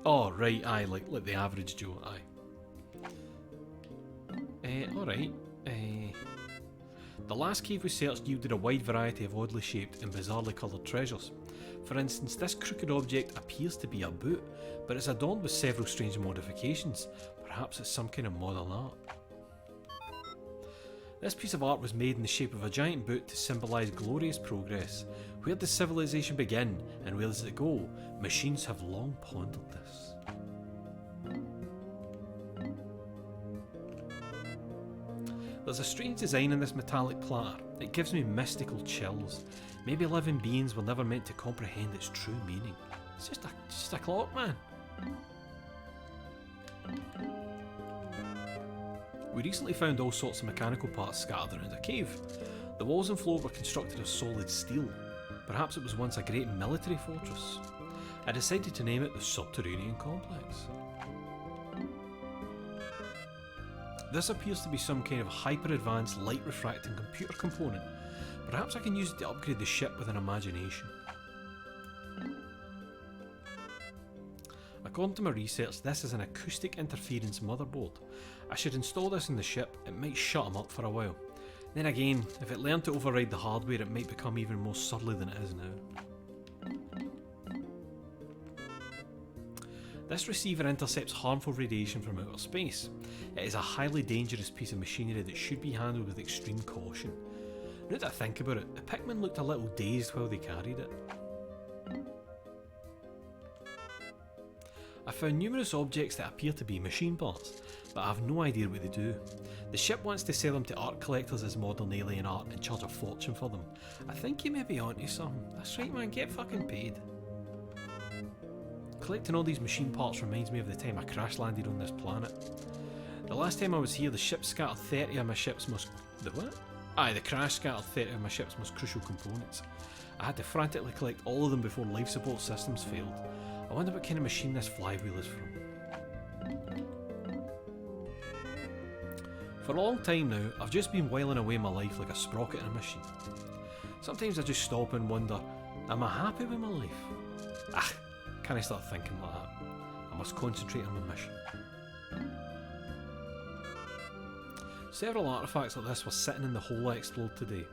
Oh right, aye, like the average Joe, aye. Alright. The last cave we searched yielded a wide variety of oddly shaped and bizarrely coloured treasures. For instance, this crooked object appears to be a boot, but it's adorned with several strange modifications. Perhaps it's some kind of modern art. This piece of art was made in the shape of a giant boot to symbolise glorious progress. Where does civilization begin, and where does it go? Machines have long pondered this. There's a strange design in this metallic platter. It gives me mystical chills. Maybe living beings were never meant to comprehend its true meaning. It's just a clock, man. We recently found all sorts of mechanical parts scattered around a cave. The walls and floor were constructed of solid steel. Perhaps it was once a great military fortress. I decided to name it the Subterranean Complex. This appears to be some kind of hyper-advanced light-refracting computer component. Perhaps I can use it to upgrade the ship with an imagination. According to my research, this is an acoustic interference motherboard. I should install this in the ship. It might shut them up for a while. Then again, if it learned to override the hardware, it might become even more surly than it is now. This receiver intercepts harmful radiation from outer space. It is a highly dangerous piece of machinery that should be handled with extreme caution. Now that I think about it, the Pikmin looked a little dazed while they carried it. I found numerous objects that appear to be machine parts, but I have no idea what they do. The ship wants to sell them to art collectors as modern alien art and charge a fortune for them. I think you may be onto something. That's right, man, get fucking paid. Collecting all these machine parts reminds me of the time I crash landed on this planet. The last time I was here, the ship scattered 30 of my ship's most... The what? Aye, the crash scattered 30 of my ship's most crucial components. I had to frantically collect all of them before life support systems failed. I wonder what kind of machine this flywheel is from. For a long time now, I've just been whiling away my life like a sprocket in a machine. Sometimes I just stop and wonder, am I happy with my life? Ah, can I start thinking like that? I must concentrate on my mission. Several artefacts like this were sitting in the hole I explored today.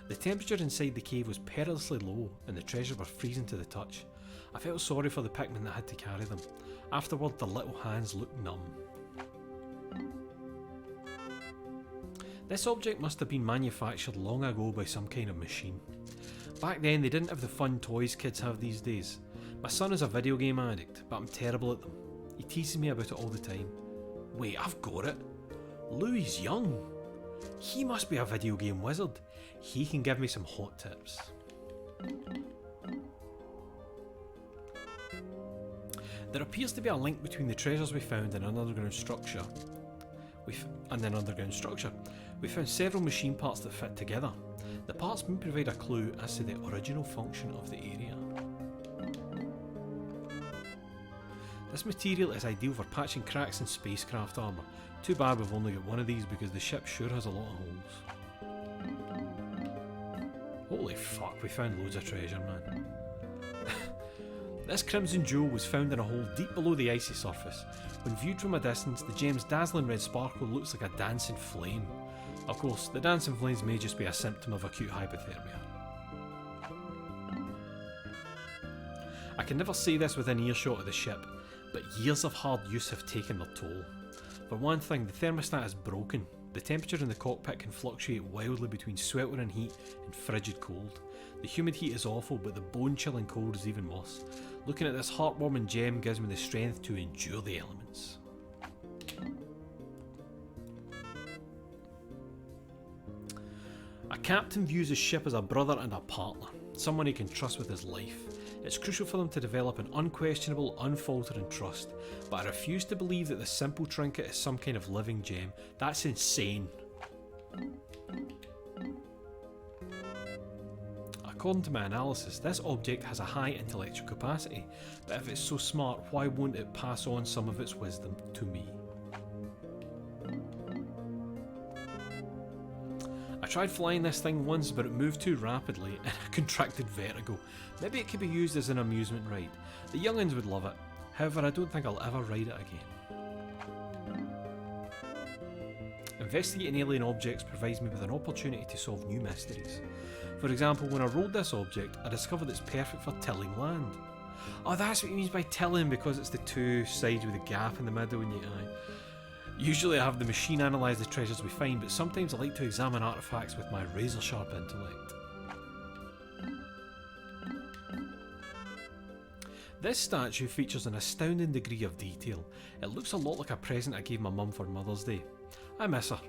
The temperature inside the cave was perilously low and the treasures were freezing to the touch. I felt sorry for the Pikmin that had to carry them. Afterward, their little hands looked numb. This object must have been manufactured long ago by some kind of machine. Back then they didn't have the fun toys kids have these days. My son is a video game addict, but I'm terrible at them. He teases me about it all the time. Wait, I've got it. Louis Young. He must be a video game wizard. He can give me some hot tips. There appears to be a link between the treasures we found and an underground structure. We found several machine parts that fit together. The parts may provide a clue as to the original function of the area. This material is ideal for patching cracks in spacecraft armour. Too bad we've only got one of these because the ship sure has a lot of holes. Holy fuck, we found loads of treasure, man. This crimson jewel was found in a hole deep below the icy surface. When viewed from a distance, the gem's dazzling red sparkle looks like a dancing flame. Of course, the dancing flames may just be a symptom of acute hypothermia. I can never say this within earshot of the ship, but years of hard use have taken their toll. For one thing, the thermostat is broken. The temperature in the cockpit can fluctuate wildly between sweltering heat and frigid cold. The humid heat is awful, but the bone-chilling cold is even worse. Looking at this heartwarming gem gives me the strength to endure the elements. A captain views his ship as a brother and a partner, someone he can trust with his life. It's crucial for them to develop an unquestionable, unfaltering trust, but I refuse to believe that this simple trinket is some kind of living gem. That's insane. According to my analysis, this object has a high intellectual capacity, but if it's so smart, why won't it pass on some of its wisdom to me? I tried flying this thing once, but it moved too rapidly and I contracted vertigo. Maybe it could be used as an amusement ride. The young'uns would love it. However, I don't think I'll ever ride it again. Investigating alien objects provides me with an opportunity to solve new mysteries. For example, when I rolled this object, I discovered it's perfect for tilling land. Oh, that's what he means by tilling, because it's the two sides with a gap in the middle and you... Usually I have the machine analyse the treasures we find, but sometimes I like to examine artefacts with my razor sharp intellect. This statue features an astounding degree of detail. It looks a lot like a present I gave my mum for Mother's Day. I miss her.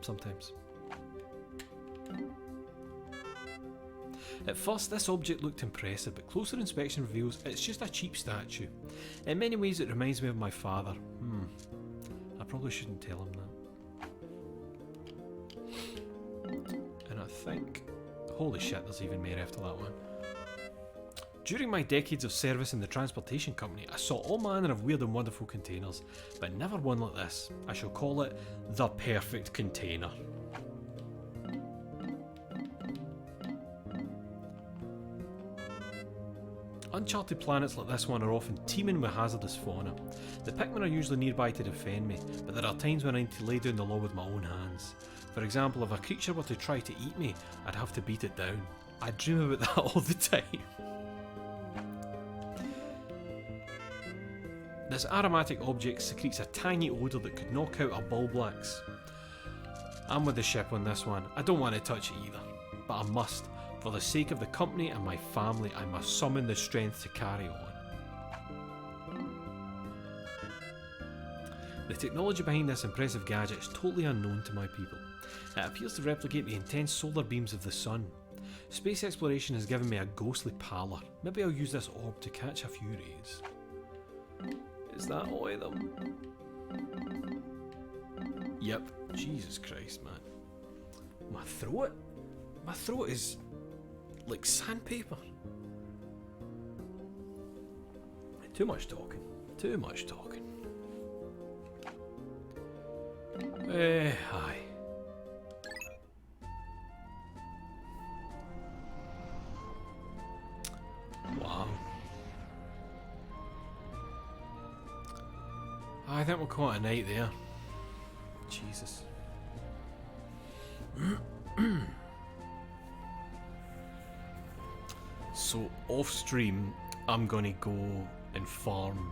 Sometimes. At first, this object looked impressive, but closer inspection reveals it's just a cheap statue. In many ways, it reminds me of my father. I probably shouldn't tell him that. And I think... Holy shit, there's even more after that one. During my decades of service in the transportation company, I saw all manner of weird and wonderful containers, but never one like this. I shall call it the perfect container. Uncharted planets like this one are often teeming with hazardous fauna. The Pikmin are usually nearby to defend me, but there are times when I need to lay down the law with my own hands. For example, if a creature were to try to eat me, I'd have to beat it down. I dream about that all the time. This aromatic object secretes a tangy odour that could knock out a Bulblax. I'm with the ship on this one. I don't want to touch it either, but I must. For the sake of the company and my family, I must summon the strength to carry on. The technology behind this impressive gadget is totally unknown to my people. It appears to replicate the intense solar beams of the sun. Space exploration has given me a ghostly pallor. Maybe I'll use this orb to catch a few rays. Is that all of them? Yep. Jesus Christ, man. My throat is like sandpaper. Too much talking. Hi. Wow. I think we'll call it a night there. Jesus. So off stream, I'm gonna go and farm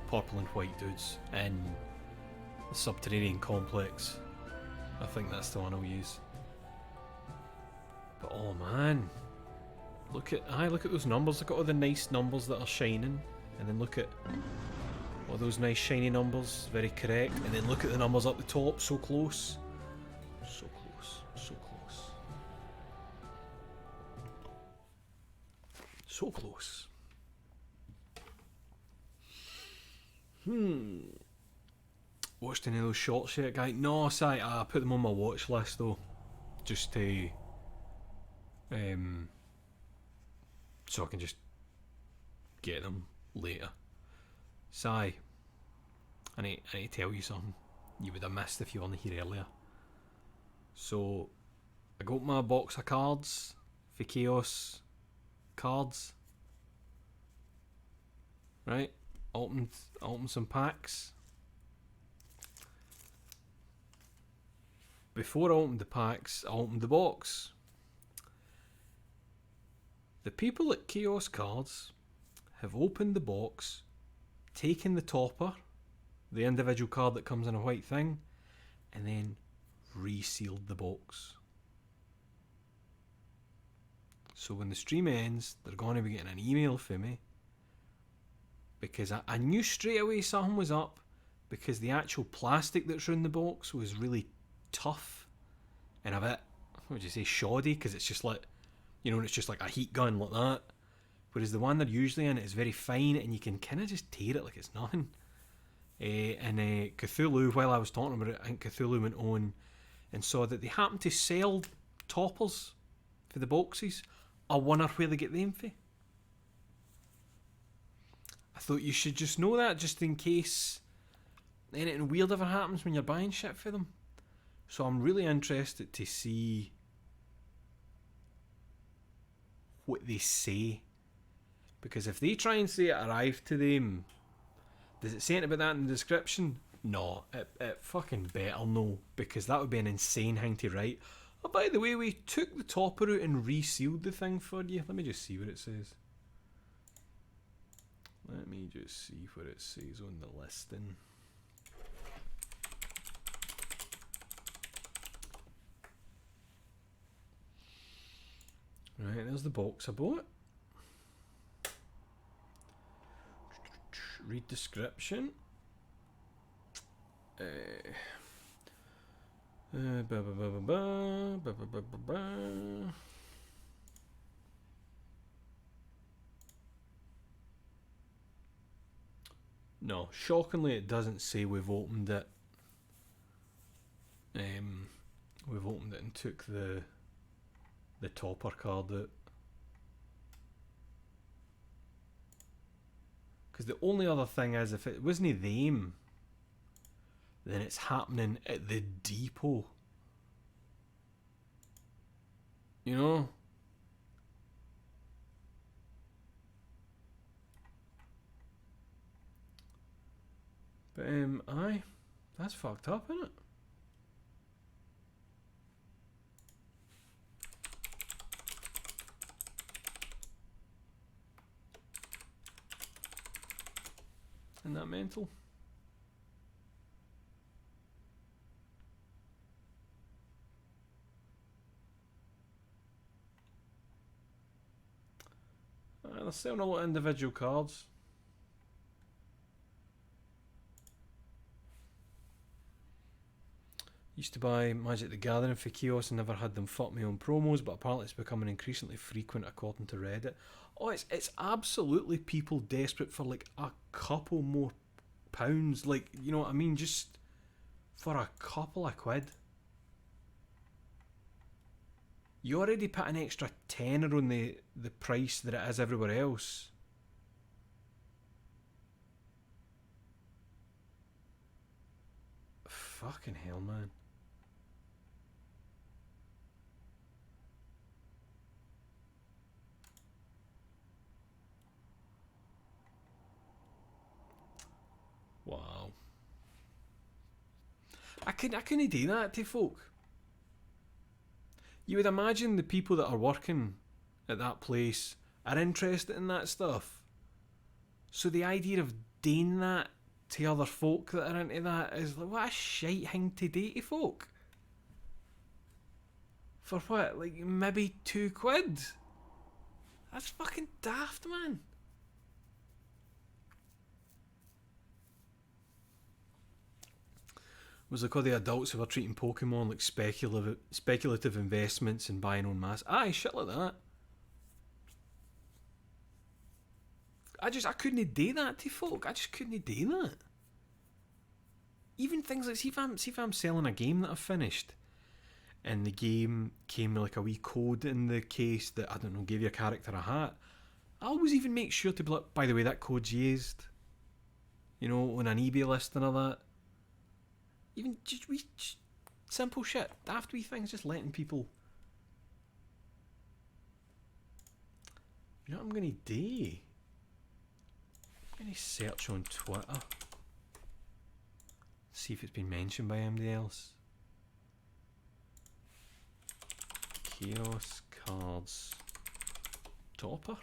purple and white dudes in the subterranean complex. I think that's the one I'll use. But oh man, look at those numbers. Look at all the nice numbers that are shining, and then look at all those nice shiny numbers. Very correct. And then look at the numbers up the top. So close. So close. So close. So close. Watched any of those shorts yet, guy? No, sorry, I put them on my watch list though, just to, so I can just get them later. Sigh, I need to tell you something you would have missed if you weren't here earlier. So, I got my box of cards for Chaos cards. Right, opened some packs. Before I opened the packs, I opened the box. The people at Chaos Cards have opened the box, taken the topper, the individual card that comes in a white thing, and then resealed the box. So when the stream ends, they're going to be getting an email from me, because I knew straight away something was up, because the actual plastic that's around the box was really tough and a bit, what would you say, shoddy, because it's just like, you know, it's just like a heat gun like that, whereas the one they're usually in is very fine and you can kind of just tear it like it's nothing. And Cthulhu, while I was talking about it, I think Cthulhu went on and saw that they happen to sell toppers for the boxes. I wonder where they get them for. I thought you should just know that, just in case anything weird ever happens when you're buying shit for them. So I'm really interested to see what they say, because if they try and say it arrived to them, does it say anything about that in the description? No, it fucking better no, because that would be an insane thing to write. Oh, by the way, we took the topper out and resealed the thing for you. Let me just see what it says. Let me just see what it says on the listing. There's the box I bought. Read description. No, shockingly it doesn't say we've opened it. We've opened it and took the topper card out. Because the only other thing is, if it wasn't them, then it's happening at the depot. You know? But, aye. That's fucked up, isn't it? Isn't that mental? They're selling a lot of individual cards. Used to buy Magic the Gathering for Chaos and never had them fuck me on promos, but apparently it's becoming increasingly frequent according to Reddit. Oh, it's absolutely people desperate for like a couple more pounds, like, you know what I mean, just for a couple of quid. You already put an extra tenner on the price that it is everywhere else. Fucking hell, man. Wow. I couldn't do that to folk. You would imagine the people that are working at that place are interested in that stuff. So the idea of doing that to other folk that are into that is like, what a shite thing to do to folk. For what? Like maybe £2? That's fucking daft, man. Was like all the adults who were treating Pokemon like speculative investments and buying en masse. Aye, shit like that. I couldn't do that to folk. I just couldn't do that. Even things like, see if I'm selling a game that I've finished, and the game came with like a wee code in the case that, I don't know, gave your character a hat. I always even make sure to be like, by the way, that code's used, you know, on an eBay list and all that. Even just wee simple shit, daft wee things, just letting people. You know what I'm gonna do? I'm gonna search on Twitter, see if it's been mentioned by anybody else. Chaos Cards Topper.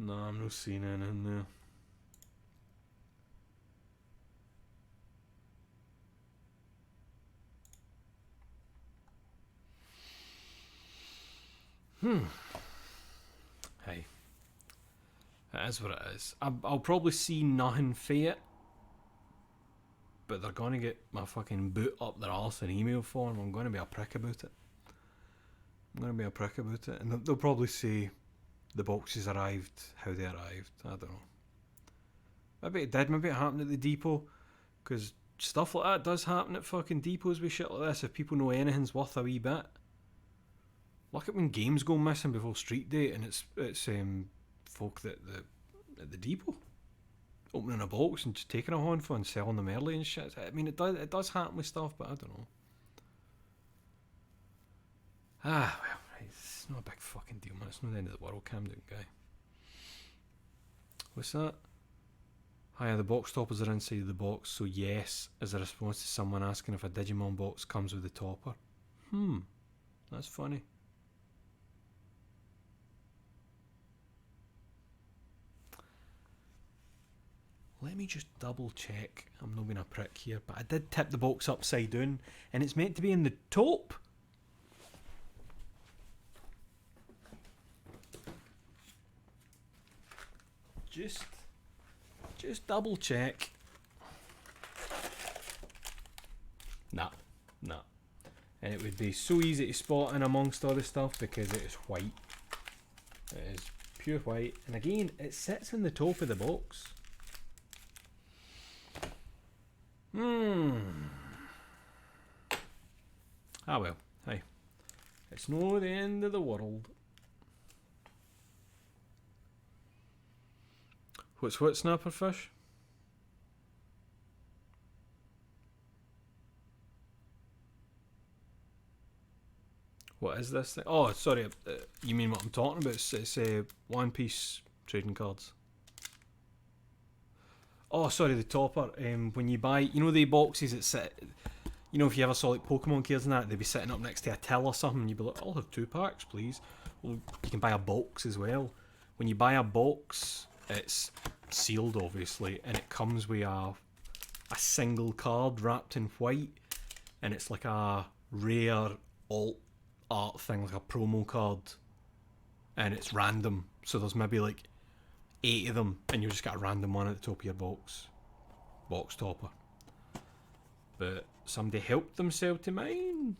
No, I'm not seeing anything in there. Hey, it is what it is. I'll probably see nothing for it, but they're gonna get my fucking boot up their arse in email form. I'm gonna be a prick about it. And they'll probably say the boxes arrived, how they arrived. I don't know. Maybe it did. Maybe it happened at the depot, because stuff like that does happen at fucking depots with shit like this. If people know anything's worth a wee bit. Look at when games go missing before Street Day, and it's folk at the depot. opening a box and just taking a handful and selling them early and shit. I mean, it does happen with stuff, but I don't know. Ah, well, it's not a big fucking deal, man. It's not the end of the world. Calm down, guy. What's that? Hi, the box toppers are inside the box, so yes, as a response to someone asking if a Digimon box comes with a topper. That's funny. Let me just double check. I'm not being a prick here, but I did tip the box upside down, and it's meant to be in the top. Just double check. Nah. And it would be so easy to spot in amongst all the stuff because it is white. It is pure white. And again, it sits in the top of the box. Ah well, hey. It's no the end of the world. What's what, snapperfish? What is this thing? Oh, sorry, you mean what I'm talking about? It's One Piece trading cards. Oh, sorry, the topper. When you buy, you know the boxes that sit, you know if you ever saw like Pokemon cards and that, they'd be sitting up next to a till or something, and you'd be like, I'll have 2 packs, please. Well, you can buy a box as well. When you buy a box, it's sealed, obviously, and it comes with a single card wrapped in white, and it's like a rare alt art thing, like a promo card, and it's random. So there's maybe like 8 of them, and you just got a random one at the top of your box topper. But somebody helped themselves to mine.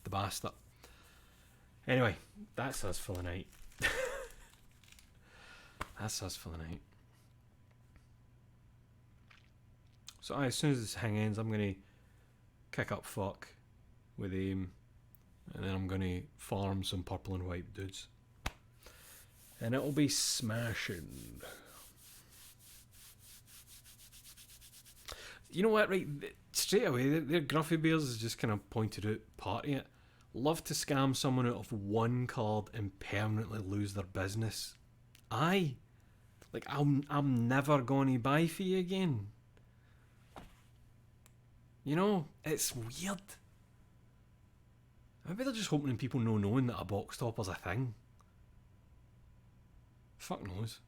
The bastard. Anyway, that's us for the night. That's us for the night. So as soon as this hang ends, I'm going to kick up fuck with aim, and then I'm going to farm some purple and white dudes. And it'll be smashing. You know what, right? Straight away, their Gruffy Bears is just kind of pointed out part of it. Love to scam someone out of 1 card and permanently lose their business. Aye. Like, I'm never going to buy for you again. You know, it's weird. Maybe they're just hoping people know knowing that a box topper's a thing. Fuck knows.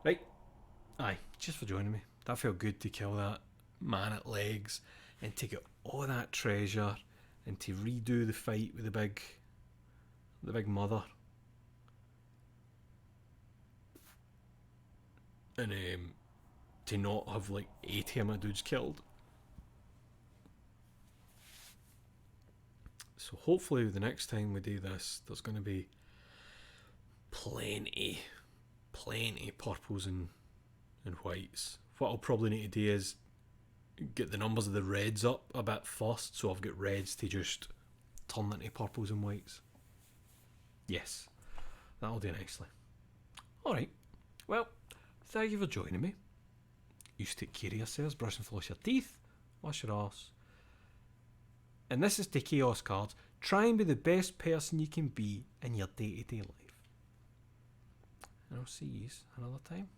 Right. Aye, just for joining me. That felt good to kill that man at legs and to get all that treasure and to redo the fight with the big mother. And to not have like 80 of my dudes killed. So hopefully the next time we do this, there's going to be plenty purples and whites. What I'll probably need to do is get the numbers of the reds up a bit first, so I've got reds to just turn into purples and whites. Yes, that'll do nicely. Alright, well, thank you for joining me. You take care of yourselves, brush and floss your teeth, wash your arse. And this is the Chaos Cards. Try and be the best person you can be in your day-to-day life. And I'll see you another time.